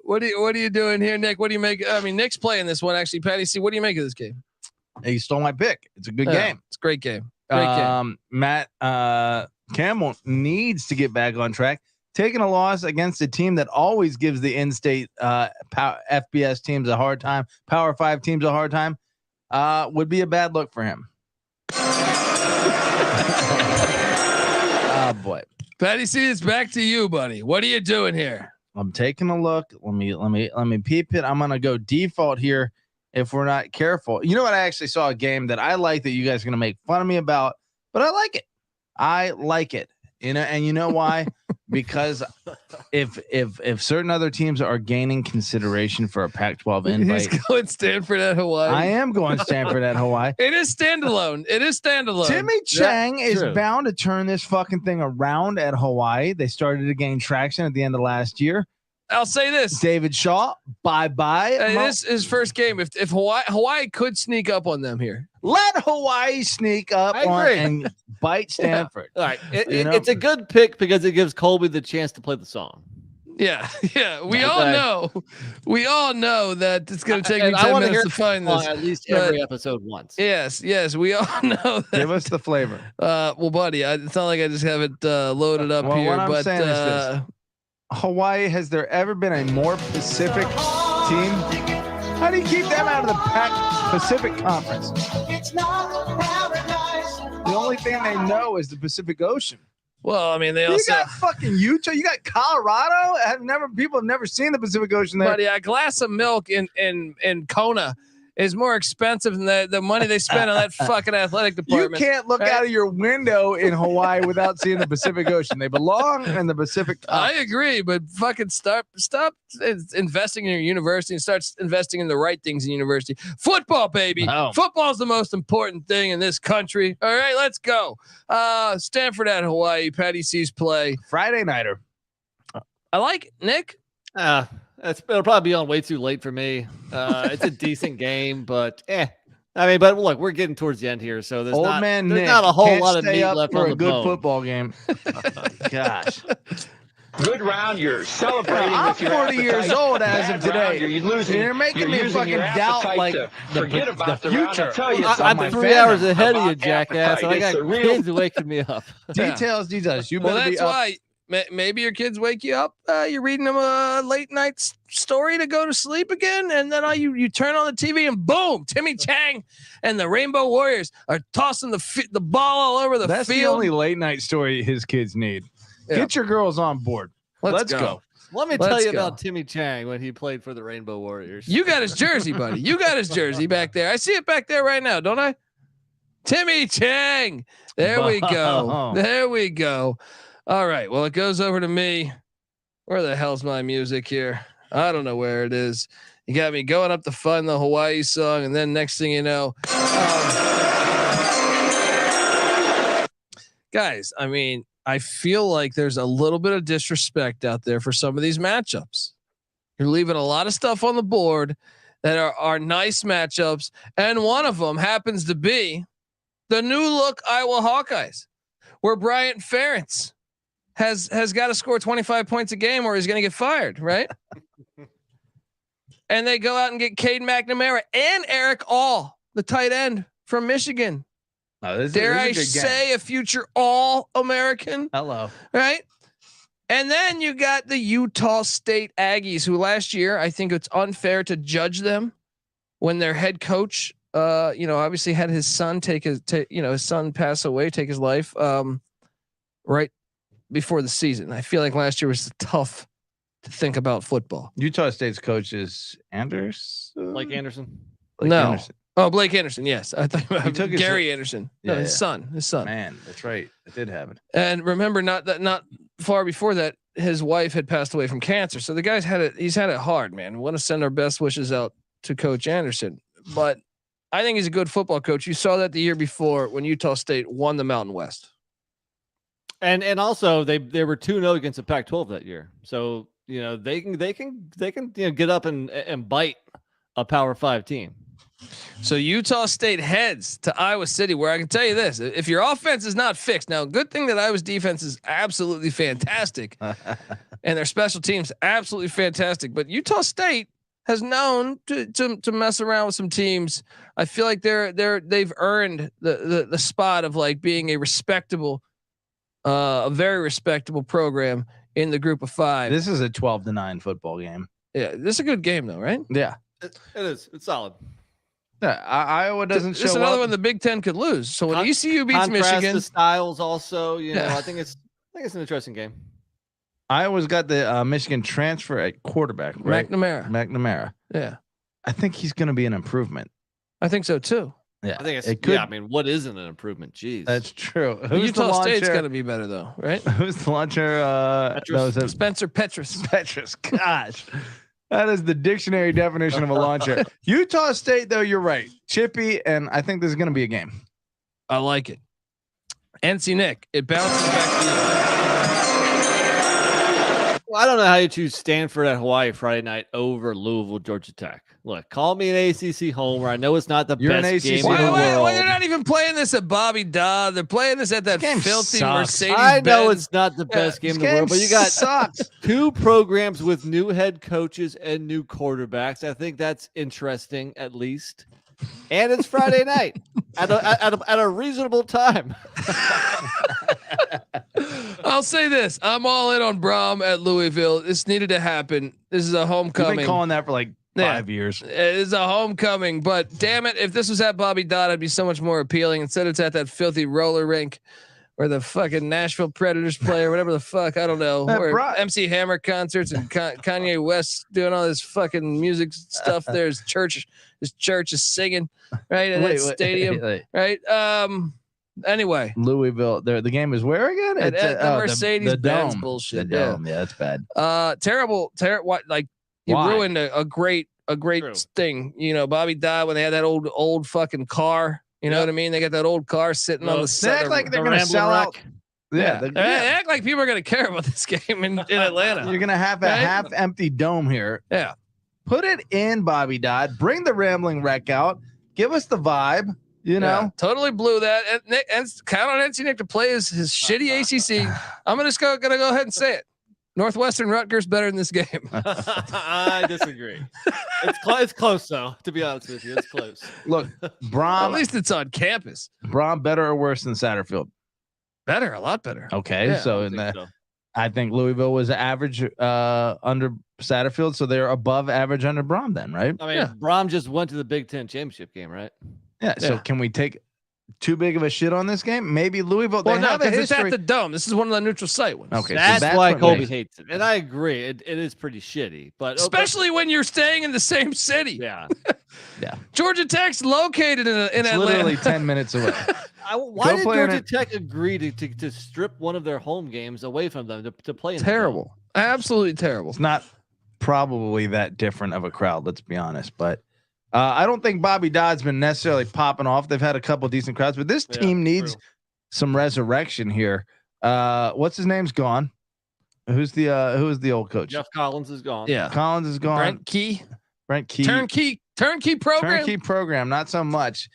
What are you doing here, Nick? What do you make? I mean, Nick's playing this one actually. Patty C, what do you make of this game? He stole my pick. It's a good game. It's a great game. Great game. Matt Campbell needs to get back on track. Taking a loss against a team that always gives the in-state FBS teams a hard time, Power 5 teams a hard time, would be a bad look for him. Oh boy, Patty C, it's back to you, buddy. What are you doing here? I'm taking a look. Let me peep it. I'm gonna go default here if we're not careful. You know what? I actually saw a game that I like that you guys are gonna make fun of me about, but I like it. I like it. You know, and you know why? Because if certain other teams are gaining consideration for a Pac-12 invite, he's going Stanford at Hawaii. I am going Stanford at Hawaii. It is standalone. Timmy Chang is bound to turn this fucking thing around at Hawaii. They started to gain traction at the end of last year. I'll say this: David Shaw, bye. This is his first game. If Hawaii could sneak up on them here, let Hawaii sneak up on and bite Stanford. All right, it's a good pick because it gives Colby the chance to play the song. Yeah. We all know that it's going to take me 10 minutes to find this. At least every episode once. Yes. We all know that. Give us the flavor. Well, buddy, it's not like I just have it loaded up here. What I'm saying is this. Hawaii, has there ever been a more Pacific team? How do you keep them out of the Pacific Conference? The only thing they know is the Pacific Ocean. Well, I mean, they also got fucking Utah. You got Colorado. People have never seen the Pacific Ocean there. Buddy, a glass of milk in Kona is more expensive than the money they spend on that fucking athletic department. You can't look out of your window in Hawaii without seeing the Pacific Ocean. They belong in the Pacific Conference. I agree, but fucking stop investing in your university and start investing in the right things in university. Football, baby. Oh. Football is the most important thing in this country. All right, let's go. Stanford at Hawaii. Patty C's play. Friday nighter. I like it. Nick? It'll probably be on way too late for me. It's a decent game, but but look, we're getting towards the end here, so there's not a whole lot of meat left for on a the good bone. Football game. Gosh. Good round. You're celebrating. I'm with your 40 years old as of today. You're losing. You're making me fucking doubt like the future. I'm 3 hours ahead of you, jackass, and I got kids waking me up. Details. You better that's be up. why. Maybe your kids wake you up. You're reading them a late night story to go to sleep again, and then you turn on the TV and boom, Timmy Chang and the Rainbow Warriors are tossing the ball all over the field. That's the only late night story his kids need. Yeah. Get your girls on board. Let's go. Let me tell you about Timmy Chang when he played for the Rainbow Warriors. You got his jersey, buddy. You got his jersey back there. I see it back there right now, don't I? Timmy Chang. There we go. All right. Well, it goes over to me. Where the hell's my music here? I don't know where it is. You got me going up to fun the Hawaii song, and then next thing you know, guys, I mean, I feel like there's a little bit of disrespect out there for some of these matchups. You're leaving a lot of stuff on the board that are nice matchups, and one of them happens to be the new look Iowa Hawkeyes, where Bryant Ferentz has got to score 25 points a game or he's going to get fired, right? And they go out and get Cade McNamara and Eric All, the tight end from Michigan. Dare I say a future All-American? Hello. Right? And then you got the Utah State Aggies, who last year, I think it's unfair to judge them when their head coach, obviously had his son his son pass away, take his life, right before the season. I feel like last year was tough to think about football. Utah State's coach is Blake Anderson. Anderson. Oh, Blake Anderson. Yes. I thought he took Gary Anderson. No, his son. Man, that's right. It did happen. And remember, not far before that, his wife had passed away from cancer. So the guy's he's had it hard, man. We want to send our best wishes out to Coach Anderson. But I think he's a good football coach. You saw that the year before when Utah State won the Mountain West. And also they were 2-0 against the Pac-12 that year. So, they can get up and bite a Power 5 team. So Utah State heads to Iowa City, where I can tell you this: if your offense is not fixed, now good thing that Iowa's defense is absolutely fantastic, and their special teams absolutely fantastic. But Utah State has known to mess around with some teams. I feel like they've earned the spot of like being a very respectable program in the group of 5. This is a 12-9 football game. Yeah, this is a good game though, right? Yeah, it is. It's solid. Yeah, Iowa doesn't show This is another up. one the Big Ten could lose. So when ECU beats Michigan, the styles also. I think it's an interesting game. Iowa's got the Michigan transfer at quarterback, right? McNamara. Yeah, I think he's going to be an improvement. I think so too. Yeah, I think it could. Yeah, I mean, what isn't an improvement? Jeez, that's true. Who's Utah State's got to be better though, right? Who's the launcher? Spencer Petrus. Petrus. Gosh. That is the dictionary definition of a launcher. Utah State, though, you're right. Chippy, and I think this is going to be a game. I like it. NC Nick, it bounces back to you. Well, I don't know how you choose Stanford at Hawaii Friday night over Louisville, Georgia Tech. Look, call me an ACC homer. I know it's not the best game in the world. Why they're not even playing this at Bobby Dodd? They're playing this at that filthy Mercedes. I know it's not the best game in the world, but you got sucks. 2 programs with new head coaches and new quarterbacks. I think that's interesting, at least. And it's Friday night at a reasonable time. I'll say this: I'm all in on Brom at Louisville. This needed to happen. This is a homecoming. We've been calling that for like 5 years. It's a homecoming, but damn it, if this was at Bobby Dodd, it'd be so much more appealing. Instead, it's at that filthy roller rink where the fucking Nashville Predators play or whatever the fuck, I don't know. Where MC Hammer concerts and Kanye West doing all this fucking music stuff. There's church. His church is singing right at that stadium, right? Anyway, Louisville. The game is where again? At the Mercedes-Benz bullshit. The dome. Yeah, that's bad. Terrible. Like you ruined a great thing. Bobby Dodd when they had that old fucking car. You know what I mean? They got that old car sitting on the side. They act like they're going to sell out. Yeah, they act like people are going to care about this game in Atlanta. You're going to have a half-empty dome here. Yeah. Put it in, Bobby Dodd. Bring the Rambling Wreck out. Give us the vibe. Totally blew that. And count on NC Nick to play his shitty ACC. I'm gonna go ahead and say it. Northwestern Rutgers better in this game. I disagree. It's close though. To be honest with you, it's close. Look, Brom. At least it's on campus. Brom better or worse than Satterfield? Better, a lot better. Okay, Yeah, so I think Louisville was average under Satterfield, so they're above average under Brom then, right? I mean, Brom just went to the Big Ten championship game, right? Yeah. So can we take too big of a shit on this game? Maybe Louisville. Well, no, because it's at the Dome. This is one of the neutral site ones. Okay, that's why Colby hates it, and I agree. It is pretty shitty, but especially when you're staying in the same city. Yeah, yeah. Georgia Tech's located in Atlanta. Literally 10 minutes away. Why did Georgia Tech agree to strip one of their home games away from them to play? Terrible, absolutely terrible. It's not probably that different of a crowd. Let's be honest, but. I don't think Bobby Dodd's been necessarily popping off. They've had a couple decent crowds, but this team needs some resurrection here. What's his name's gone? Who is the old coach? Jeff Collins is gone. Yeah, Collins is gone. Brent Key. Turnkey program. Not so much.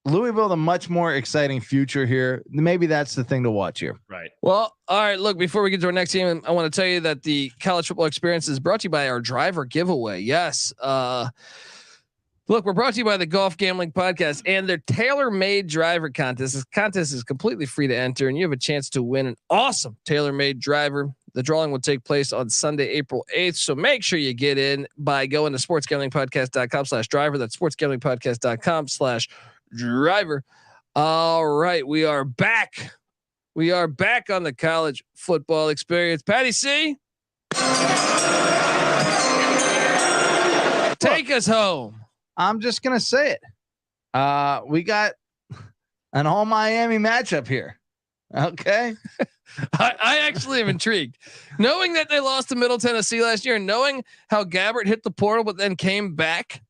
Louisville, the much more exciting future here. Maybe that's the thing to watch here. Right. Well, all right. Look, before we get to our next game, I want to tell you that the college football experience is brought to you by our driver giveaway. Yes. Look, we're brought to you by the Golf Gambling Podcast and their tailor-made driver contest. This contest is completely free to enter, and you have a chance to win an awesome tailor-made driver. The drawing will take place on Sunday, April 8th. So make sure you get in by going to sportsgamblingpodcast.com/driver. That's sportsgamblingpodcast.com/driver. All right, we are back. We are back on the college football experience. Patty C, take us home. I'm just gonna say it. We got an all Miami matchup here. Okay. I actually am intrigued, knowing that they lost to Middle Tennessee last year, and knowing how Gabbert hit the portal but then came back.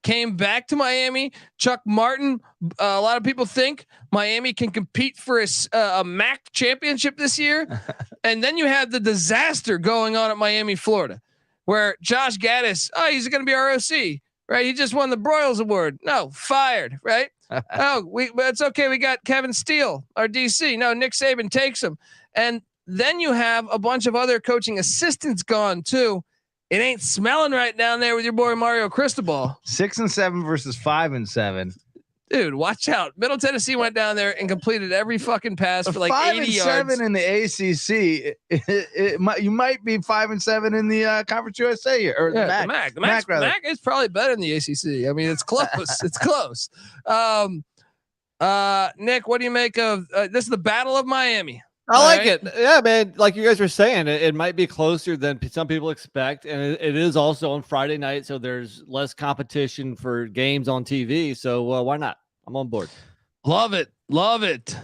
came back to Miami. Chuck Martin. A lot of people think Miami can compete for a MAC championship this year. And then you have the disaster going on at Miami, Florida, where Josh Gaddis, he's going to be our OC, right? He just won the Broyles Award. No, fired, right? But it's okay. We got Kevin Steele, our DC. No, Nick Saban takes him. And then you have a bunch of other coaching assistants gone too. It ain't smelling right down there with your boy Mario Cristobal. 6-7 versus 5-7. Dude, watch out. Middle Tennessee went down there and completed every fucking pass for like 80 yards. 5-7 in the ACC. You might be 5-7 in the Conference USA here, or the MAC. The MAC is probably better than the ACC. I mean, it's close. It's close. Nick, what do you make of this? Is the Battle of Miami. I like it. Yeah, man. Like you guys were saying, it might be closer than some people expect. And it is also on Friday night. So there's less competition for games on TV. So why not? I'm on board. Love it. Love it.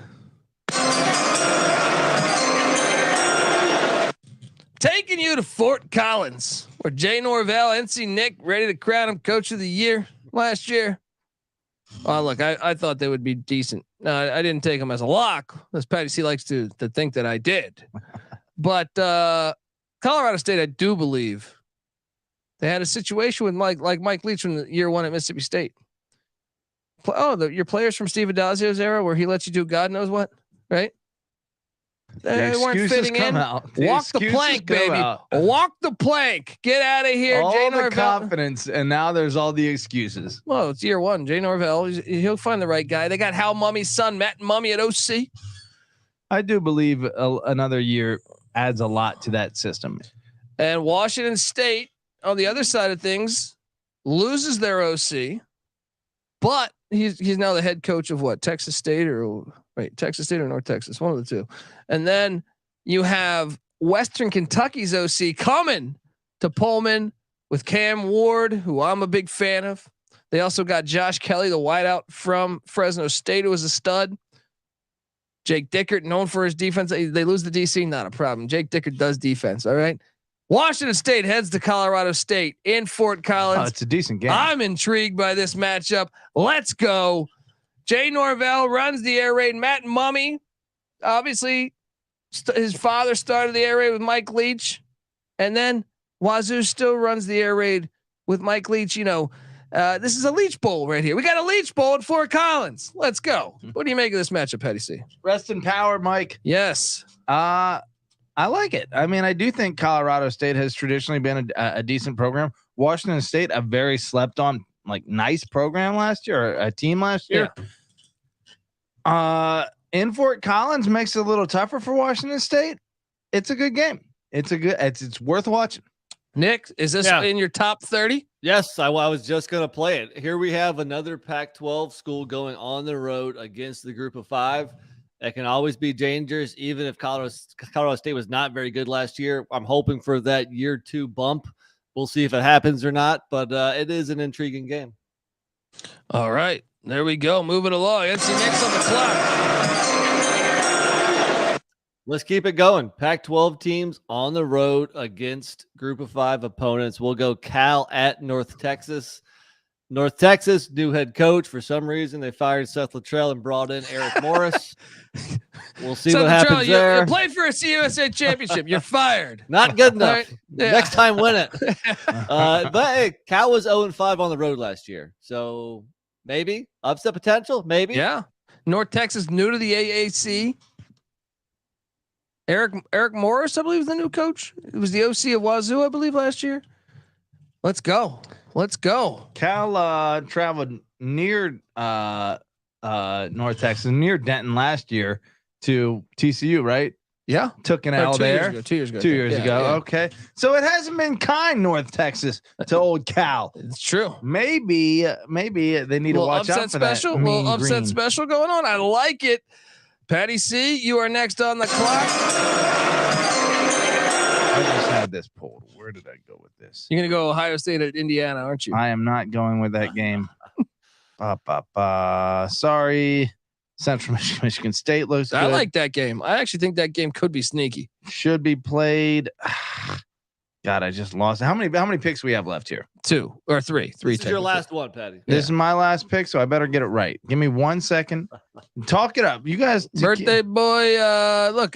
Taking you to Fort Collins, where Jay Norvell, NC Nick, ready to crown him Coach of the Year last year. Oh, look, I thought they would be decent. I didn't take them as a lock, as Patty C likes to think that I did. But Colorado State, I do believe they had a situation with Mike Leach from the year one at Mississippi State. Your players from Steve Adazio's era, where he lets you do God knows what, right? They weren't fitting in. Walk the plank, baby. Walk the plank. Get out of here, all Jay the Norvell. confidence, and now there's all the excuses. Well, it's year one. Jay Norvell, he'll find the right guy. They got Hal Mummy's son, Matt Mummy at OC. I do believe another year adds a lot to that system. And Washington State, on the other side of things, loses their OC, but he's now the head coach of what? Texas State or North Texas, one of the two. And then you have Western Kentucky's OC coming to Pullman with Cam Ward, who I'm a big fan of. They also got Josh Kelly, the wideout from Fresno State, who was a stud. Jake Dickert, known for his defense. They lose the DC, not a problem. Jake Dickert does defense. All right. Washington State heads to Colorado State in Fort Collins. Oh, it's a decent game. I'm intrigued by this matchup. Let's go. Jay Norvell runs the air raid. Matt Mummy, obviously, his father started the air raid with Mike Leach, and then Wazoo still runs the air raid with Mike Leach. This is a Leach Bowl right here. We got a Leach Bowl at Fort Collins. Let's go. What do you make of this matchup, Petty C? Rest in power, Mike. Yes. I like it. I mean, I do think Colorado State has traditionally been a decent program. Washington State, a very slept on, nice program last year, or a team last year. Yeah. In Fort Collins makes it a little tougher for Washington State. It's a good game. It's worth watching. Nick, is this in your top 30? Yes, I was just going to play it. Here we have another Pac-12 school going on the road against the group of five. That can always be dangerous, even if Colorado State was not very good last year. I'm hoping for that year 2 bump. We'll see if it happens or not, but it is an intriguing game. All right, there we go. Moving along. NC Nick's on the clock. Let's keep it going. Pac-12 teams on the road against group of 5 opponents. We'll go Cal at North Texas. North Texas, new head coach. For some reason, they fired Seth Luttrell and brought in Eric Morris. We'll see what happens there. You played for a CUSA championship. You're fired. Not good enough. Right? Yeah. Next time, win it. But hey, Cal was 0-5 on the road last year. So maybe upset potential. Maybe. Yeah. North Texas, new to the AAC. Eric Morris, I believe, is the new coach. It was the OC of Wazoo, I believe, last year. Let's go. Cal traveled near North Texas, near Denton last year to TCU, right? Yeah. Took an L there. 2 years ago. 2 years ago. Yeah. Okay. So it hasn't been kind, North Texas, to old Cal. It's true. Maybe they need to watch out for that. Little upset special going on. I like it. Patty C, you are next on the clock. I just had this pulled. Where did I go with this? You're going to go Ohio State at Indiana, aren't you? I am not going with that game. Sorry. Central Michigan State looks good. I like that game. I actually think that game could be sneaky. Should be played. God, I just lost. How many picks we have left here? 2 or 3. 3. This is your last one, Patty. This is my last pick, so I better get it right. Give me 1 second. Talk it up, you guys. Birthday boy. Look,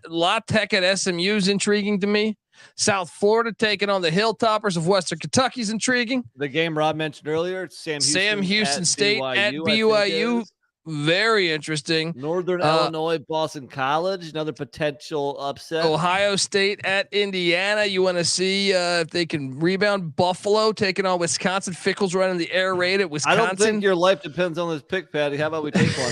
La Tech at SMU is intriguing to me. South Florida taking on the Hilltoppers of Western Kentucky is intriguing. The game Rob mentioned earlier, Sam Houston State at BYU. Very interesting. Northern Illinois, Boston College, another potential upset. Ohio State at Indiana. You want to see if they can rebound. Buffalo taking on Wisconsin. Fickle's running the air raid at Wisconsin. I don't think your life depends on this pick, Patty. How about we take one?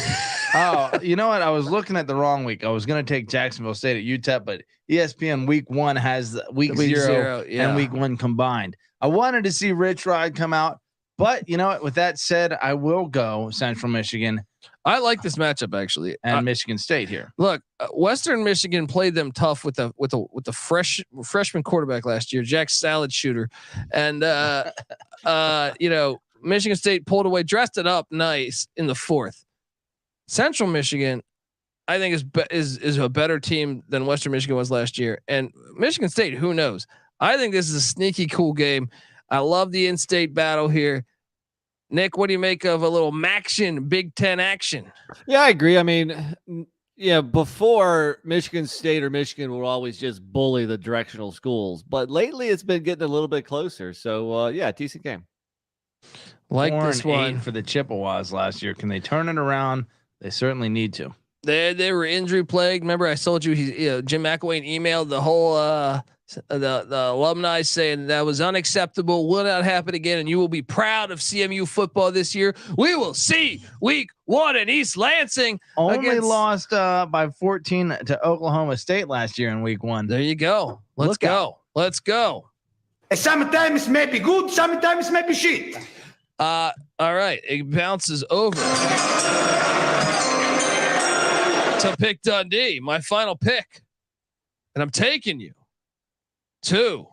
Oh, you know what? I was looking at the wrong week. I was going to take Jacksonville State at UTEP, but ESPN week 1 has week 0 and week 1 combined. I wanted to see Rich Rod come out, but you know what? With that said, I will go Central Michigan. I like this matchup actually, and Michigan State here. Look, Western Michigan played them tough with the freshman quarterback last year, Jack Salad Shooter, and Michigan State pulled away, dressed it up nice in the 4th. Central Michigan, I think is a better team than Western Michigan was last year, and Michigan State, who knows? I think this is a sneaky cool game. I love the in-state battle here. Nick, what do you make of a little Maction Big Ten action? Yeah, I agree. I mean, before Michigan State or Michigan will always just bully the directional schools, but lately it's been getting a little bit closer. So, decent game. Like this one for the Chippewas last year. Can they turn it around? They certainly need to. They were injury plagued. Remember, I told you Jim McElwain emailed the whole the alumni saying that was unacceptable, will not happen again, and you will be proud of CMU football this year. We will see week 1 in East Lansing. Only lost by 14 to Oklahoma State last year in week 1. There you go. Let's go. Sometimes may be good, sometimes may be shit. All right. It bounces over to pick Dundee, my final pick. And I'm taking you to,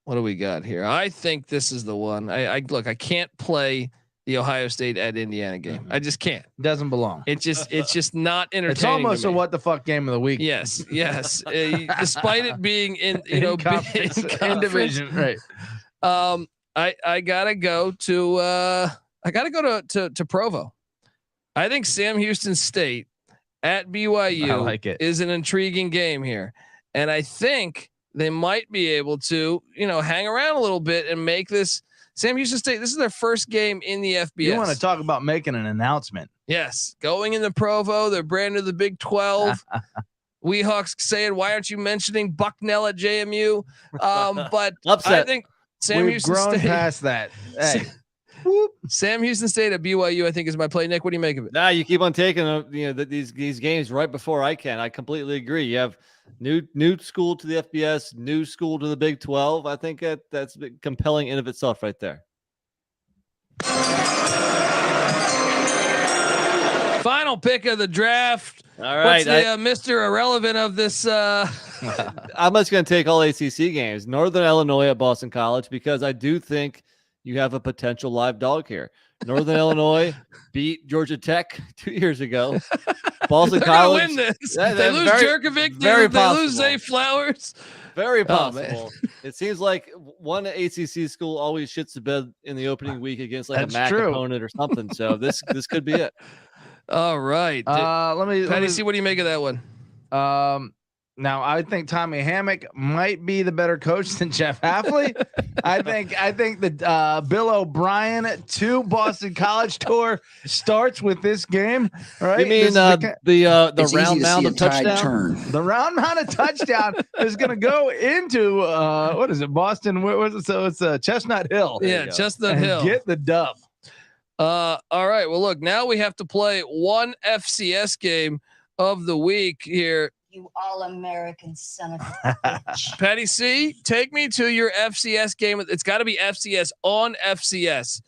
what do we got here? I think this is the one. I can't play the Ohio State at Indiana game. I just can't. Doesn't belong. It's just not entertaining. It's almost a what the fuck game of the week. Yes. Despite it being in in division, right? I gotta go to Provo. I think Sam Houston State at BYU is an intriguing game here, and I think they might be able to, hang around a little bit and make this Sam Houston State. This is their first game in the FBS. You want to talk about making an announcement? Yes, going into Provo. They're brand new to the Big 12. Weehawks saying, "Why aren't you mentioning Bucknell at JMU?" But upset. I think Sam We've Houston grown State past that. Hey. Sam Houston State at BYU, I think, is my play. Nick, what do you make of it? Nah, you keep on taking these games right before I can. I completely agree. You have new school to the FBS, new school to the Big 12. I think that's compelling in of itself right there. Final pick of the draft. All right, what's the Mr. Irrelevant of this? I'm just going to take all ACC games. Northern Illinois at Boston College, because I do think you have a potential live dog here. Northern Illinois beat Georgia Tech 2 years ago. Boston College win this. They lose Jerkovic. They lose Zay Flowers. Very possible. It seems like one ACC school always shits the bed in the opening week against a MAC opponent or something. So this could be it. All right. Let me see. What do you make of that one? Now I think Tommy Hammock might be the better coach than Jeff Hafley. I think the Bill O'Brien to Boston College tour starts with this game. Right? You mean the round mound of touchdown? The round mound of touchdown is going to go into what is it? Boston? What was it? So it's Chestnut Hill. Yeah, Chestnut Hill. Get the dub. All right. Well, look, now we have to play one FCS game of the week here. You all-American son of a bitch. Patty C, take me to your FCS game. It's got to be FCS on FCS.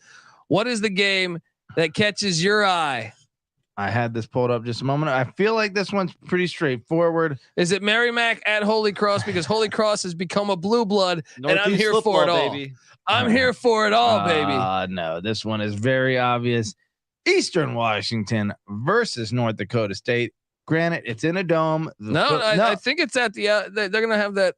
What is the game that catches your eye? I had this pulled up just a moment. I feel like this one's pretty straightforward. Is it Merrimack at Holy Cross? Because Holy Cross has become a blue blood, and I'm here for it all. Baby. I'm here for it all, baby. No, this one is very obvious. Eastern Washington versus North Dakota State. Granted, it's in a dome. I think it's at the. They're gonna have that.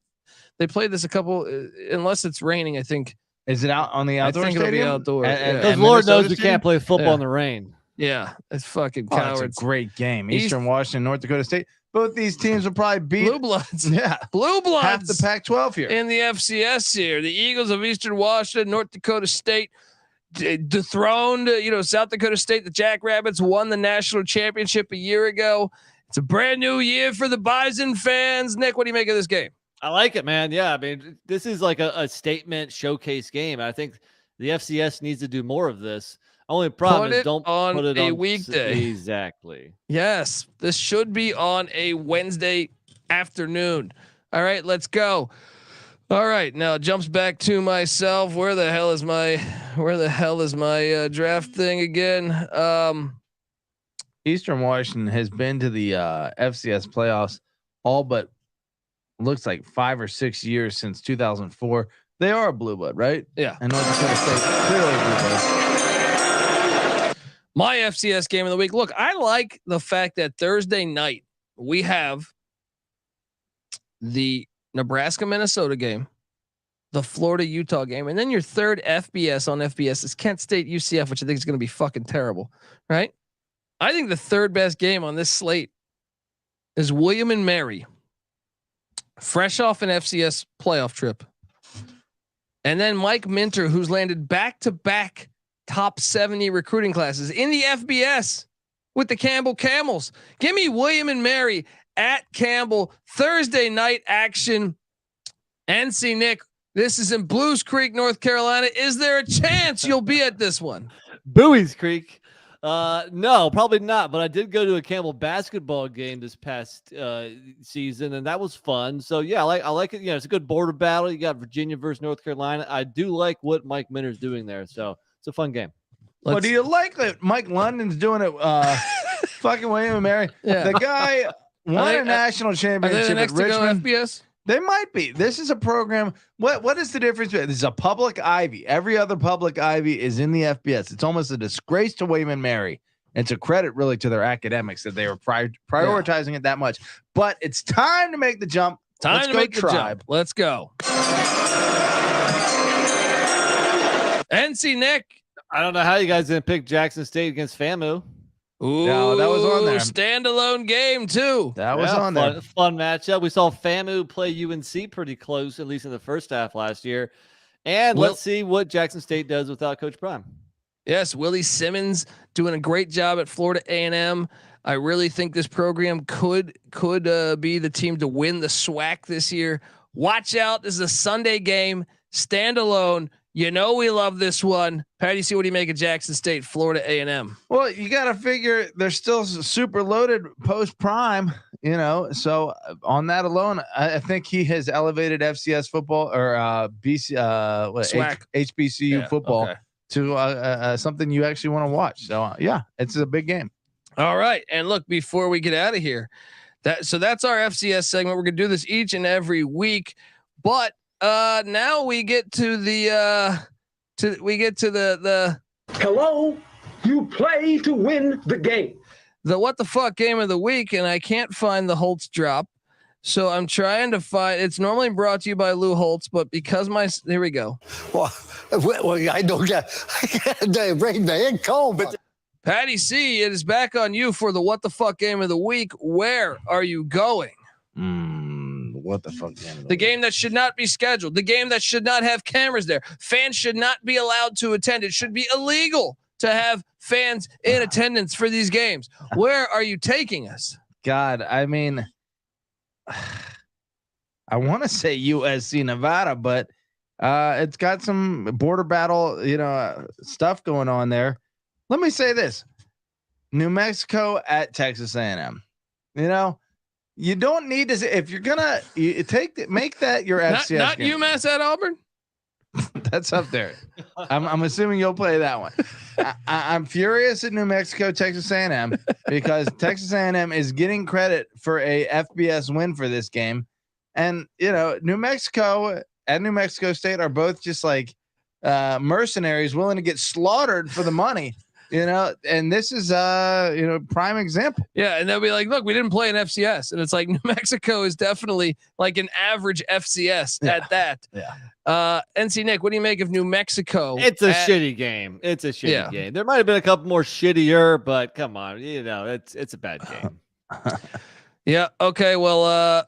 They played this a couple, unless it's raining. I think. Is it out on the outdoor I think stadium? It'll be outdoor. Because Lord knows we can't play football in the rain. Yeah, it's fucking Oh, cowards. it's a great game. Eastern Washington, North Dakota State. Both these teams will probably beat Blue Bloods. Yeah, Blue Bloods. half the Pac-12 here In the FCS here, the Eagles of Eastern Washington, North Dakota State dethroned, South Dakota State. The Jackrabbits won the national championship a year ago. It's a brand new year for the Bison fans. Nick, what do you make of this game? I like it, man. Yeah, I mean, this is like a statement showcase game. I think the FCS needs to do more of this. Only problem is don't put it on a weekday. Exactly. Yes, this should be on a Wednesday afternoon. All right, let's go. All right, now it jumps back to myself. Where the hell is my draft thing again? Eastern Washington has been to the FCS playoffs all but looks like 5 or 6 years since 2004. They are a blue blood, right? Yeah. And North Dakota State clearly a blue blood. My FCS game of the week. Look, I like the fact that Thursday night we have the Nebraska Minnesota game, the Florida Utah game, and then your third FBS on FBS is Kent State UCF, which I think is going to be fucking terrible, right? I think the third best game on this slate is William and Mary, fresh off an FCS playoff trip, and then Mike Minter, who's landed back-to-back top 70 recruiting classes in the FBS with the Campbell Camels. Give me William and Mary at Campbell, Thursday night action. NC Nick, this is in Blues Creek, North Carolina. Is there a chance you'll be at this one? Bowie's Creek. No, probably not. But I did go to a Campbell basketball game this past season, and that was fun. So yeah, I like it. You know, it's a good border battle. You got Virginia versus North Carolina. I do like what Mike Minter's doing there. So it's a fun game. What do you like that Mike London's doing it? Fucking William and Mary. Yeah. The guy won a national championship at Richmond. FBS? They might be. This is a program. What is the difference? This is a public Ivy. Every other public Ivy is in the FBS. It's almost a disgrace to William and Mary. It's a credit really to their academics that they were prioritizing it that much. But it's time to make the jump. Time to make the jump. Let's go. NC Nick. I don't know how you guys didn't pick Jackson State against FAMU. Ooh, no, that was on there. Standalone game too. That was on there. Fun matchup. We saw FAMU play UNC pretty close, at least in the first half last year. And let's see what Jackson State does without Coach Prime. Yes, Willie Simmons doing a great job at Florida A&M. I really think this program could be the team to win the SWAC this year. Watch out! This is a Sunday game, standalone. You know we love this one. Patty, see what do you make of Jackson State, Florida A&M? Well, you got to figure they're still super loaded post prime, So on that alone, I think he has elevated FCS football or HBCU football to something you actually want to watch. So yeah, it's a big game. All right, and look, before we get out of here, that's our FCS segment. We're gonna do this each and every week, but now we get to the hello, you play to win the game. The what the fuck game of the week, and I can't find the Holtz drop, so I'm trying to find. It's normally brought to you by Lou Holtz, but because here we go. Well, I don't get the rain man cold, but. Patty C, it is back on you for the what the fuck game of the week. Where are you going? What the fuck game? The game that should not be scheduled. The game that should not have cameras there. Fans should not be allowed to attend. It should be illegal to have fans in attendance for these games. Where are you taking us? God, I mean, I want to say USC Nevada, but it's got some border battle, stuff going on there. Let me say this: New Mexico at Texas A&M. You don't need to. If you're gonna make that your FCS not game. UMass at Auburn. That's up there. I'm assuming you'll play that one. I'm furious at New Mexico, Texas A&M, because Texas A&M is getting credit for a FBS win for this game, and New Mexico and New Mexico State are both just like mercenaries willing to get slaughtered for the money. And this is prime example. Yeah, and they'll be like, look, we didn't play an FCS, and it's like New Mexico is definitely like an average FCS at that. Yeah. NC Nick, what do you make of New Mexico? It's a shitty game. It's a shitty game. There might have been a couple more shittier, but come on, it's a bad game. Yeah. Okay. Well, I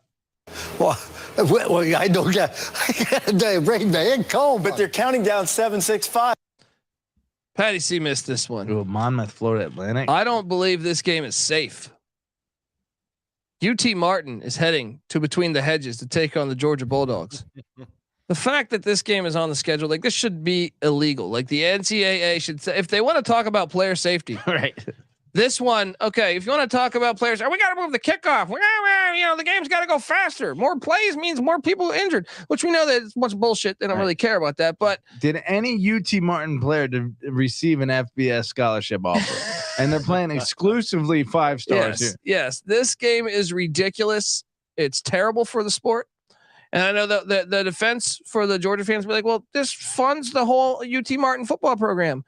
don't get brain man cold, but they're counting down 7-6-5. Patty C missed this one. Ooh, Monmouth, Florida Atlantic. I don't believe this game is safe. UT Martin is heading to Between the Hedges to take on the Georgia Bulldogs. The fact that this game is on the schedule, like this should be illegal. Like the NCAA should say, if they want to talk about player safety, right? This one, okay. If you want to talk about players, we got to move the kickoff. The game's got to go faster. More plays means more people injured, which we know that it's much bullshit. They don't really care about that. But did any UT Martin player to receive an FBS scholarship offer? And they're playing exclusively 5 stars here. Yes, this game is ridiculous. It's terrible for the sport. And I know that the defense for the Georgia fans will be like, well, this funds the whole UT Martin football program.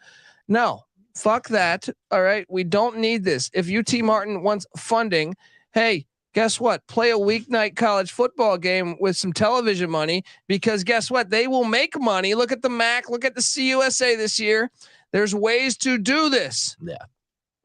No. Fuck that. All right. We don't need this. If UT Martin wants funding, hey, guess what? Play a weeknight college football game with some television money, because guess what? They will make money. Look at the MAC. Look at the CUSA this year. There's ways to do this. Yeah.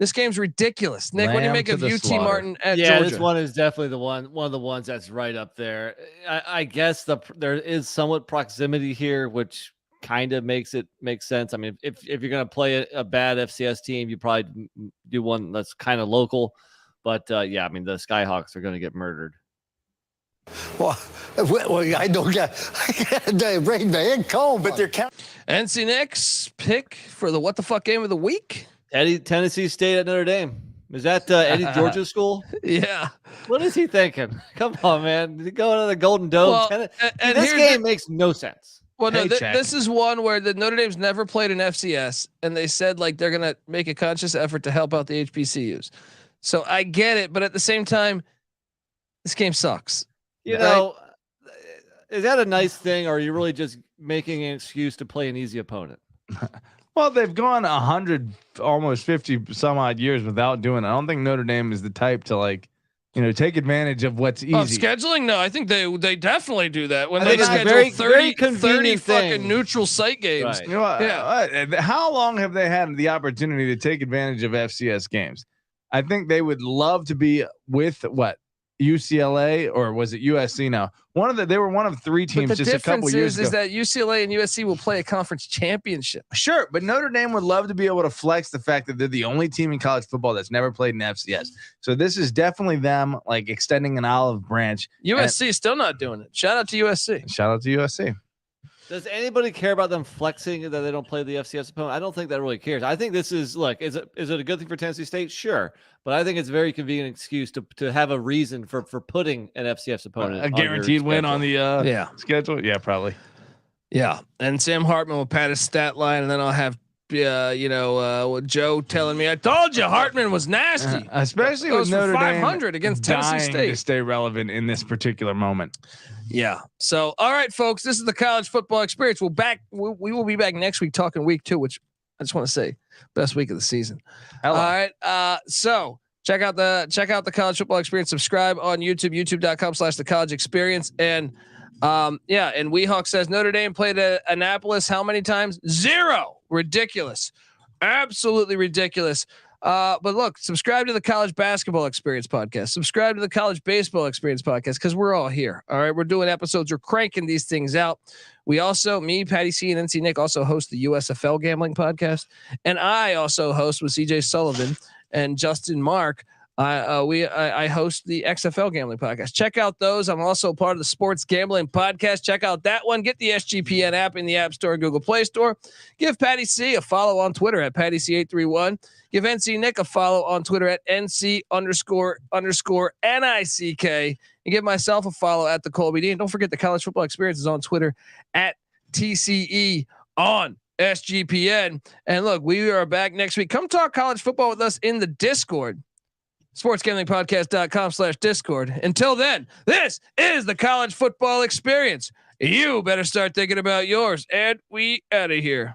This game's ridiculous. Nick, what do you make of UT Martin at Georgia? This one is definitely one of the ones that's right up there. I guess there is somewhat proximity here, which kind of makes it make sense. I mean, if you're going to play a bad FCS team, you probably do one that's kind of local. But I mean, the Skyhawks are going to get murdered. Well, I don't get the brain man cold, but they're counting. NC Nick's pick for the what the fuck game of the week? Eddie, Tennessee State at Notre Dame. Is that Eddie Georgia school? Yeah. What is he thinking? Come on, man. Going to the Golden Dome. Well, and this game makes no sense. Well, no, this is one where the Notre Dame's never played an FCS, and they said like they're gonna make a conscious effort to help out the HBCUs. So I get it, but at the same time, this game sucks. You know, is that a nice thing, or are you really just making an excuse to play an easy opponent? Well, they've gone 100, almost 50 some odd years without doing it. I don't think Notre Dame is the type to like, take advantage of what's easy. Scheduling? No, I think they definitely do that when they schedule very 30 fucking neutral site games. Right. How long have they had the opportunity to take advantage of FCS games? I think they would love to be with UCLA, or was it USC now? They were one of 3 teams just a couple years ago. The difference is that UCLA and USC will play a conference championship. Sure, but Notre Dame would love to be able to flex the fact that they're the only team in college football that's never played an FCS. So this is definitely them like extending an olive branch. USC is still not doing it. Shout out to USC. Shout out to USC. Does anybody care about them flexing that they don't play the FCS opponent? I don't think that really cares. I think this is is it a good thing for Tennessee State? Sure. But I think it's a very convenient excuse to have a reason for putting an FCS opponent. A guaranteed win on the schedule. Yeah, probably. Yeah. And Sam Hartman will pat his stat line, and then I'll have Joe telling me, I told you Hartman was nasty. Especially with Notre Dame 500 against Tennessee State to stay relevant in this particular moment. Yeah. So, all right, folks, this is the college football experience. We will be back next week talking week 2, which I just want to say best week of the season. Hello. All right. So check out the college football experience. Subscribe on YouTube, youtube.com/the college experience. And and Weehawk says Notre Dame played at Annapolis how many times? 0. Ridiculous. Absolutely ridiculous. But look, subscribe to the college basketball experience podcast. Subscribe to the college baseball experience podcast, because we're all here. All right. We're doing episodes. We're cranking these things out. We also, me, Patty C, and NC Nick also host the USFL gambling podcast. And I also host with CJ Sullivan and Justin Mark. I host the XFL gambling podcast. Check out those. I'm also part of the sports gambling podcast. Check out that one. Get the SGPN app in the App Store and Google Play Store. Give Patty C a follow on Twitter at PattyC831. Give NC Nick a follow on Twitter at NC__NICK. And give myself a follow at the Colby D. And don't forget the college football experience is on Twitter at TCE on SGPN. And look, we are back next week. Come talk college football with us in the Discord. sportsgamblingpodcast.com/Discord. Until then, this is the college football experience. You better start thinking about yours, and we out of here.